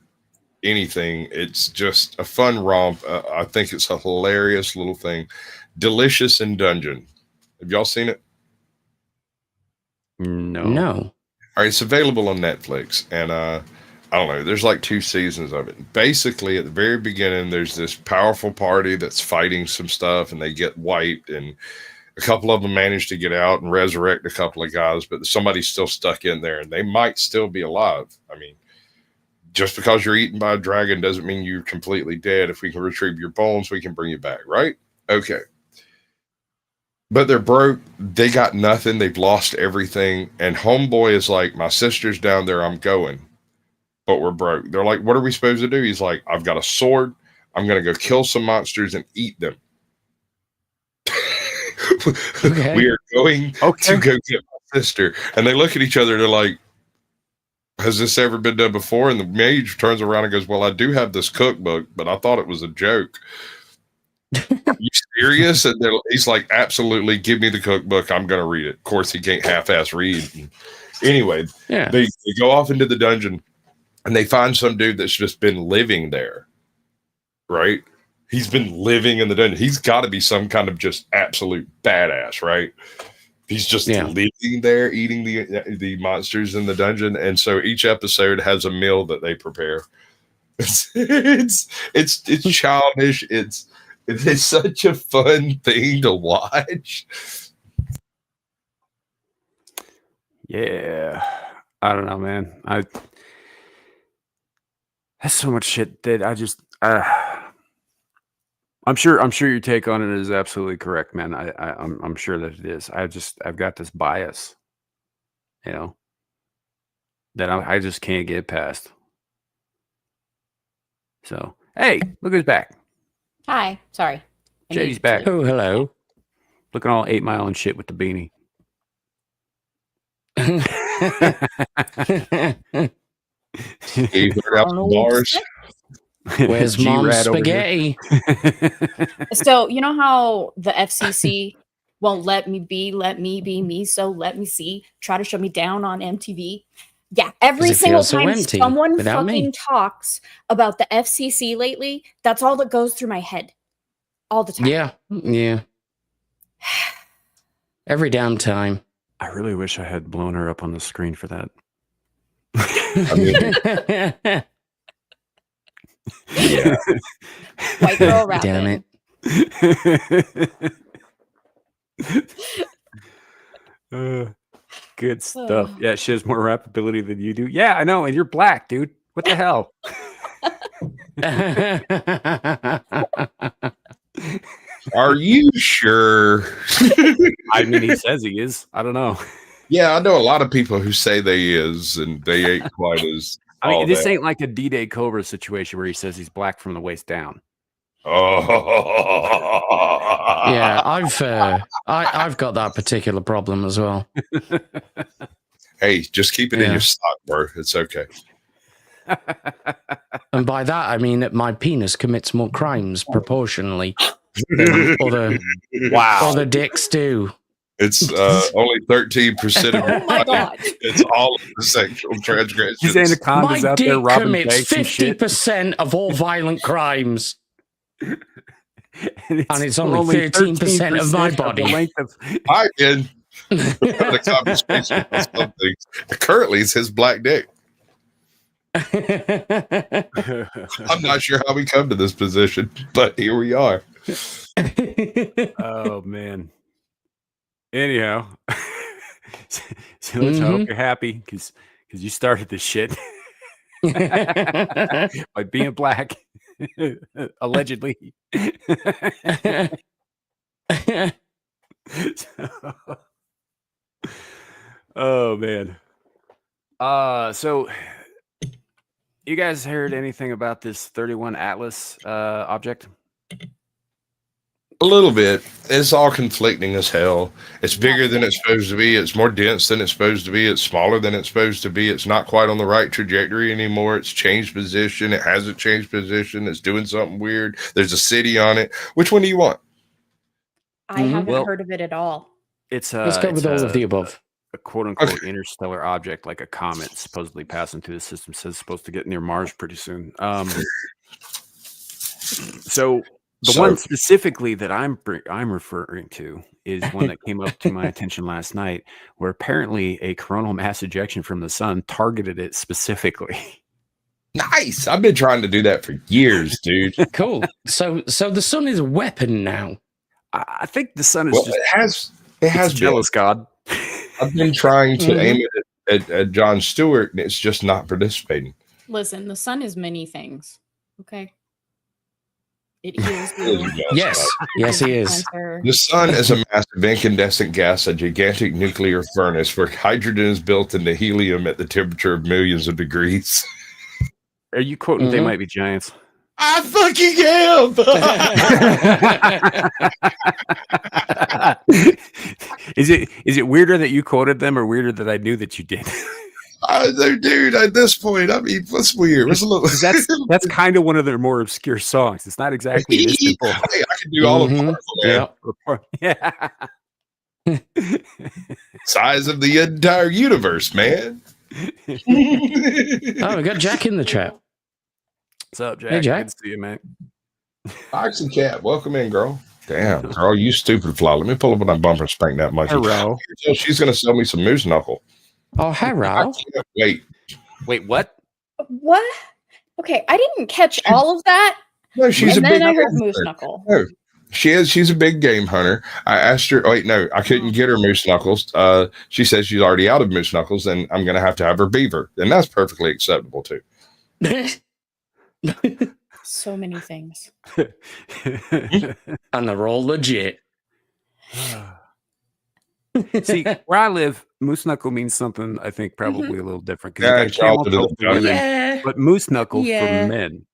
anything. It's just a fun romp. I think it's a hilarious little thing. Delicious in Dungeon. Have y'all seen it? No. All right, it's available on Netflix, and I don't know. There's like 2 seasons of it. Basically, at the very beginning, there's this powerful party that's fighting some stuff, and they get wiped, and a couple of them manage to get out and resurrect a couple of guys, but somebody's still stuck in there, and they might still be alive. I mean, just because you're eaten by a dragon doesn't mean you're completely dead. If we can retrieve your bones, we can bring you back, right? Okay. But they're broke. They got nothing. They've lost everything. And homeboy is like, my sister's down there. I'm going. But we're broke. They're like, what are we supposed to do? He's like, I've got a sword. I'm going to go kill some monsters and eat them. Okay. We are going to go get my sister. And they look at each other. They're like, has this ever been done before? And the mage turns around and goes, well, I do have this cookbook, but I thought it was a joke. Are you serious? And he's like, absolutely, give me the cookbook. I'm going to read it. Of course, he can't half-ass read. Anyway, they go off into the dungeon, and they find some dude that's just been living there, right? He's been living in the dungeon. He's got to be some kind of just absolute badass, right? He's just living there, eating the monsters in the dungeon. And so each episode has a meal that they prepare. It's childish. It's such a fun thing to watch. Yeah. I don't know, man. That's so much shit that I just I'm sure your take on it is absolutely correct, man. I'm sure that it is. I've got this bias, you know, that I just can't get past. So, hey, look who's back. Hi. Sorry. JD's back. Oh, hello. Looking all 8 Mile and shit with the beanie. He put out the bars. Where's mom's spaghetti? So you know how the FCC won't let me be me, so let me see, try to shut me down on MTV. Yeah, every single time someone fucking talks about the FCC lately, that's all that goes through my head. All the time. Yeah. Every damn time. I really wish I had blown her up on the screen for that. Yeah. White girl rapping. Damn it. Good stuff. Yeah, she has more rap ability than you do. Yeah, I know. And you're black, dude. What the hell? Are you sure? I mean, he says he is. I don't know. Yeah, I know a lot of people who say they is, and they ain't quite as. I mean, this ain't like a D-Day Cobra situation where he says he's black from the waist down. Oh. Yeah, I've got that particular problem as well. Hey, just keep it in your sock, bro. It's okay. And by that I mean that my penis commits more crimes proportionally than other dicks do. It's only 13% of Oh my god! It's all of the sexual transgressions. These anacondas My out dick there robbing commits banks and shit. 50% of all violent crimes. And it's only 13% of my body. I did. The conversation about some things. Currently, it's his black dick. I'm not sure how we come to this position, but here we are. Oh man. Anyhow, so let's hope you're happy because you started this shit by being black, allegedly. Oh man. So you guys heard anything about this 31 Atlas object? A little bit. It's all conflicting as hell. It's bigger than it's supposed to be. It's more dense than it's supposed to be. It's smaller than it's supposed to be. It's not quite on the right trajectory anymore. It's changed position. It hasn't changed position. It's doing something weird. There's a city on it. Which one do you want? I haven't heard of it at all. Let's go with all of the above. A quote-unquote interstellar object, like a comet supposedly passing through the system, says it's supposed to get near Mars pretty soon. So one specifically that I'm referring to is one that came up to my attention last night, where apparently a coronal mass ejection from the sun targeted it specifically. Nice. I've been trying to do that for years, dude. Cool. So the sun is a weapon now. I think the sun is it has jealous God. I've been trying to aim it at Jon Stewart, and it's just not participating. Listen, the sun is many things. Okay. It is. Yes, he is. The sun is a massive incandescent gas, a gigantic nuclear furnace where hydrogen is built into helium at the temperature of millions of degrees. Are you quoting They Might Be Giants? I fucking am. Is it weirder that you quoted them, or weirder that I knew that you did? Dude, at this point, I mean, what's weird? What's a little... that's kind of one of their more obscure songs. It's not exactly this simple. Hey, I can do all of them. Yeah. Size of the entire universe, man. Oh, we got Jack in the chat. What's up, Jack? Hey, Jack. Good to see you, man. Foxy Cat, welcome in, girl. Damn, girl, you stupid fly. Let me pull up on that bumper and spank that monkey. Hello. She's going to sell me some moose knuckle. Oh, hello. Wait, what? What? Okay, I didn't catch all of that. No, she's and a then big I heard hunter. moose knuckle. No, she's a big game hunter. I asked her. Wait, no, I couldn't get her moose knuckles. She says she's already out of moose knuckles, and I'm going to have her beaver, and that's perfectly acceptable too. So many things. And they're all legit. See, where I live, moose knuckle means something I think probably a little different. Yeah, you got camel toe for women, but moose knuckle for men.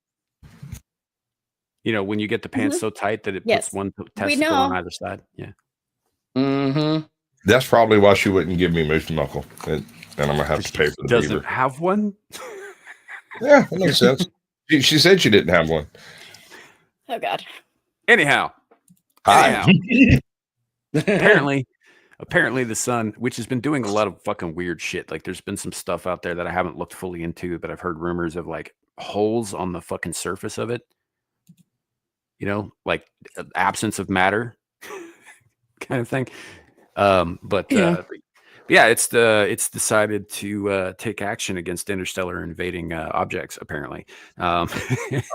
You know, when you get the pants so tight that it puts one testicle on either side. Yeah. Mm-hmm. That's probably why she wouldn't give me Moose Knuckle, and I'm gonna have to pay for the Doesn't beaver. have one. Yeah, that makes sense. She said she didn't have one. Oh God. Anyhow. Hi. apparently the sun, which has been doing a lot of fucking weird shit. Like there's been some stuff out there that I haven't looked fully into, but I've heard rumors of like holes on the fucking surface of it. You know, like absence of matter kind of thing. Yeah, it's decided to take action against interstellar invading objects. Apparently, I've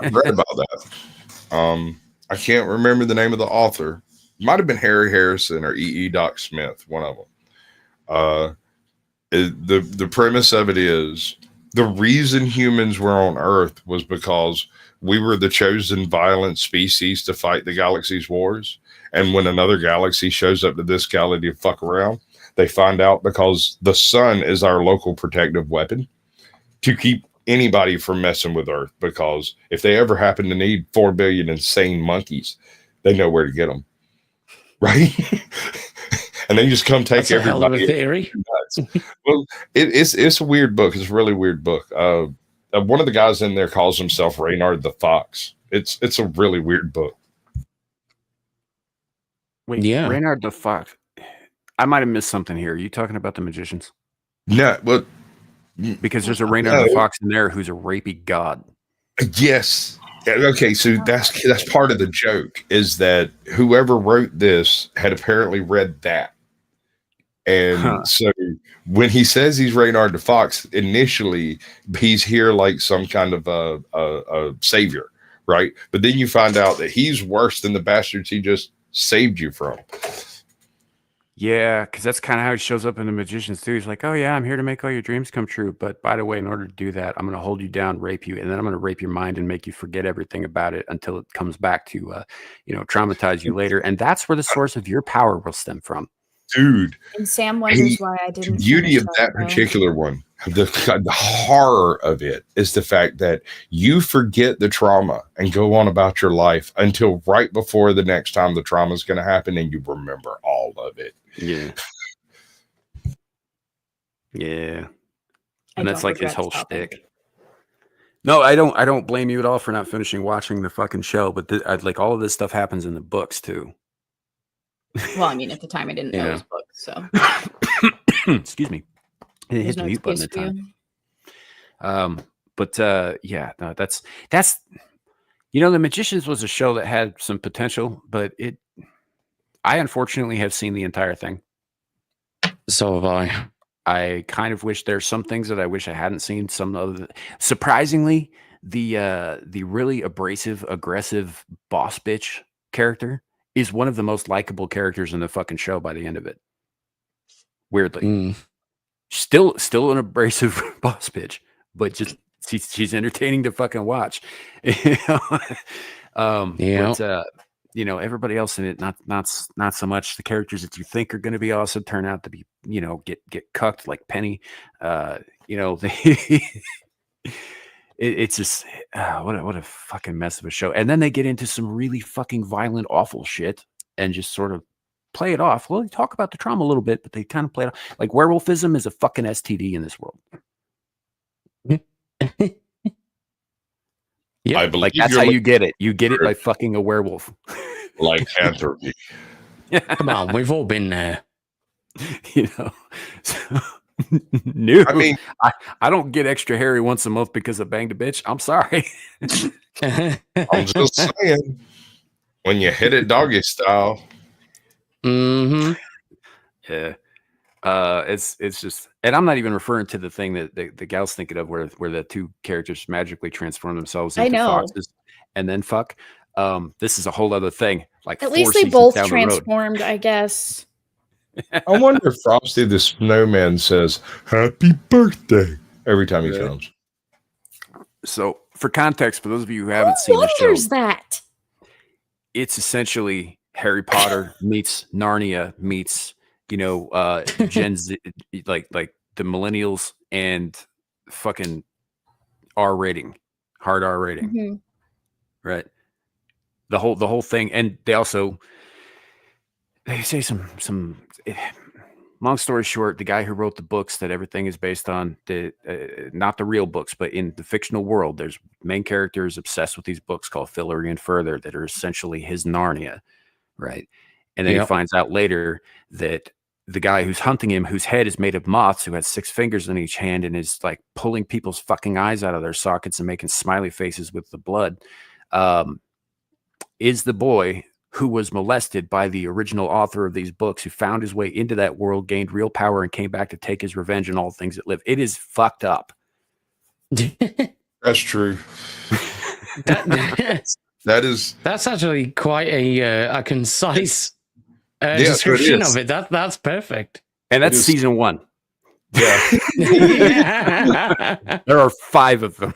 read about that. I can't remember the name of the author. It might have been Harry Harrison or E. Doc Smith, one of them. The premise of it is the reason humans were on Earth was because we were the chosen violent species to fight the galaxy's wars. And when another galaxy shows up to this galaxy to fuck around, they find out because the sun is our local protective weapon to keep anybody from messing with Earth. Because if they ever happen to need 4 billion insane monkeys, they know where to get them. Right? And they just come take That's a hell of a everybody. theory. Well, it's a weird book. It's a really weird book. One of the guys in there calls himself Reynard the Fox. It's a really weird book. Wait, yeah, Reynard the Fox. I might have missed something here. Are you talking about the magicians? No, well, because there's a Reynard the Fox in there who's a rapey god. Yes. Okay, so that's part of the joke is that whoever wrote this had apparently read that. And so when he says he's Reynard the Fox, initially he's here like some kind of a savior, right? But then you find out that he's worse than the bastards he just saved you from. Yeah, because that's kind of how he shows up in the Magicians too. He's like, "Oh yeah, I'm here to make all your dreams come true. But by the way, in order to do that, I'm going to hold you down, rape you, and then I'm going to rape your mind and make you forget everything about it until it comes back to, traumatize you later. And that's where the source of your power will stem from." Dude, And Sam wonders why I didn't. The beauty of that particular one, the horror of it is the fact that you forget the trauma and go on about your life until right before the next time the trauma is going to happen, and you remember all of it. Yeah. Yeah. And that's like his whole shtick. No, I don't blame you at all for not finishing watching the fucking show, but like all of this stuff happens in the books too. Well, I mean, at the time I didn't know his book, so excuse me. It hit the mute button at the time. No, that's The Magicians was a show that had some potential, but I unfortunately have seen the entire thing. So have I. I kind of wish there's some things that I wish I hadn't seen. Some other, surprisingly, the really abrasive, aggressive boss bitch character is one of the most likable characters in the fucking show by the end of it. Weirdly, still an abrasive boss bitch, but just she's entertaining to fucking watch. Everybody else in it, not so much. The characters that you think are going to be awesome turn out to be, get cucked like Penny. It's just what a fucking mess of a show. And then they get into some really fucking violent, awful shit and just sort of play it off. Well, they talk about the trauma a little bit, but they kind of play it off. Like werewolfism is a fucking STD in this world. Yeah, like that's how you get it. You get it by fucking a werewolf. Like anthropy. Come on, we've all been there. No, I mean, I don't get extra hairy once a month because I banged a bitch. I'm sorry. I'm just saying, when you hit it doggy style. Mm-hmm. Yeah. It's just, and I'm not even referring to the thing that the gal's thinking of where the two characters magically transform themselves into foxes and then fuck. This is a whole other thing. Like at least they both transformed, I guess. I wonder if Frosty the Snowman says "Happy Birthday" every time he comes. So, for context, for those of you who haven't seen the show, that it's essentially Harry Potter meets Narnia meets Gen Z, like the millennials and fucking R rating, hard R rating, right? The whole thing, and they also they say some. Long story short, the guy who wrote the books that everything is based on, not the real books, but in the fictional world, there's main character is obsessed with these books called Fillory and Further that are essentially his Narnia, right? And then he finds out later that the guy who's hunting him, whose head is made of moths, who has 6 fingers in each hand and is like pulling people's fucking eyes out of their sockets and making smiley faces with the blood, is the boy who was molested by the original author of these books, who found his way into that world, gained real power, and came back to take his revenge on all things that live. It is fucked up. That's true. That's actually quite a concise description of it. That's perfect. And that's season 1. Yeah. There are 5 of them.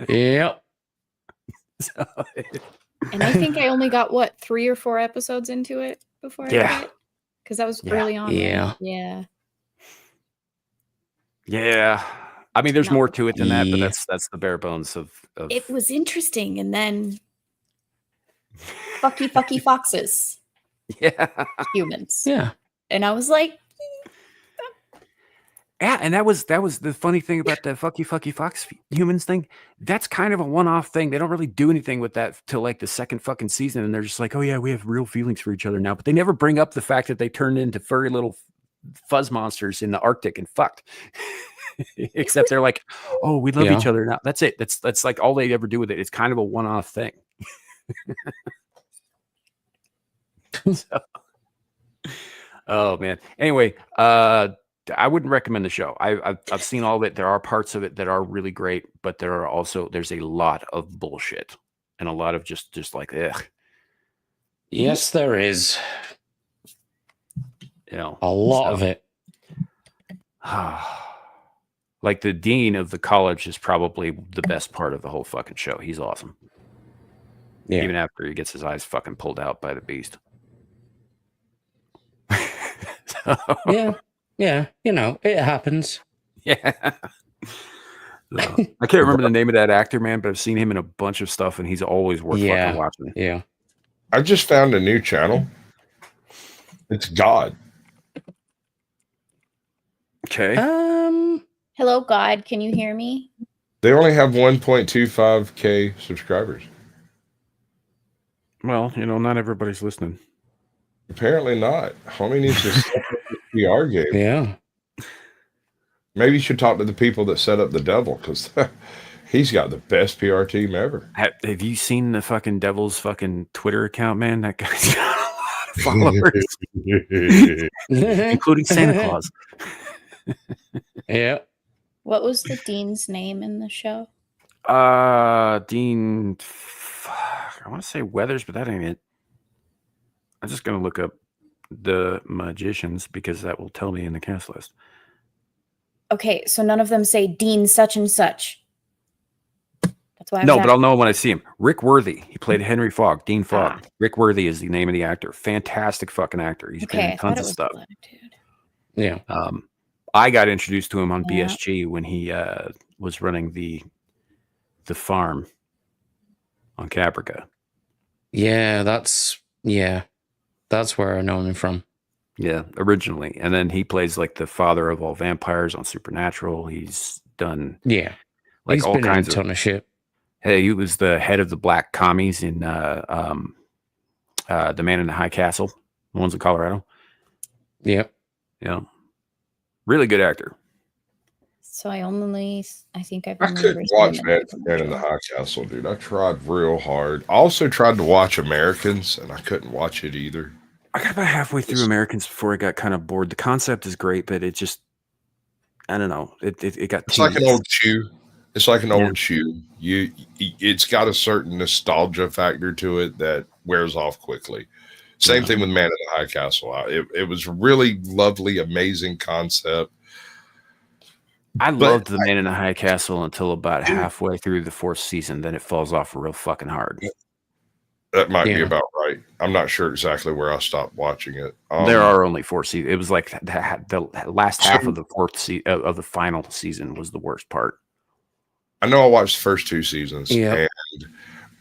Yep. And I think I only got 3 or 4 episodes into it before I got it, because that was early on. Yeah. I mean, there's more to it than that, but that's the bare bones of. It was interesting, and then fucky foxes. Yeah. Humans. Yeah. And I was like, yeah, and that was the funny thing about the fucky fox humans thing. That's kind of a one-off thing. They don't really do anything with that till like the second fucking season, and they're just like, oh yeah, we have real feelings for each other now. But they never bring up the fact that they turned into furry little fuzz monsters in the Arctic and fucked. Except they're like, oh, we love each other now. That's it. That's like all they ever do with it. It's kind of a one-off thing. So, oh man. Anyway, I wouldn't recommend the show. I've seen all of it. There are parts of it that are really great, but there's a lot of bullshit and a lot of just like ugh. Yes, there is. You know, a lot of it. Like the dean of the college is probably the best part of the whole fucking show. He's awesome. Yeah. Even after he gets his eyes fucking pulled out by the beast. Yeah, you know, it happens. Yeah. So, I can't remember the name of that actor, man, but I've seen him in a bunch of stuff, and he's always worth fucking watching. Yeah. I just found a new channel. It's God. Okay. Hello, God. Can you hear me? They only have 1.25K subscribers. Well, you know, not everybody's listening. Apparently not. Homie needs to step up his PR game. Yeah. Maybe you should talk to the people that set up the devil, because he's got the best PR team ever. Have you seen the fucking devil's fucking Twitter account, man? That guy's got a lot of followers, including Santa Claus. Yeah. What was the dean's name in the show? Dean. I want to say Weathers, but that ain't it. I'm just going to look up the magicians because that will tell me in the cast list. Okay, so none of them say Dean such and such. That's why. No, but I'll know when I see him. Rick Worthy. He played Henry Fogg, Dean Fogg. Rick Worthy is the name of the actor. Fantastic fucking actor. He's been in tons of stuff. Yeah. I got introduced to him on BSG when he was running the farm on Caprica. Yeah, that's where I know him from. Yeah, originally. And then he plays like the father of all vampires on Supernatural. He's done like he's all been kinds in a ton of shit. Hey, he was the head of the Black Commies in The Man in the High Castle, the ones in Colorado. Yep. Yeah. Really good actor. So I think I've I couldn't watch Man in the High Castle, dude. I tried real hard. I also tried to watch Americans, and I couldn't watch it either. I got about halfway through Americans before I got kind of bored. The concept is great, but it just, I don't know. It got. It's like an old shoe. It's like an old shoe. It's got a certain nostalgia factor to it that wears off quickly. Same thing with Man in the High Castle. It was really lovely, amazing concept. I loved The Man in the High Castle until about halfway through the 4th season. Then it falls off real fucking hard. That might be about right. I'm not sure exactly where I stopped watching it. There are only 4 seasons. It was like the last half of the 4th of the final season was the worst part. I know I watched the first 2 seasons, and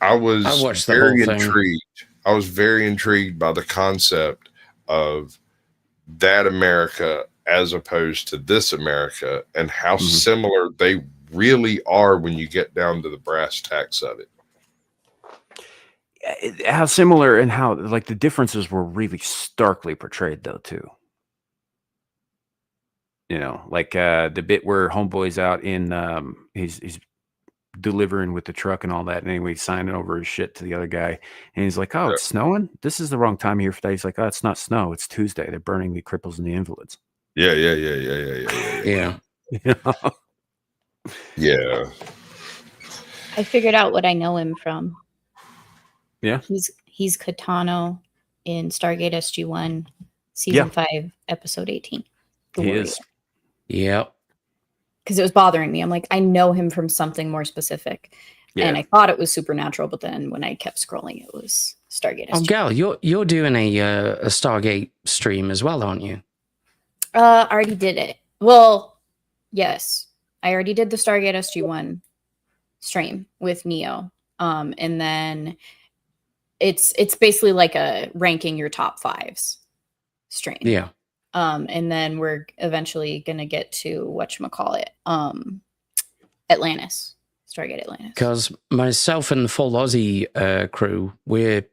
I was very intrigued. I was very intrigued by the concept of that America as opposed to this America, and how similar they really are when you get down to the brass tacks of it. How similar, and how like the differences were really starkly portrayed though too. You know, like the bit where Homeboy's out in he's delivering with the truck and all that, and anyway, he's signing over his shit to the other guy, and he's like, "Oh, it's snowing. This is the wrong time of year for that." He's like, "Oh, it's not snow. It's Tuesday. They're burning the cripples and the invalids." Yeah. Yeah. I figured out what I know him from. Yeah. He's Katano in Stargate SG-1, season 5, episode 18. He is. Yep. Because it was bothering me. I'm like, I know him from something more specific. Yeah. And I thought it was Supernatural, but then when I kept scrolling, it was Stargate SG. Oh, Gal, you're doing a Stargate stream as well, aren't you? I already did it. Well, yes. I already did the Stargate SG-1 stream with Neo. And then it's basically like a ranking your top 5s stream. Yeah. And then we're eventually gonna get to whatchamacallit, Atlantis. Stargate Atlantis. Because myself and the full Aussie crew, we're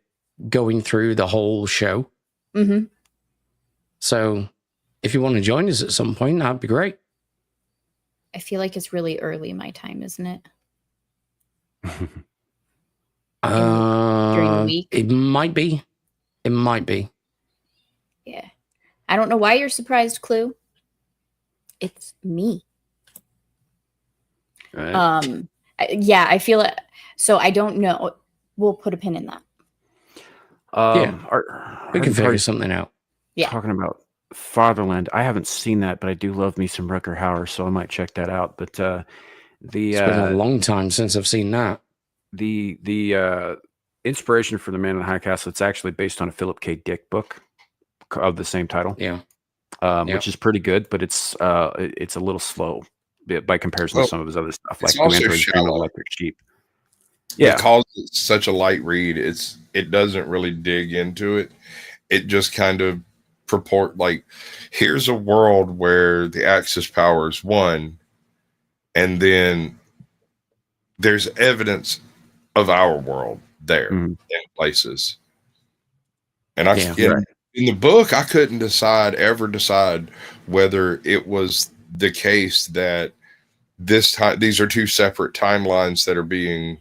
going through the whole show. Mm-hmm. So if you want to join us at some point, that'd be great. I feel like it's really early my time, isn't it? During the week? It might be. It might be. Yeah. I don't know why you're surprised, Clue. It's me. Right. Yeah, I feel it. So I don't know. We'll put a pin in that. We can figure something out. Yeah. Talking about Fatherland, I haven't seen that, but I do love me some Rutger Hauer, so I might check that out. But it's been a long time since I've seen that. The inspiration for The Man in the High Castle, it's actually based on a Philip K. Dick book of the same title. Yeah. Which is pretty good, but it's a little slow by comparison to some of his other stuff, like also Electric Sheep. Yeah, because it's such a light read, it doesn't really dig into it. It just kind of like, here's a world where the Axis powers won, and then there's evidence of our world there in places. And in the book, I couldn't ever decide whether it was the case that these are two separate timelines that are being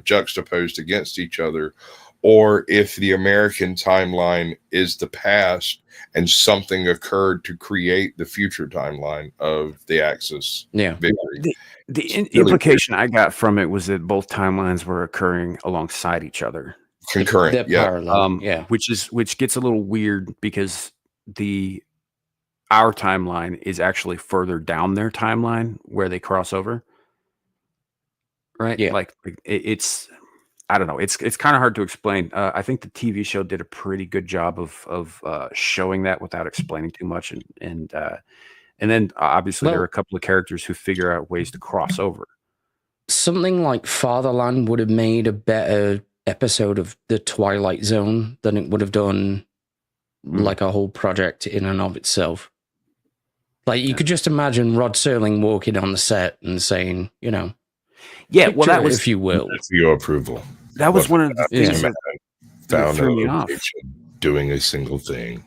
juxtaposed against each other, or if the American timeline is the past and something occurred to create the future timeline of the Axis victory. The implication I got from it was that both timelines were occurring alongside each other. Concurrent, which gets a little weird because our timeline is actually further down their timeline where they cross over, right? Yeah, like it's, I don't know, it's kind of hard to explain. I think the TV show did a pretty good job of showing that without explaining too much, and then obviously there are a couple of characters who figure out ways to cross over. Something like Fatherland would have made a better episode of the Twilight Zone than it would have done like a whole project in and of itself. Like, you could just imagine Rod Serling walking on the set and saying, that was, if you will, for your approval. That was one of the things that found threw me off. Doing a single thing.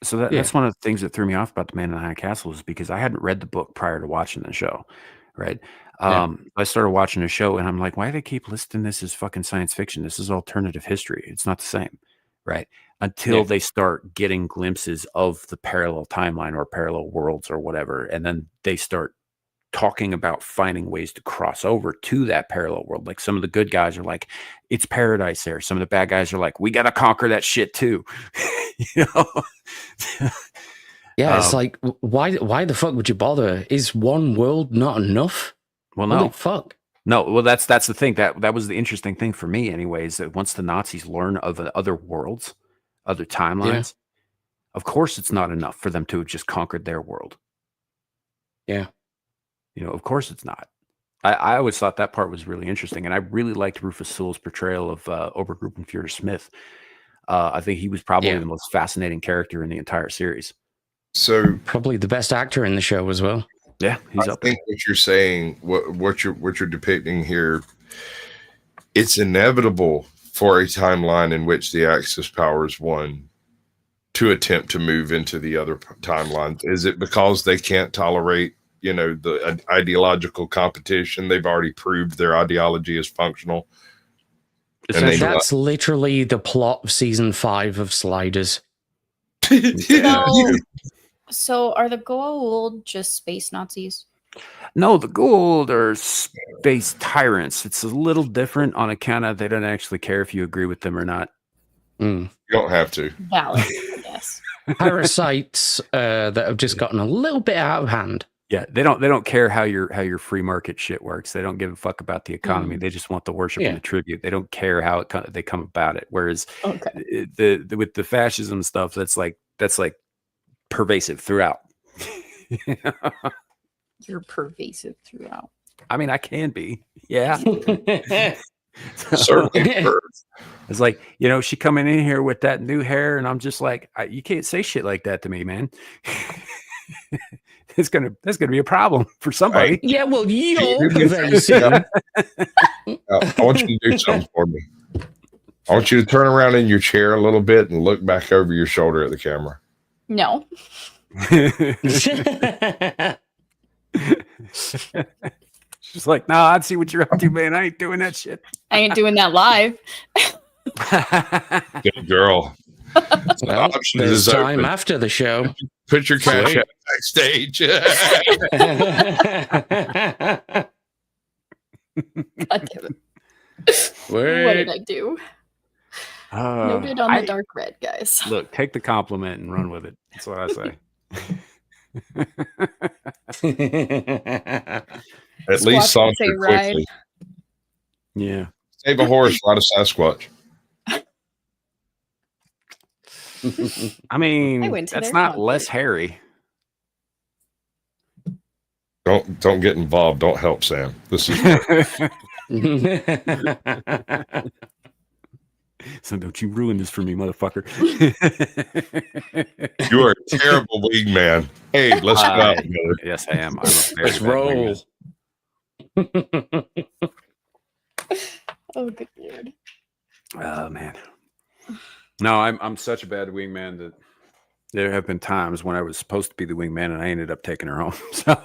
So that's one of the things that threw me off about The Man in the High Castle, is because I hadn't read the book prior to watching the show, right? I started watching the show and I'm like, why do they keep listing this as fucking science fiction? This is alternative history. It's not the same, right? Until they start getting glimpses of the parallel timeline or parallel worlds or whatever. And then they start talking about finding ways to cross over to that parallel world. Like, some of the good guys are like, it's paradise there. Some of the bad guys are like, we got to conquer that shit too. It's like, why the fuck would you bother? Is one world not enough? Well, no. Holy fuck. No, well, that's the thing. That was the interesting thing for me, anyways, that once the Nazis learn of other worlds, other timelines, of course it's not enough for them to have just conquered their world. Yeah. Of course it's not. I always thought that part was really interesting, and I really liked Rufus Sewell's portrayal of Obergruppenführer Smith. I think he was probably the most fascinating character in the entire series. So probably the best actor in the show as well. Yeah, he's up there. I think what you're saying, what you're depicting here, it's inevitable for a timeline in which the Axis powers won to attempt to move into the other timelines. Is it because they can't tolerate, the ideological competition? They've already proved their ideology is functional. And that's literally the plot of season 5 of Sliders. So are the Goa'uld just space Nazis? No, the Goa'uld are space tyrants. It's a little different on account of they don't actually care if you agree with them or not. You don't have to. Valid, I guess. Parasites that have just gotten a little bit out of hand. Yeah, they don't care how your free market shit works. They don't give a fuck about the economy. They just want the worship and the tribute. They don't care how they come about it. Whereas with the fascism stuff, that's like pervasive throughout. You're pervasive throughout. I mean, I can be. Yeah. Certainly. It's like, she coming in here with that new hair, and I'm just like, you can't say shit like that to me, man. That's gonna be a problem for somebody. Yeah, well, you'll very soon. I want you to do something for me. I want you to turn around in your chair a little bit and look back over your shoulder at the camera. No. She's like, no, I'd see what you're up to, man. I ain't doing that shit. I ain't doing that live. Good girl. Well, there's time open. After the show. Put your cash out backstage. God damn it. What did I do? Noted on the dark red, guys. Look, take the compliment and run with it. That's what I say. At least saunter quickly. Yeah. Save a horse, ride a Sasquatch. I mean, that's not less hairy. Don't get involved. Don't help Sam. This is so don't you ruin this for me, motherfucker. You are a terrible wingman. Hey, let's go out together. Yes, I am. Let's roll. Oh, good Lord. Oh, man. No, I'm such a bad wingman that there have been times when I was supposed to be the wingman and I ended up taking her home. So,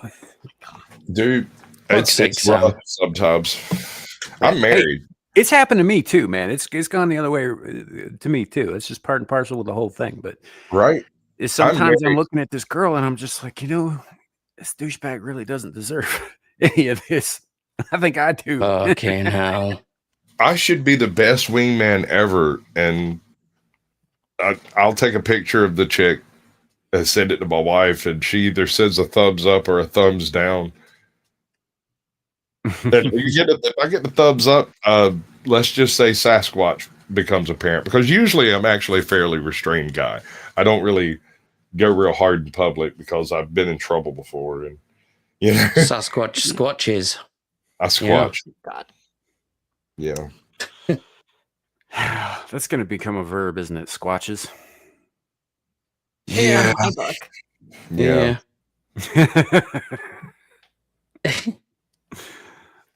dude, it's rough sometimes. I'm married. Hey, it's happened to me too, man. It's gone the other way to me too. It's just part and parcel of the whole thing. But sometimes I'm looking at this girl and I'm just like, this douchebag really doesn't deserve any of this. I think I do. Okay, now I should be the best wingman ever, and I'll take a picture of the chick and send it to my wife, and she either sends a thumbs up or a thumbs down. And if I get the thumbs up, let's just say Sasquatch becomes apparent, because usually I'm actually a fairly restrained guy. I don't really go real hard in public because I've been in trouble before, and Sasquatch squatches. I squatch. God. Yeah. That's going to become a verb, isn't it? Squatches. Yeah. Yeah.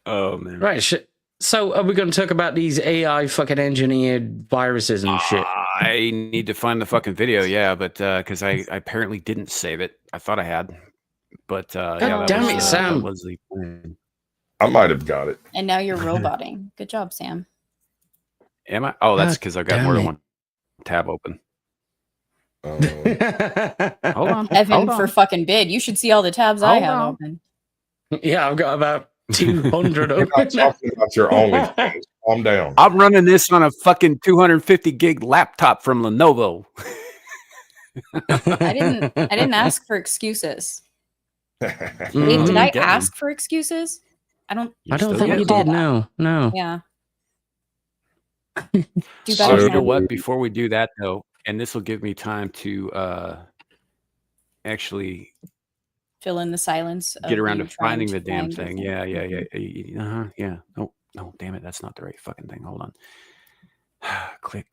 Oh, man. Right. So are we going to talk about these AI fucking engineered viruses and shit? I need to find the fucking video, but because I apparently didn't save it. I thought I had. But damn it, Sam. I might have got it. And now you're roboting. Good job, Sam. Am I? Oh, that's because I've got more than one tab open. Hold on. Heaven fucking bid. You should see all the tabs I have open. Yeah, I've got about 200 open. You're not talking about your OnlyFans. Calm down. I'm running this on a fucking 250 gig laptop from Lenovo. I didn't ask for excuses. Did I ask for excuses? I don't think you did. No. Yeah. So you know what? Before we do that, though, and this will give me time to actually fill in the silence. Get around you to finding trying the to damn find the thing. Yeah. Yeah. No, damn it. That's not the right fucking thing. Hold on. Click.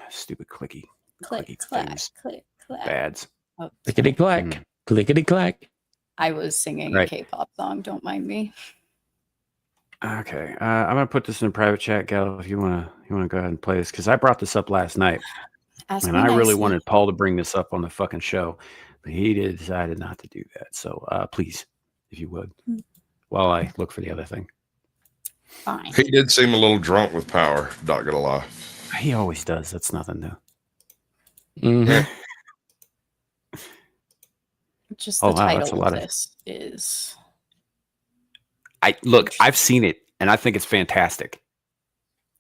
Stupid clicky. Click, clicky clack, things. click, clack. Bads. Oh, Clickety clack. Clickety clack. I was singing a K-pop song. Don't mind me. Okay. I'm gonna put this in a private chat, Gal, if you wanna go ahead and play this, because I brought this up last night. And I really wanted Paul to bring this up on the fucking show, but he decided not to do that. So please, if you would, while I look for the other thing. Fine. He did seem a little drunk with power, not gonna lie. He always does. That's nothing new. Mm-hmm. Just the title of this is... I've seen it, and I think it's fantastic.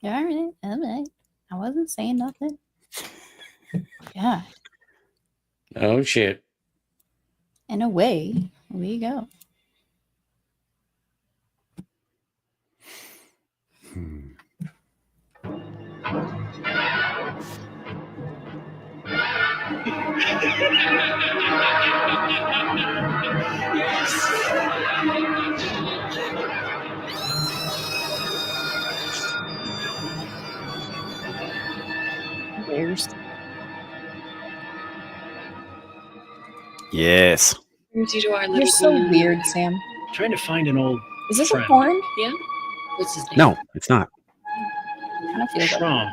Yeah, all right. I wasn't saying nothing. Yeah. Oh, shit. And away we go. Bears. Yes. You're so weird, Sam. Trying to find an old. Is this friend. a porn? Yeah. What's his name? No, it's not. Kind of feels like Shram.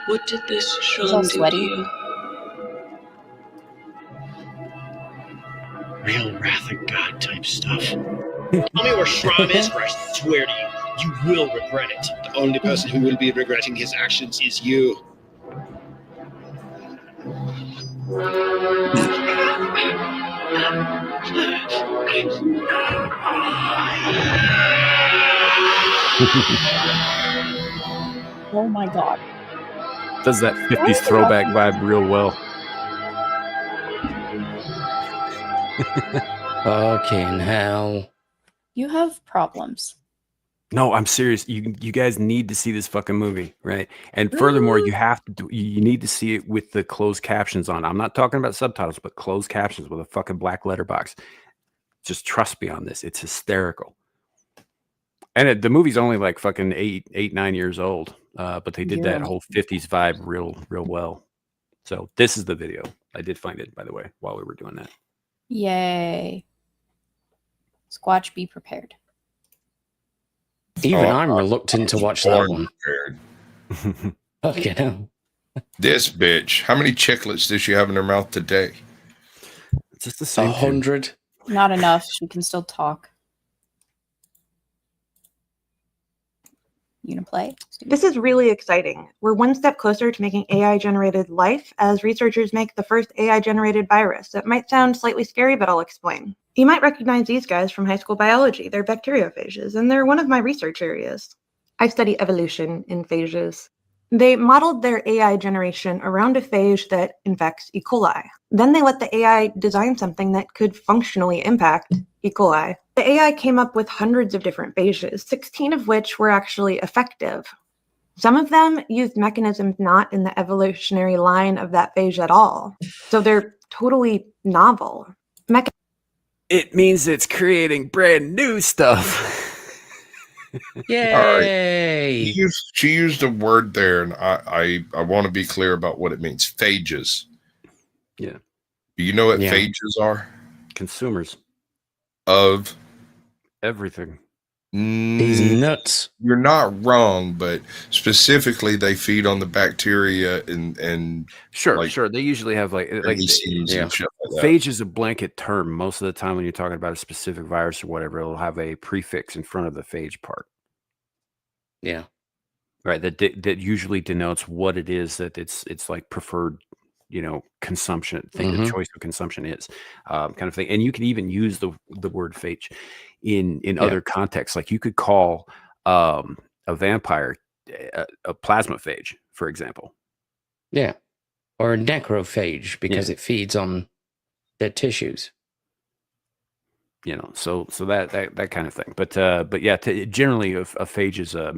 What did this He's all Sean do to sweaty. you? Real Wrath of God type stuff. Tell me where Shram is, or I swear to you, you will regret it. The only person who will be regretting his actions is you. Oh my god. Does that 50s throwback vibe real well. Fucking hell. You have problems. No, I'm serious. You guys need to see this fucking movie, right? And furthermore, you need to see it with the closed captions on. I'm not talking about subtitles, but closed captions with a fucking black letterbox. Just trust me on this. It's hysterical. And the movie's only like fucking 9 years old. But they did that whole 50s vibe real well. So this is the video. I did find it, by the way, while we were doing that. Yay. Squatch, be prepared. Even I'm reluctant to watch that one. Fucking hell. This bitch. How many chiclets does she have in her mouth today? It's just the same. 100. Not enough. She can still talk. You gonna play? This is really exciting. We're one step closer to making AI-generated life as researchers make the first AI-generated virus. That might sound slightly scary, but I'll explain. You might recognize these guys from high school biology. They're bacteriophages, and they're one of my research areas. I study evolution in phages. They modeled their AI generation around a phage that infects E. coli. Then they let the AI design something that could functionally impact E. coli. The AI came up with hundreds of different phages, 16 of which were actually effective. Some of them used mechanisms not in the evolutionary line of that phage at all. So they're totally novel. It means it's creating brand new stuff. Yay! Right. She used a word there, and I want to be clear about what it means. Phages. Yeah. Do you know what phages are? Consumers. Of? Everything. These nuts. You're not wrong, but specifically they feed on the bacteria and sure. They usually have like and shit like that. Phage is a blanket term. Most of the time when you're talking about a specific virus or whatever, it'll have a prefix in front of the phage part. Yeah. Right. That usually denotes what it is that it's like preferred, consumption thing, the choice of consumption is kind of thing. And you can even use the word phage in other contexts. Like you could call a vampire a plasmaphage, for example. Yeah. Or a necrophage because it feeds on dead tissues. So that kind of thing. But yeah, generally a phage is a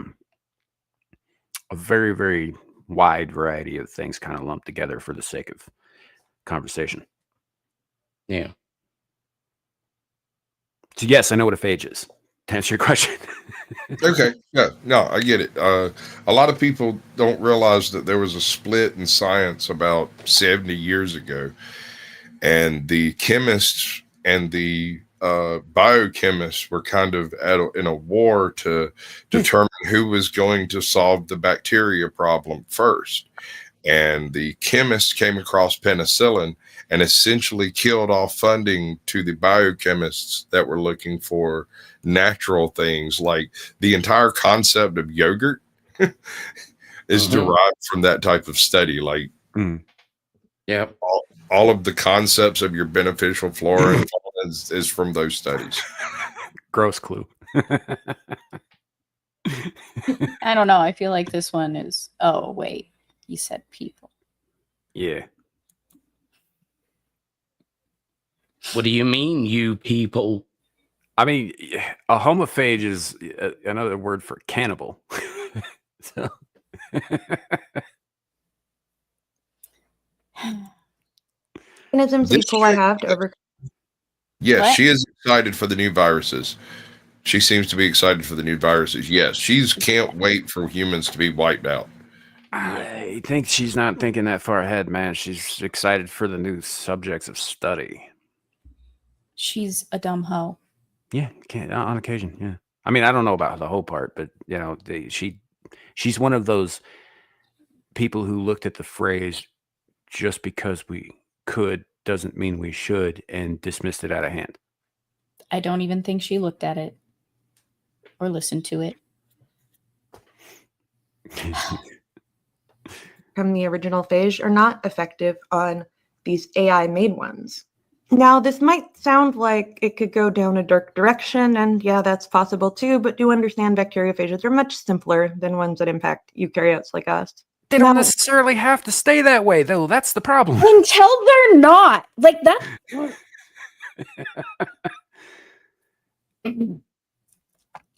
very, very wide variety of things kind of lumped together for the sake of conversation. Yeah. So yes, I know what a phage is. To answer your question. Okay. Yeah. No, I get it. A lot of people don't realize that there was a split in science about 70 years ago, and the chemists and the biochemists were kind of in a war to determine who was going to solve the bacteria problem first. And the chemists came across penicillin and essentially killed off funding to the biochemists that were looking for natural things. Like the entire concept of yogurt is derived from that type of study. Like, Yep. all of the concepts of your beneficial flora and fauna is from those studies. Gross clue. I don't know. I feel like this one is. Oh wait, you said people. Yeah. What do you mean, you people? I mean, a homophage is another word for cannibal. So. Mechanisms E. coli have to overcome. Yes, What? she is excited for the new viruses. She seems to be excited for the new viruses. Yes, she's can't wait for humans to be wiped out. I think she's not thinking that far ahead, man. She's excited for the new subjects of study. She's a dumb hoe. Yeah, on occasion. Yeah, I mean, I don't know about the whole part, but you know, she's one of those people who looked at the phrase "just because we could doesn't mean we should" and dismissed it out of hand. I don't even think she looked at it or listened to it. From the original phage are not effective on these AI-made ones. Now, this might sound like it could go down a dark direction, and yeah, that's possible too, but do understand bacteriophages are much simpler than ones that impact eukaryotes like us. They don't necessarily have to stay that way, though. That's the problem. Until they're not. Like that.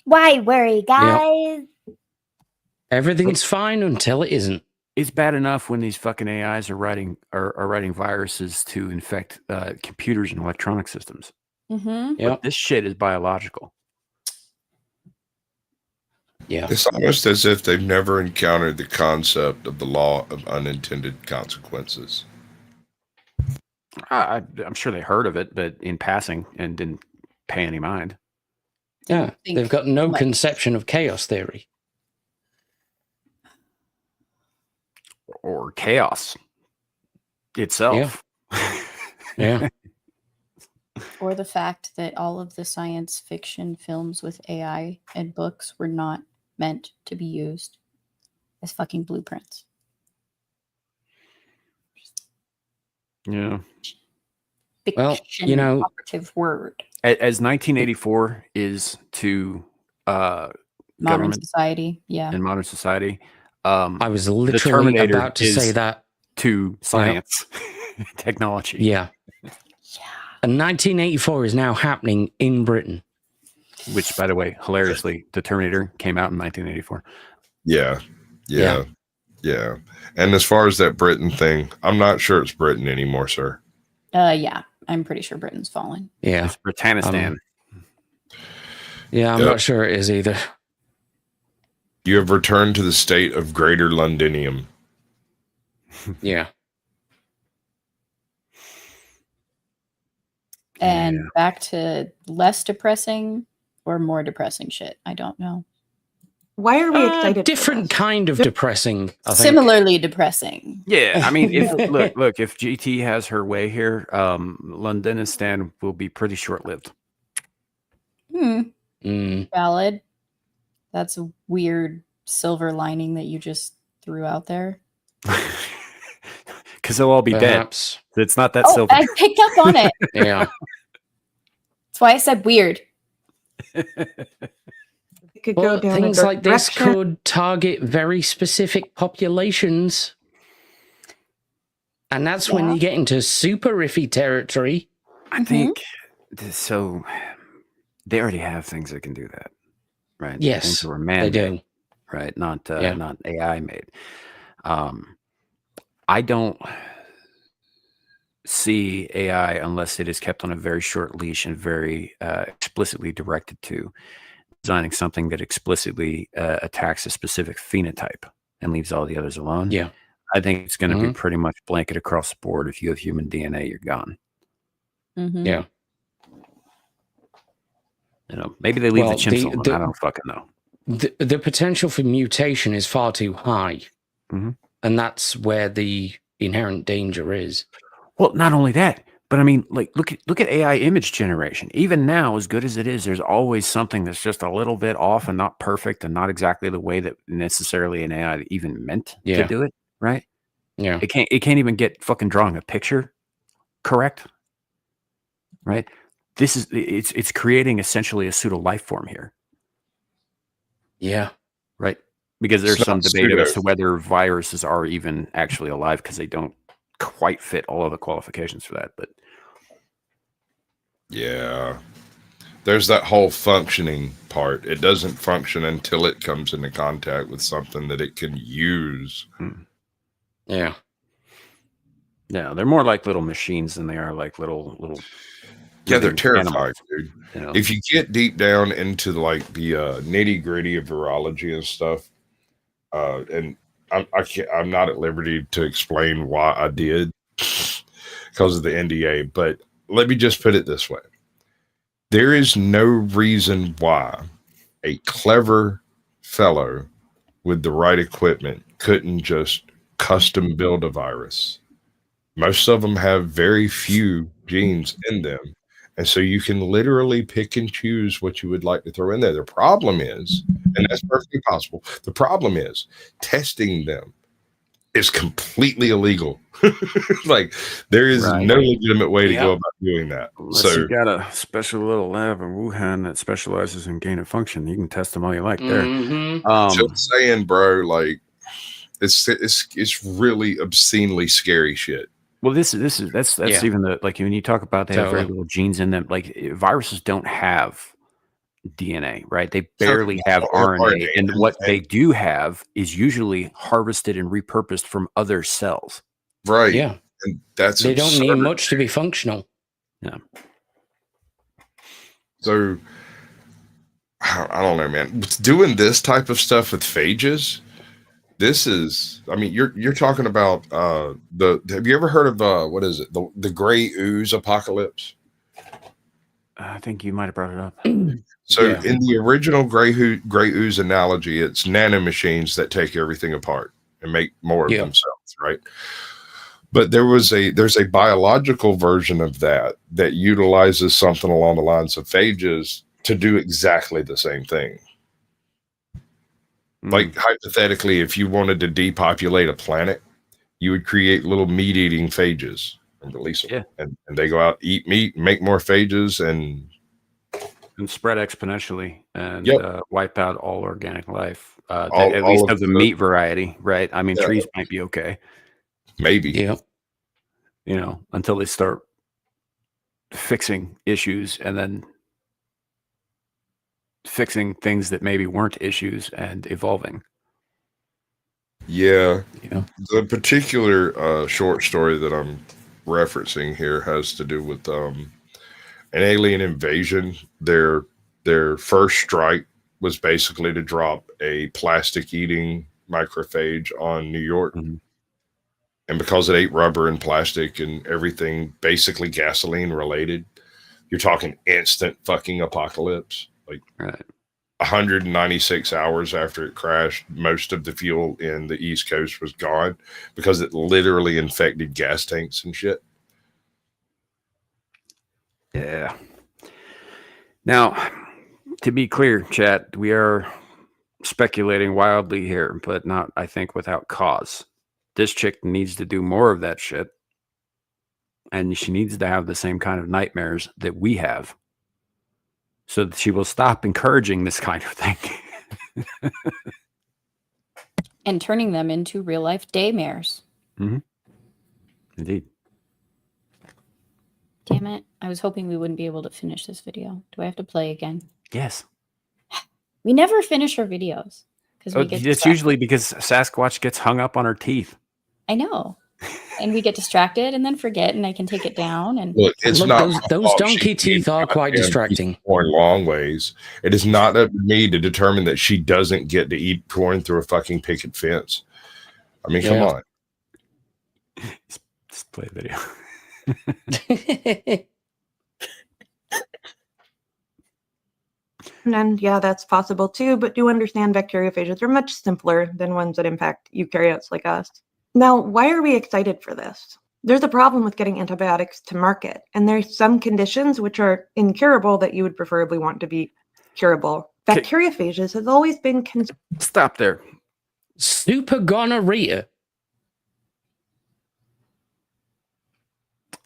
Why worry, guys? Yep. Everything's fine until it isn't. It's bad enough when these fucking AIs are writing viruses to infect computers and electronic systems. Mm-hmm. Yep. This shit is biological. Yeah. It's almost as if they've never encountered the concept of the law of unintended consequences. I'm sure they heard of it, but in passing and didn't pay any mind. Yeah. They've got no conception of chaos theory. Or chaos itself. Yeah. Or the fact that all of the science fiction films with AI and books were not meant to be used as fucking blueprints. Yeah. Fiction, well, you know, operative word. As 1984 is to Modern society, yeah. In modern society. I was literally about to say that. To science, technology. Yeah. And 1984 is now happening in Britain. Which, by the way, hilariously, The Terminator came out in 1984. Yeah. And as far as that Britain thing, I'm not sure it's Britain anymore, sir. Yeah. I'm pretty sure Britain's fallen. Yeah. It's Britannistan. Yeah, I'm not sure it is either. You have returned to the state of Greater Londinium. Yeah. And back to less depressing or more depressing shit. I don't know. Why are we excited? Different kind of depressing. I think. Similarly depressing. Yeah, I mean, if look, if GT has her way here, Londonistan will be pretty short-lived. Valid. That's a weird silver lining that you just threw out there. Because they'll all be Perhaps. dead. It's not that silver. I picked up on it. Yeah. That's why I said weird. Could Well, go down things a like this direction. could target very specific populations. And that's when you get into super iffy territory. I think so. They already have things that can do that, right? Yes, things that were they man-made, do. right? Not AI made. I don't. see AI unless it is kept on a very short leash and very explicitly directed to designing something that explicitly attacks a specific phenotype and leaves all the others alone. Yeah. I think it's going to be pretty much blanket across the board. If you have human DNA, you're gone. Mm-hmm. Yeah. You know, maybe they leave the chimps alone. I don't fucking know. The potential for mutation is far too high. Mm-hmm. And that's where the inherent danger is. Well, not only that, but I mean, like, look at AI image generation. Even now, as good as it is, there's always something that's just a little bit off and not perfect and not exactly the way that necessarily an AI even meant to do it, right? Yeah. It can't even get fucking drawing a picture correct, right? It's creating essentially a pseudo life form here. Yeah. Right. Because there's some debate as to whether viruses are even actually alive because they don't quite fit all of the qualifications for that. But yeah, there's that whole functioning part. It doesn't function until it comes into contact with something that it can use. Yeah. Yeah, they're more like little machines than they are like little. Yeah, they're terrifying, dude. You know? If you get deep down into like the nitty gritty of virology and stuff, and I'm not at liberty to explain why I did because of the NDA, but let me just put it this way. There is no reason why a clever fellow with the right equipment couldn't just custom build a virus. Most of them have very few genes in them. And so you can literally pick and choose what you would like to throw in there. The problem is, and that's perfectly possible, the problem is testing them is completely illegal. Like, there is no legitimate way to go about doing that. Unless you got a special little lab in Wuhan that specializes in gain of function, you can test them all you like there. Just saying, bro, like, it's really obscenely scary shit. Well, that's even the, like, when you talk about they have very little genes in them, like viruses don't have DNA, right? They barely have RNA, and what they do have is usually harvested and repurposed from other cells. Right. Yeah. And that's they don't need much to be functional. Yeah. So I don't know, man. Doing this type of stuff with phages. This is, I mean, you're talking about have you ever heard of what is it? The gray ooze apocalypse? I think you might have brought it up. So in the original gray ooze analogy, it's nanomachines that take everything apart and make more of themselves, right? But there's a biological version of that utilizes something along the lines of phages to do exactly the same thing. Like, hypothetically, if you wanted to depopulate a planet, you would create little meat-eating phages and release them. Yeah. And they go out, eat meat, make more phages, and spread exponentially and wipe out all organic life. At least of the meat variety, right? I mean, trees might be okay. Maybe. Yeah. You know, until they start fixing issues and then fixing things that maybe weren't issues and evolving. Yeah. The particular short story that I'm referencing here has to do with an alien invasion. Their first strike was basically to drop a plastic eating microphage on New York. Mm-hmm. And because it ate rubber and plastic and everything basically gasoline related, you're talking instant fucking apocalypse. Like 196 hours after it crashed, most of the fuel in the East Coast was gone because it literally infected gas tanks and shit. Yeah. Now, to be clear, chat, we are speculating wildly here, but not, I think, without cause. This chick needs to do more of that shit. And she needs to have the same kind of nightmares that we have, so that she will stop encouraging this kind of thing. And turning them into real life daymares. Mm-hmm. Indeed. Damn it. I was hoping we wouldn't be able to finish this video. Do I have to play again? Yes. We never finish our videos. It's usually because Sasquatch gets hung up on her teeth. I know. and we get distracted and then forget, and I can take it down. And look, it's Look, not those donkey teeth are quite distracting. Corn long ways. It is not up to me to determine that she doesn't get to eat corn through a fucking picket fence. I mean, come on. Just play a video. And yeah, that's possible too, but do understand bacteriophages are much simpler than ones that impact eukaryotes like us. Now, why are we excited for this? There's a problem with getting antibiotics to market, and there's some conditions which are incurable that you would preferably want to be curable. Bacteriophages has always been... Stop there. Super gonorrhea.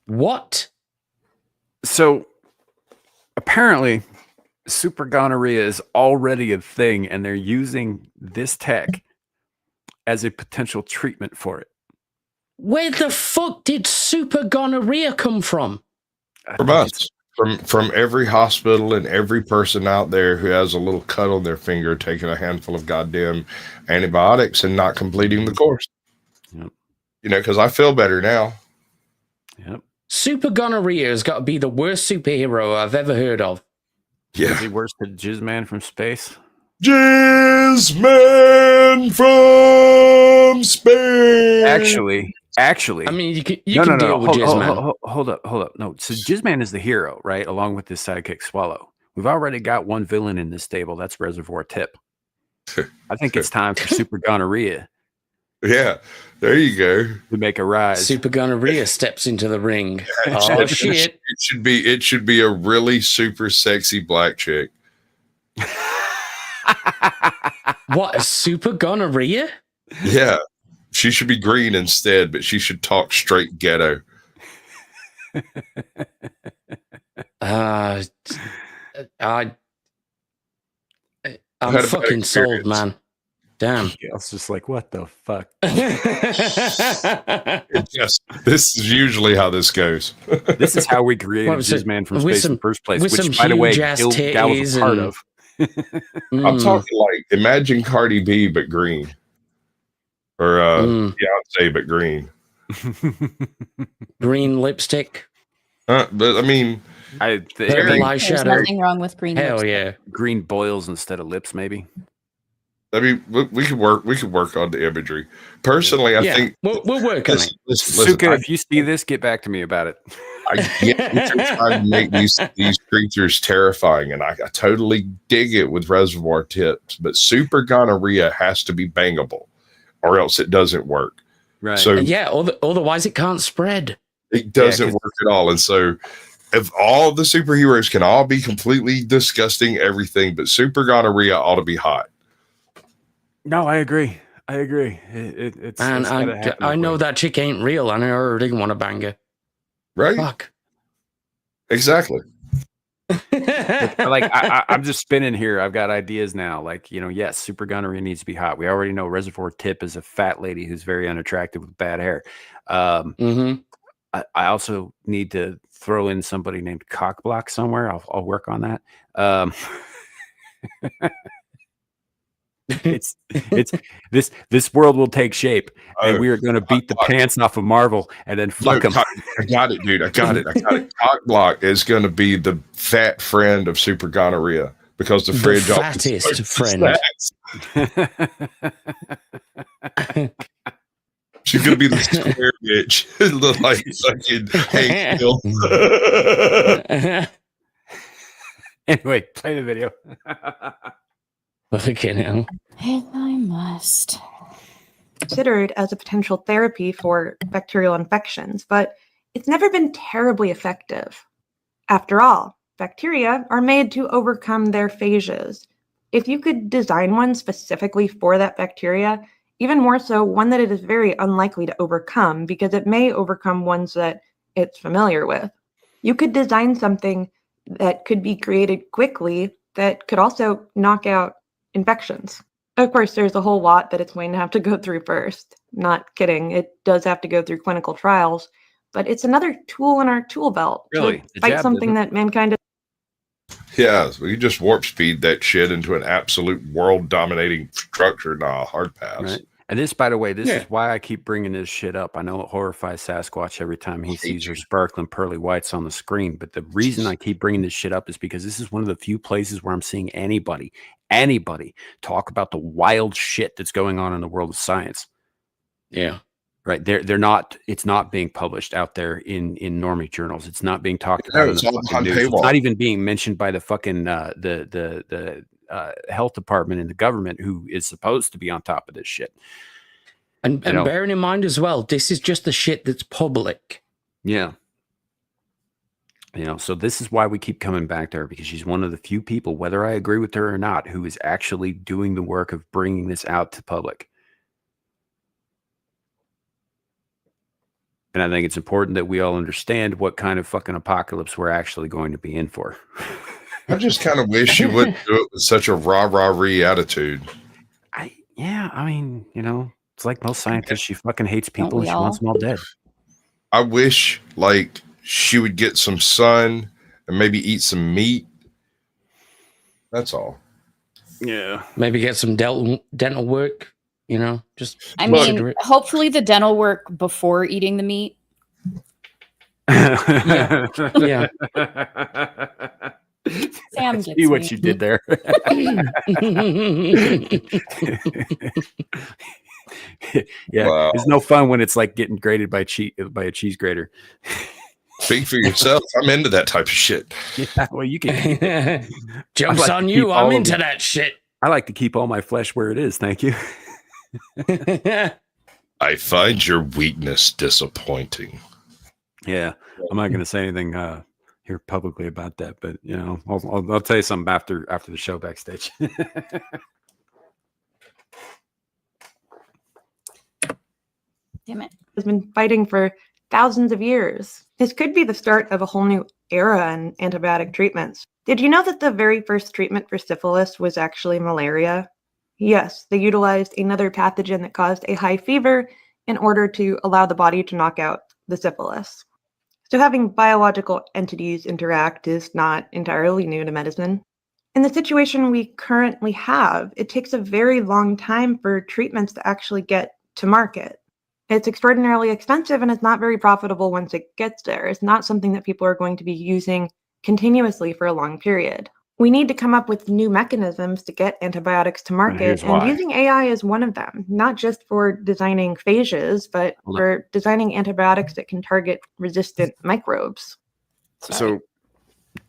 What? So, apparently, super gonorrhea is already a thing, and they're using this tech as a potential treatment for it. Where the fuck did super gonorrhea come from? From us. From every hospital and every person out there who has a little cut on their finger taking a handful of goddamn antibiotics and not completing the course. Yep. You know, because I feel better now. Yep. Super gonorrhea has got to be the worst superhero I've ever heard of. Yeah. Is he worse than Jizzman from space? Jizzman from space. Actually, I mean, you can deal with Jizzman. Hold up. No, so Jizzman is the hero, right? Along with his sidekick Swallow. We've already got one villain in this stable. That's Reservoir Tip. I think it's time for Super Gonorrhea. Yeah, there you go. To make a rise. Super Gonorrhea steps into the ring. Oh shit! It should be a really super sexy black chick. What, a Super Gonorrhea? Yeah. She should be green instead, but she should talk straight ghetto. I'm fucking sold, man. Damn. I was just like, what the fuck? This is usually how this goes. This is how we created Jizzman from space in the first place, which, by the way, Gal was a part of. I'm talking like, imagine Cardi B, but green. Or Beyonce, but green. Green lipstick. But I mean, there's nothing wrong with green. Hell lipstick. yeah, green boils instead of lips, maybe. I mean, we could work on the imagery. Personally, I think we'll work on it. Suka, if you see this, get back to me about it. I get that you're trying to make these creatures terrifying, and I totally dig it with Reservoir Tips, but Super Gonorrhea has to be bangable, or else it doesn't work. Right. So otherwise it can't spread. It doesn't work at all. And so if all the superheroes can all be completely disgusting everything, but Super Gonorrhea ought to be hot. No, I agree. It's I know that chick ain't real, and I already want to bang her. Right? Fuck. Exactly. Like I'm just spinning here. I've got ideas now. Like, yes, Super Gonorrhea needs to be hot. We already know Reservoir Tip is a fat lady who's very unattractive with bad hair. I also need to throw in somebody named Cockblock somewhere. I'll work on that. It's this world will take shape, and we are going to beat the pants off of Marvel and then fuck them. I got it, dude. I got it. Cockblock is going to be the fat friend of Super Gonorrhea because the fridge fattest friend. She's going to be the square bitch. Look like fucking Hank Hill. Anyway, play the video. Okay, now. If I must. Considered as a potential therapy for bacterial infections, but it's never been terribly effective. After all, bacteria are made to overcome their phages. If you could design one specifically for that bacteria, even more so one that it is very unlikely to overcome because it may overcome ones that it's familiar with, you could design something that could be created quickly that could also knock out infections. Of course, there's a whole lot that it's going to have to go through first. Not kidding. It does have to go through clinical trials, but it's another tool in our tool belt to fight something that mankind is. Yeah, we can just warp speed that shit into an absolute world dominating structure. Nah, hard pass. Right. And this, by the way, this is why I keep bringing this shit up. I know it horrifies Sasquatch every time he sees her sparkling pearly whites on the screen. But the reason I keep bringing this shit up is because this is one of the few places where I'm seeing anybody talk about the wild shit that's going on in the world of science. Yeah. Right. They're not, it's not being published out there in normie journals. It's not being talked about in the fucking news. It's not even being mentioned by the fucking the health department in the government who is supposed to be on top of this shit. And bearing in mind as well, this is just the shit that's public. Yeah. So this is why we keep coming back to her, because she's one of the few people, whether I agree with her or not, who is actually doing the work of bringing this out to public. And I think it's important that we all understand what kind of fucking apocalypse we're actually going to be in for. I just kind of wish you wouldn't do it with such a rah-rah-ree attitude. It's like most scientists. She fucking hates people and she wants them all dead. I wish, like, she would get some sun and maybe eat some meat. That's all. Yeah. Maybe get some dental work, just. I mean, hopefully the dental work before eating the meat. Yeah. Sam See what you did there. Yeah, wow. It's no fun when it's like getting grated by a cheese grater. Speak for yourself. I'm into that type of shit. Yeah, well, you can. Jumps on you. I'm into that shit. I like to keep all my flesh where it is. Thank you. I find your weakness disappointing. Yeah, I'm not going to say anything here publicly about that, but I'll tell you something after the show backstage. Damn it. Has been fighting for thousands of years. This could be the start of a whole new era in antibiotic treatments. Did you know that the very first treatment for syphilis was actually malaria? Yes, they utilized another pathogen that caused a high fever in order to allow the body to knock out the syphilis. So having biological entities interact is not entirely new to medicine. In the situation we currently have, it takes a very long time for treatments to actually get to market. It's extraordinarily expensive and it's not very profitable once it gets there. It's not something that people are going to be using continuously for a long period. We need to come up with new mechanisms to get antibiotics to market, and using AI is one of them, not just for designing phages, but for designing antibiotics that can target resistant microbes. So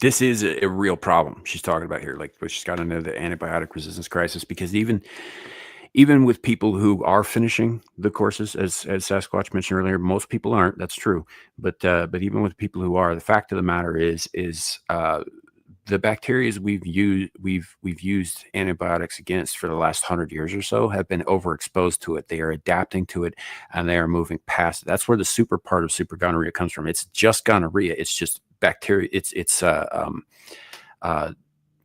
this is a real problem she's talking about here. Like, she's got to know the antibiotic resistance crisis, because even with people who are finishing the courses, as Sasquatch mentioned earlier, most people aren't. That's true. But even with people who are, the fact of the matter is the bacteria we've used antibiotics against for the last 100 years or so have been overexposed to it. They are adapting to it, and they are moving past it. That's where the super part of super gonorrhea comes from. It's just gonorrhea. It's just bacteria. It's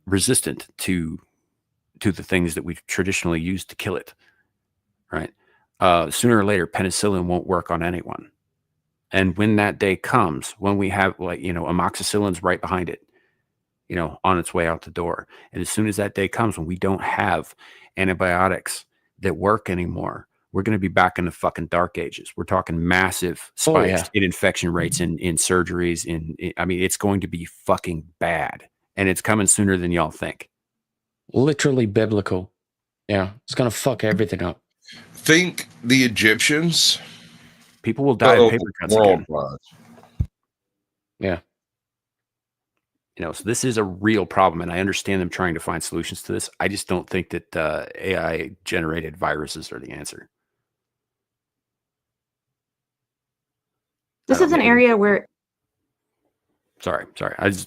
resistant to the things that we've traditionally used to kill it. Right. Sooner or later, penicillin won't work on anyone. And when that day comes, when we have amoxicillin's right behind it, on its way out the door. And as soon as that day comes when we don't have antibiotics that work anymore, we're going to be back in the fucking dark ages. We're talking massive spikes in infection rates, in surgeries. It's going to be fucking bad. And it's coming sooner than y'all think. Literally biblical. Yeah. It's going to fuck everything up. Think the Egyptians. People will die of paper cuts again. Yeah. So this is a real problem, and I understand them trying to find solutions to this. I just don't think that AI-generated viruses are the answer. This is an area where... Sorry.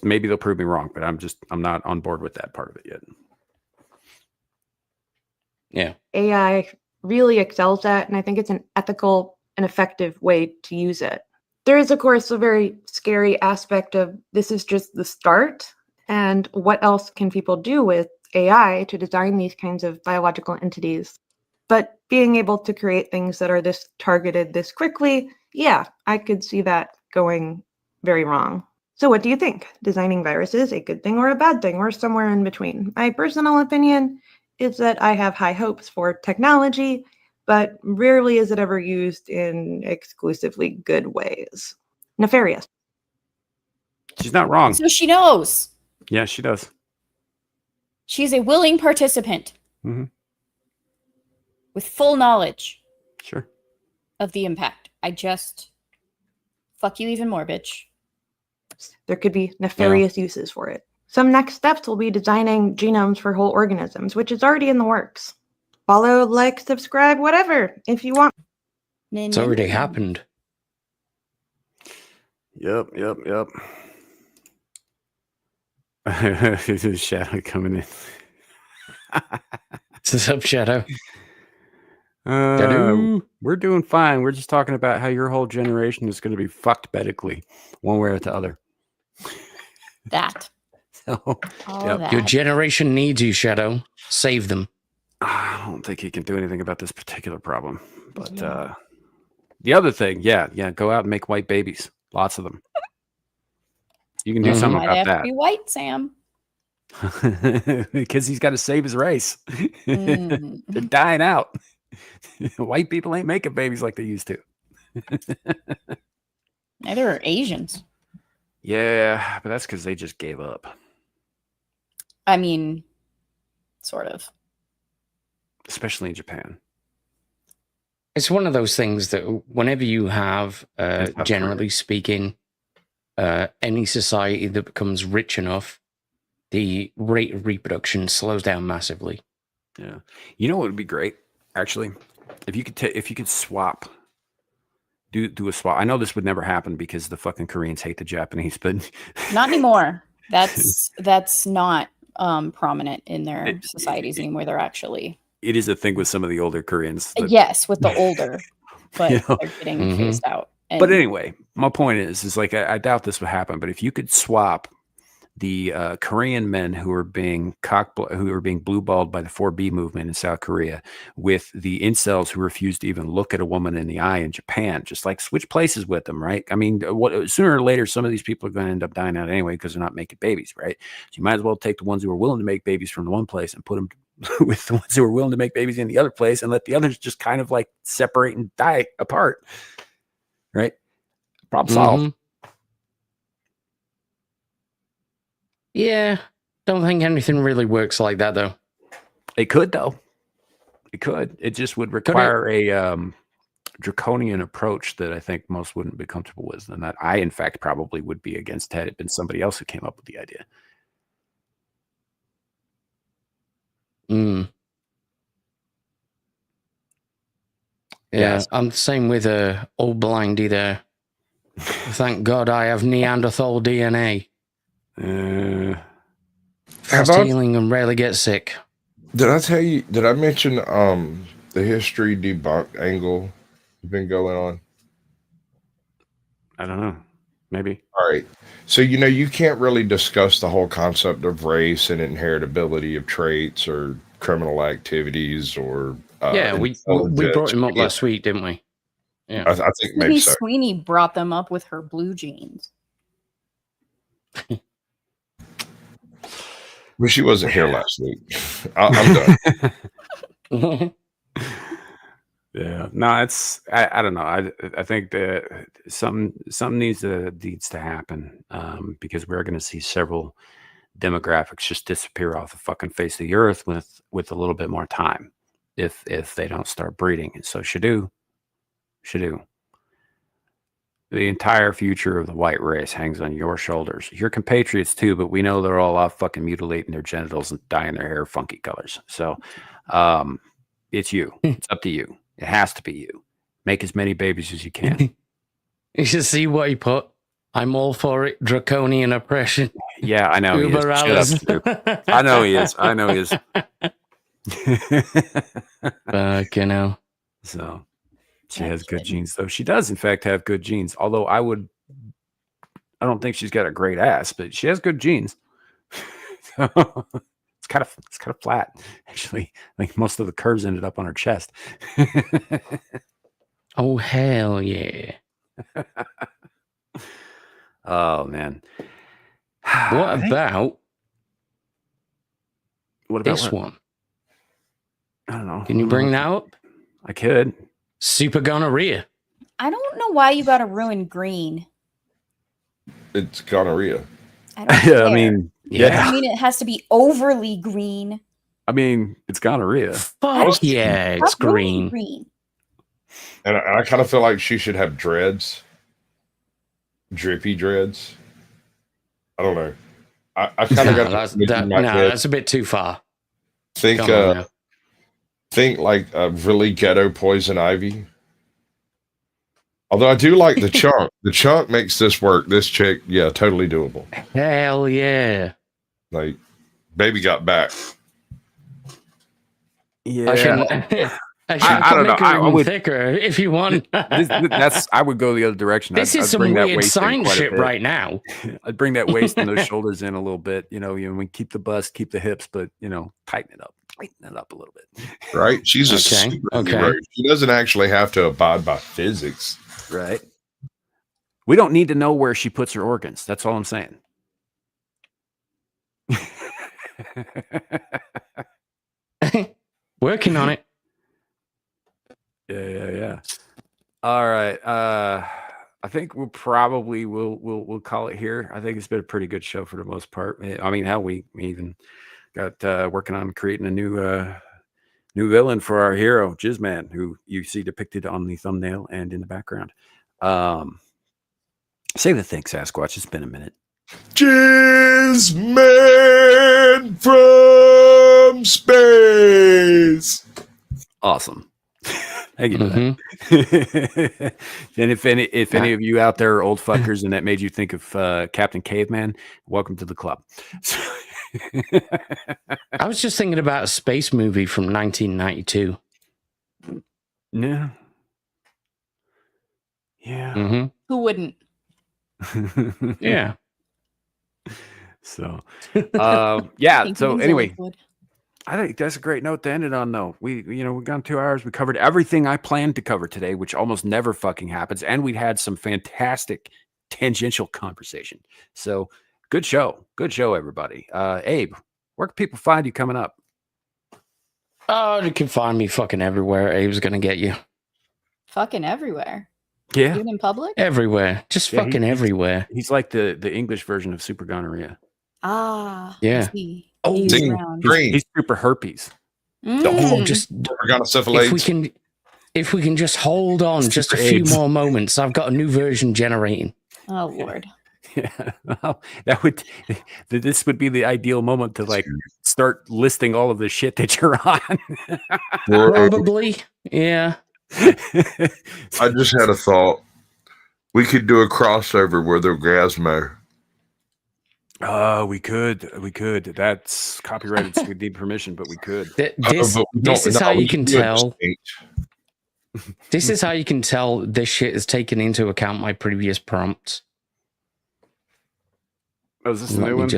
Maybe they'll prove me wrong, but I'm not on board with that part of it yet. Yeah. AI really excels at, and I think it's an ethical and effective way to use it. There is, of course, a very scary aspect of this is just the start, and what else can people do with AI to design these kinds of biological entities? But being able to create things that are this targeted this quickly, yeah, I could see that going very wrong. So what do you think? Designing viruses a good thing or a bad thing, or somewhere in between? My personal opinion is that I have high hopes for technology, but rarely is it ever used in exclusively good ways. Nefarious. She's not wrong. So she knows. Yeah, she does. She's a willing participant with full knowledge. Sure. Of the impact. I just fuck you even more, bitch. There could be nefarious uses for it. Some next steps will be designing genomes for whole organisms, which is already in the works. Follow, like, subscribe, whatever, if you want. It's already happened. Yep. Shadow coming in. What's up, Shadow? We're doing fine. We're just talking about how your whole generation is going to be fucked medically, one way or the other. That. So, that. Your generation needs you, Shadow. Save them. I don't think he can do anything about this particular problem. But the other thing, go out and make white babies. Lots of them. You can do something about that. Be white, Sam. Because he's got to save his race. They're dying out. White people ain't making babies like they used to. Neither are Asians. Yeah, but that's because they just gave up. I mean, sort of. Especially in Japan. It's one of those things that whenever you have, generally speaking, any society that becomes rich enough, the rate of reproduction slows down massively. Yeah. You know what would be great? Actually, if you could swap, do a swap. I know this would never happen because the fucking Koreans hate the Japanese, but not anymore. That's not prominent in their societies anymore. They're actually. It is a thing with some of the older Koreans. Yes, with the older, but they're getting phased out. But anyway, my point is like I doubt this would happen. But if you could swap the Korean men who are being blue-balled by the 4B movement in South Korea with the incels who refuse to even look at a woman in the eye in Japan, just like switch places with them, right? I mean, sooner or later, some of these people are going to end up dying out anyway because they're not making babies, right? So you might as well take the ones who are willing to make babies from the one place and put them with the ones who are willing to make babies in the other place and let the others just kind of like separate and die apart, right? Problem solved. Yeah, don't think anything really works like that, though. It could, though. It could. It just would require a draconian approach that I think most wouldn't be comfortable with, and that I, in fact, probably would be against had it been somebody else who came up with the idea. Yeah, I'm the same with old blindy there. Thank God I have Neanderthal DNA. Fast healing and rarely get sick. Did I tell you? Did I mention the history debunk angle you've been going on? I don't know. Maybe. All right. So you can't really discuss the whole concept of race and inheritability of traits or criminal activities or we brought him up last week, didn't we? Yeah, I think maybe so. Sweeney brought them up with her blue jeans. But she wasn't here last week. I'm done. Yeah, no, it's I don't know. I think that something needs to happen because we're going to see several demographics just disappear off the fucking face of the earth with a little bit more time if they don't start breeding. And so should do. The entire future of the white race hangs on your shoulders. Your compatriots too, but we know they're all off fucking mutilating their genitals and dyeing their hair funky colors. So it's you. It's up to you. It has to be you. Make as many babies as you can. You should see what he put. I'm all for it. Draconian oppression. Yeah, I know he is. Shut up, I know he is. Fucking hell. So she has good genes, though. She does, in fact, have good genes. Although I don't think she's got a great ass, but she has good genes. It's kind of flat, actually. Like most of the curves ended up on her chest. Oh hell yeah! Oh man. What about this one? I don't know. Can you bring that up? I could. Super gonorrhea. I don't know why you got to ruin green. It's gonorrhea. I don't care. I mean, I mean, it has to be overly green. I mean, it's gonorrhea. Fuck yeah, it's green. And I kind of feel like she should have dreads. Drippy dreads. I don't know. I kind of got that's a bit too far. Think like a really ghetto Poison Ivy. Although I do like the chunk. The chunk makes this work. This chick, yeah, totally doable. Hell yeah. Like, baby got back. Yeah. I don't know. I would thicker if you want. I would go the other direction. This is some weird science shit right now. I'd bring that waist and those shoulders in a little bit. We keep the bust, keep the hips, but tighten it up a little bit. Right? She's a superhero. She doesn't actually have to abide by physics. Right. We don't need to know where she puts her organs. That's all I'm saying. Working on it. Yeah. All right. I think we'll probably we'll call it here. I think it's been a pretty good show for the most part. I mean, how we even got working on creating a new villain for our hero, Jizzman, who you see depicted on the thumbnail and in the background. Say the thing, Sasquatch. It's been a minute. Jizzman from space. Awesome. Thank you for that. And if any of you out there are old fuckers and that made you think of Captain Caveman, welcome to the club. I was just thinking about a space movie from 1992. Yeah. Mm-hmm. Who wouldn't? Yeah. So, yeah. So anyway, I think that's a great note to end it on, though. We've gone 2 hours. We covered everything I planned to cover today, which almost never fucking happens. And we had some fantastic tangential conversation. So good show. Good show, everybody. Abe, where can people find you coming up? Oh, you can find me fucking everywhere. Abe's going to get you. Fucking everywhere. Yeah. Even in public? Everywhere. Just fucking everywhere. He's like the English version of super gonorrhea. Ah. Yeah. He's super herpes. Oh, just if we can just hold on just a few more moments, I've got a new version generating. Oh Lord. Yeah, well, this would be the ideal moment to start listing all of the shit that you're on. Probably, yeah. I just had a thought. We could do a crossover with Orgasmo. Oh, we could. That's copyrighted, so we need permission, but we could. This is how you can tell. This is how you can tell this shit is taken into account my previous prompts. Oh, is this the new one?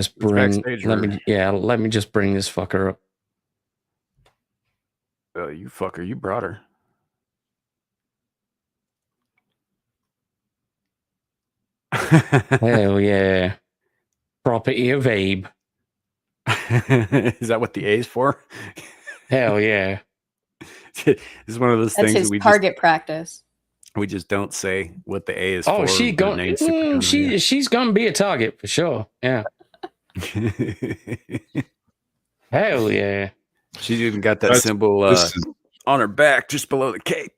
Let me just bring this fucker up. Oh, you fucker, you brought her. Hell yeah. Property of Abe. Is that what the A is for? Hell yeah. This is one of those That's things his target practice. We just don't say what the A is for. Oh, she's gonna be a target for sure. Yeah. Hell yeah. She's even got that symbol on her back just below the cape.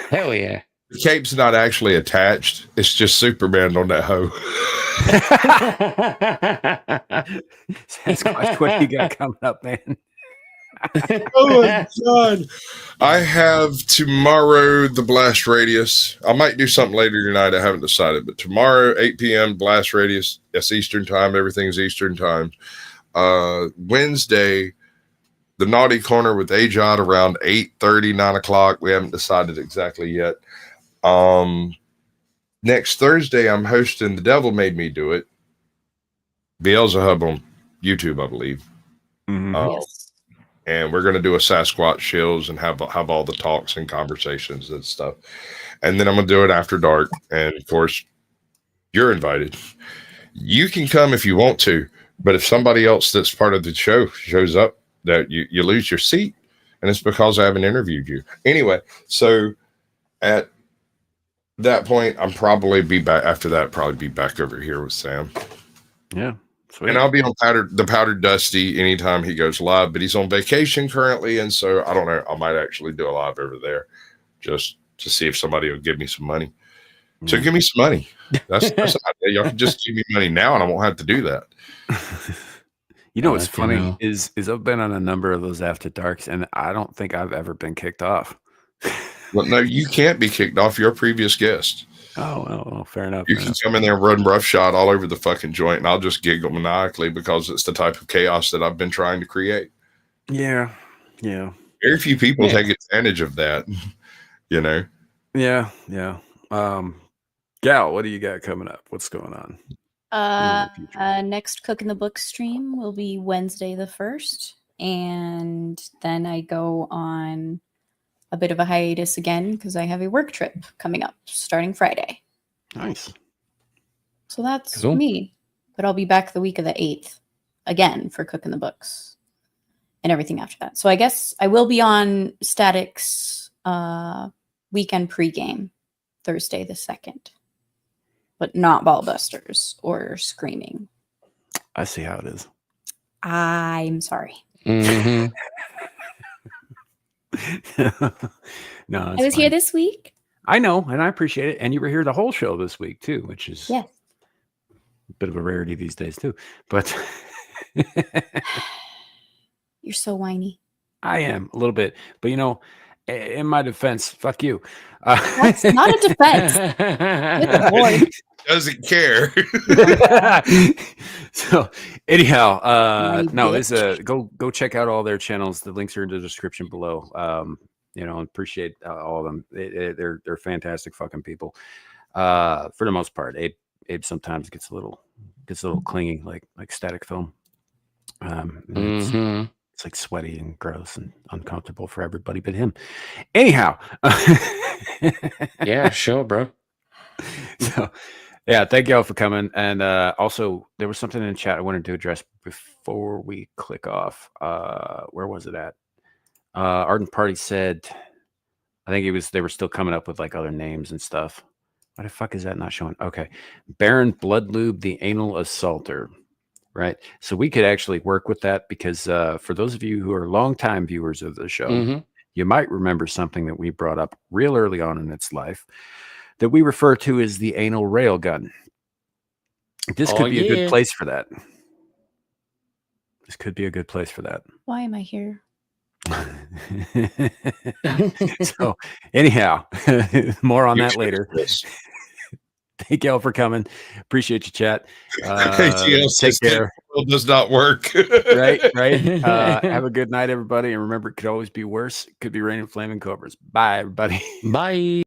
Hell yeah. The cape's not actually attached. It's just Superman on that hoe. Sasquatch, what do you got coming up, man? Oh my God. I have tomorrow the Blast Radius. I might do something later tonight. I haven't decided, but tomorrow, 8 p.m. Blast Radius. That's Eastern time. Everything's Eastern time. Wednesday, the Naughty Corner with Ajod around 8:30, 9 o'clock. We haven't decided exactly yet. Next Thursday, I'm hosting The Devil Made Me Do It. Beelzebub on YouTube, I believe. Mm-hmm. Yes. And we're going to do a Sasquatch Shills and have all the talks and conversations and stuff. And then I'm going to do it after dark. And of course, you're invited. You can come if you want to, but if somebody else that's part of the show shows up, that you lose your seat, and it's because I haven't interviewed you. Anyway, so at that point, I'm probably be back after that. Probably be back over here with Sam. Yeah, sweet. And I'll be on the Powdered Dusty anytime he goes live. But he's on vacation currently, and so I don't know. I might actually do a live over there just to see if somebody will give me some money. So give me some money. That's an idea. Y'all can just give me money now, and I won't have to do that. You know what's funny is I've been on a number of those After Darks, and I don't think I've ever been kicked off. Well, no, you can't be kicked off. You're a previous guest. Oh, fair enough. You can come in there and run roughshod all over the fucking joint, and I'll just giggle maniacally because it's the type of chaos that I've been trying to create. Yeah. Very few people take advantage of that, you know? Yeah. Gal, what do you got coming up? What's going on? Next Cook in the Book stream will be Wednesday the 1st, and then I go on a bit of a hiatus again because I have a work trip coming up starting Friday. Nice. So that's me, but I'll be back the week of the 8th again for Cook in the Books and everything after that. So I guess I will be on Static's weekend pregame Thursday the 2nd. But not Ballbusters or Screaming. I see how it is. I'm sorry. Mm-hmm. No, I was here this week. I know, and I appreciate it. And you were here the whole show this week too, which is a bit of a rarity these days too. But you're so whiny. I am a little bit, but you know, in my defense, fuck you. That's not a defense. Good Lord. Doesn't care. So anyhow, no, it's go check out all their channels. The links are in the description below. You know, appreciate all of them. They're fantastic fucking people. For the most part, Abe sometimes gets a little clingy, like static film. It's like sweaty and gross and uncomfortable for everybody but him. Anyhow, yeah, sure, bro. So. Yeah, thank y'all for coming. And also, there was something in the chat I wanted to address before we click off. Where was it at? Ardent Party said, I think they were still coming up with like other names and stuff. Why the fuck is that not showing? Okay. Baron Bloodlube, the Anal Assaulter. Right. So we could actually work with that because for those of you who are longtime viewers of the show, you might remember something that we brought up real early on in its life that we refer to as the anal railgun. This could be a good place for that. This could be a good place for that. Why am I here? So anyhow, more on that later. Thank y'all for coming. Appreciate you, chat. Take care. Does not work. Right. Have a good night, everybody. And remember, it could always be worse. It could be raining flaming cobras. Bye, everybody. Bye.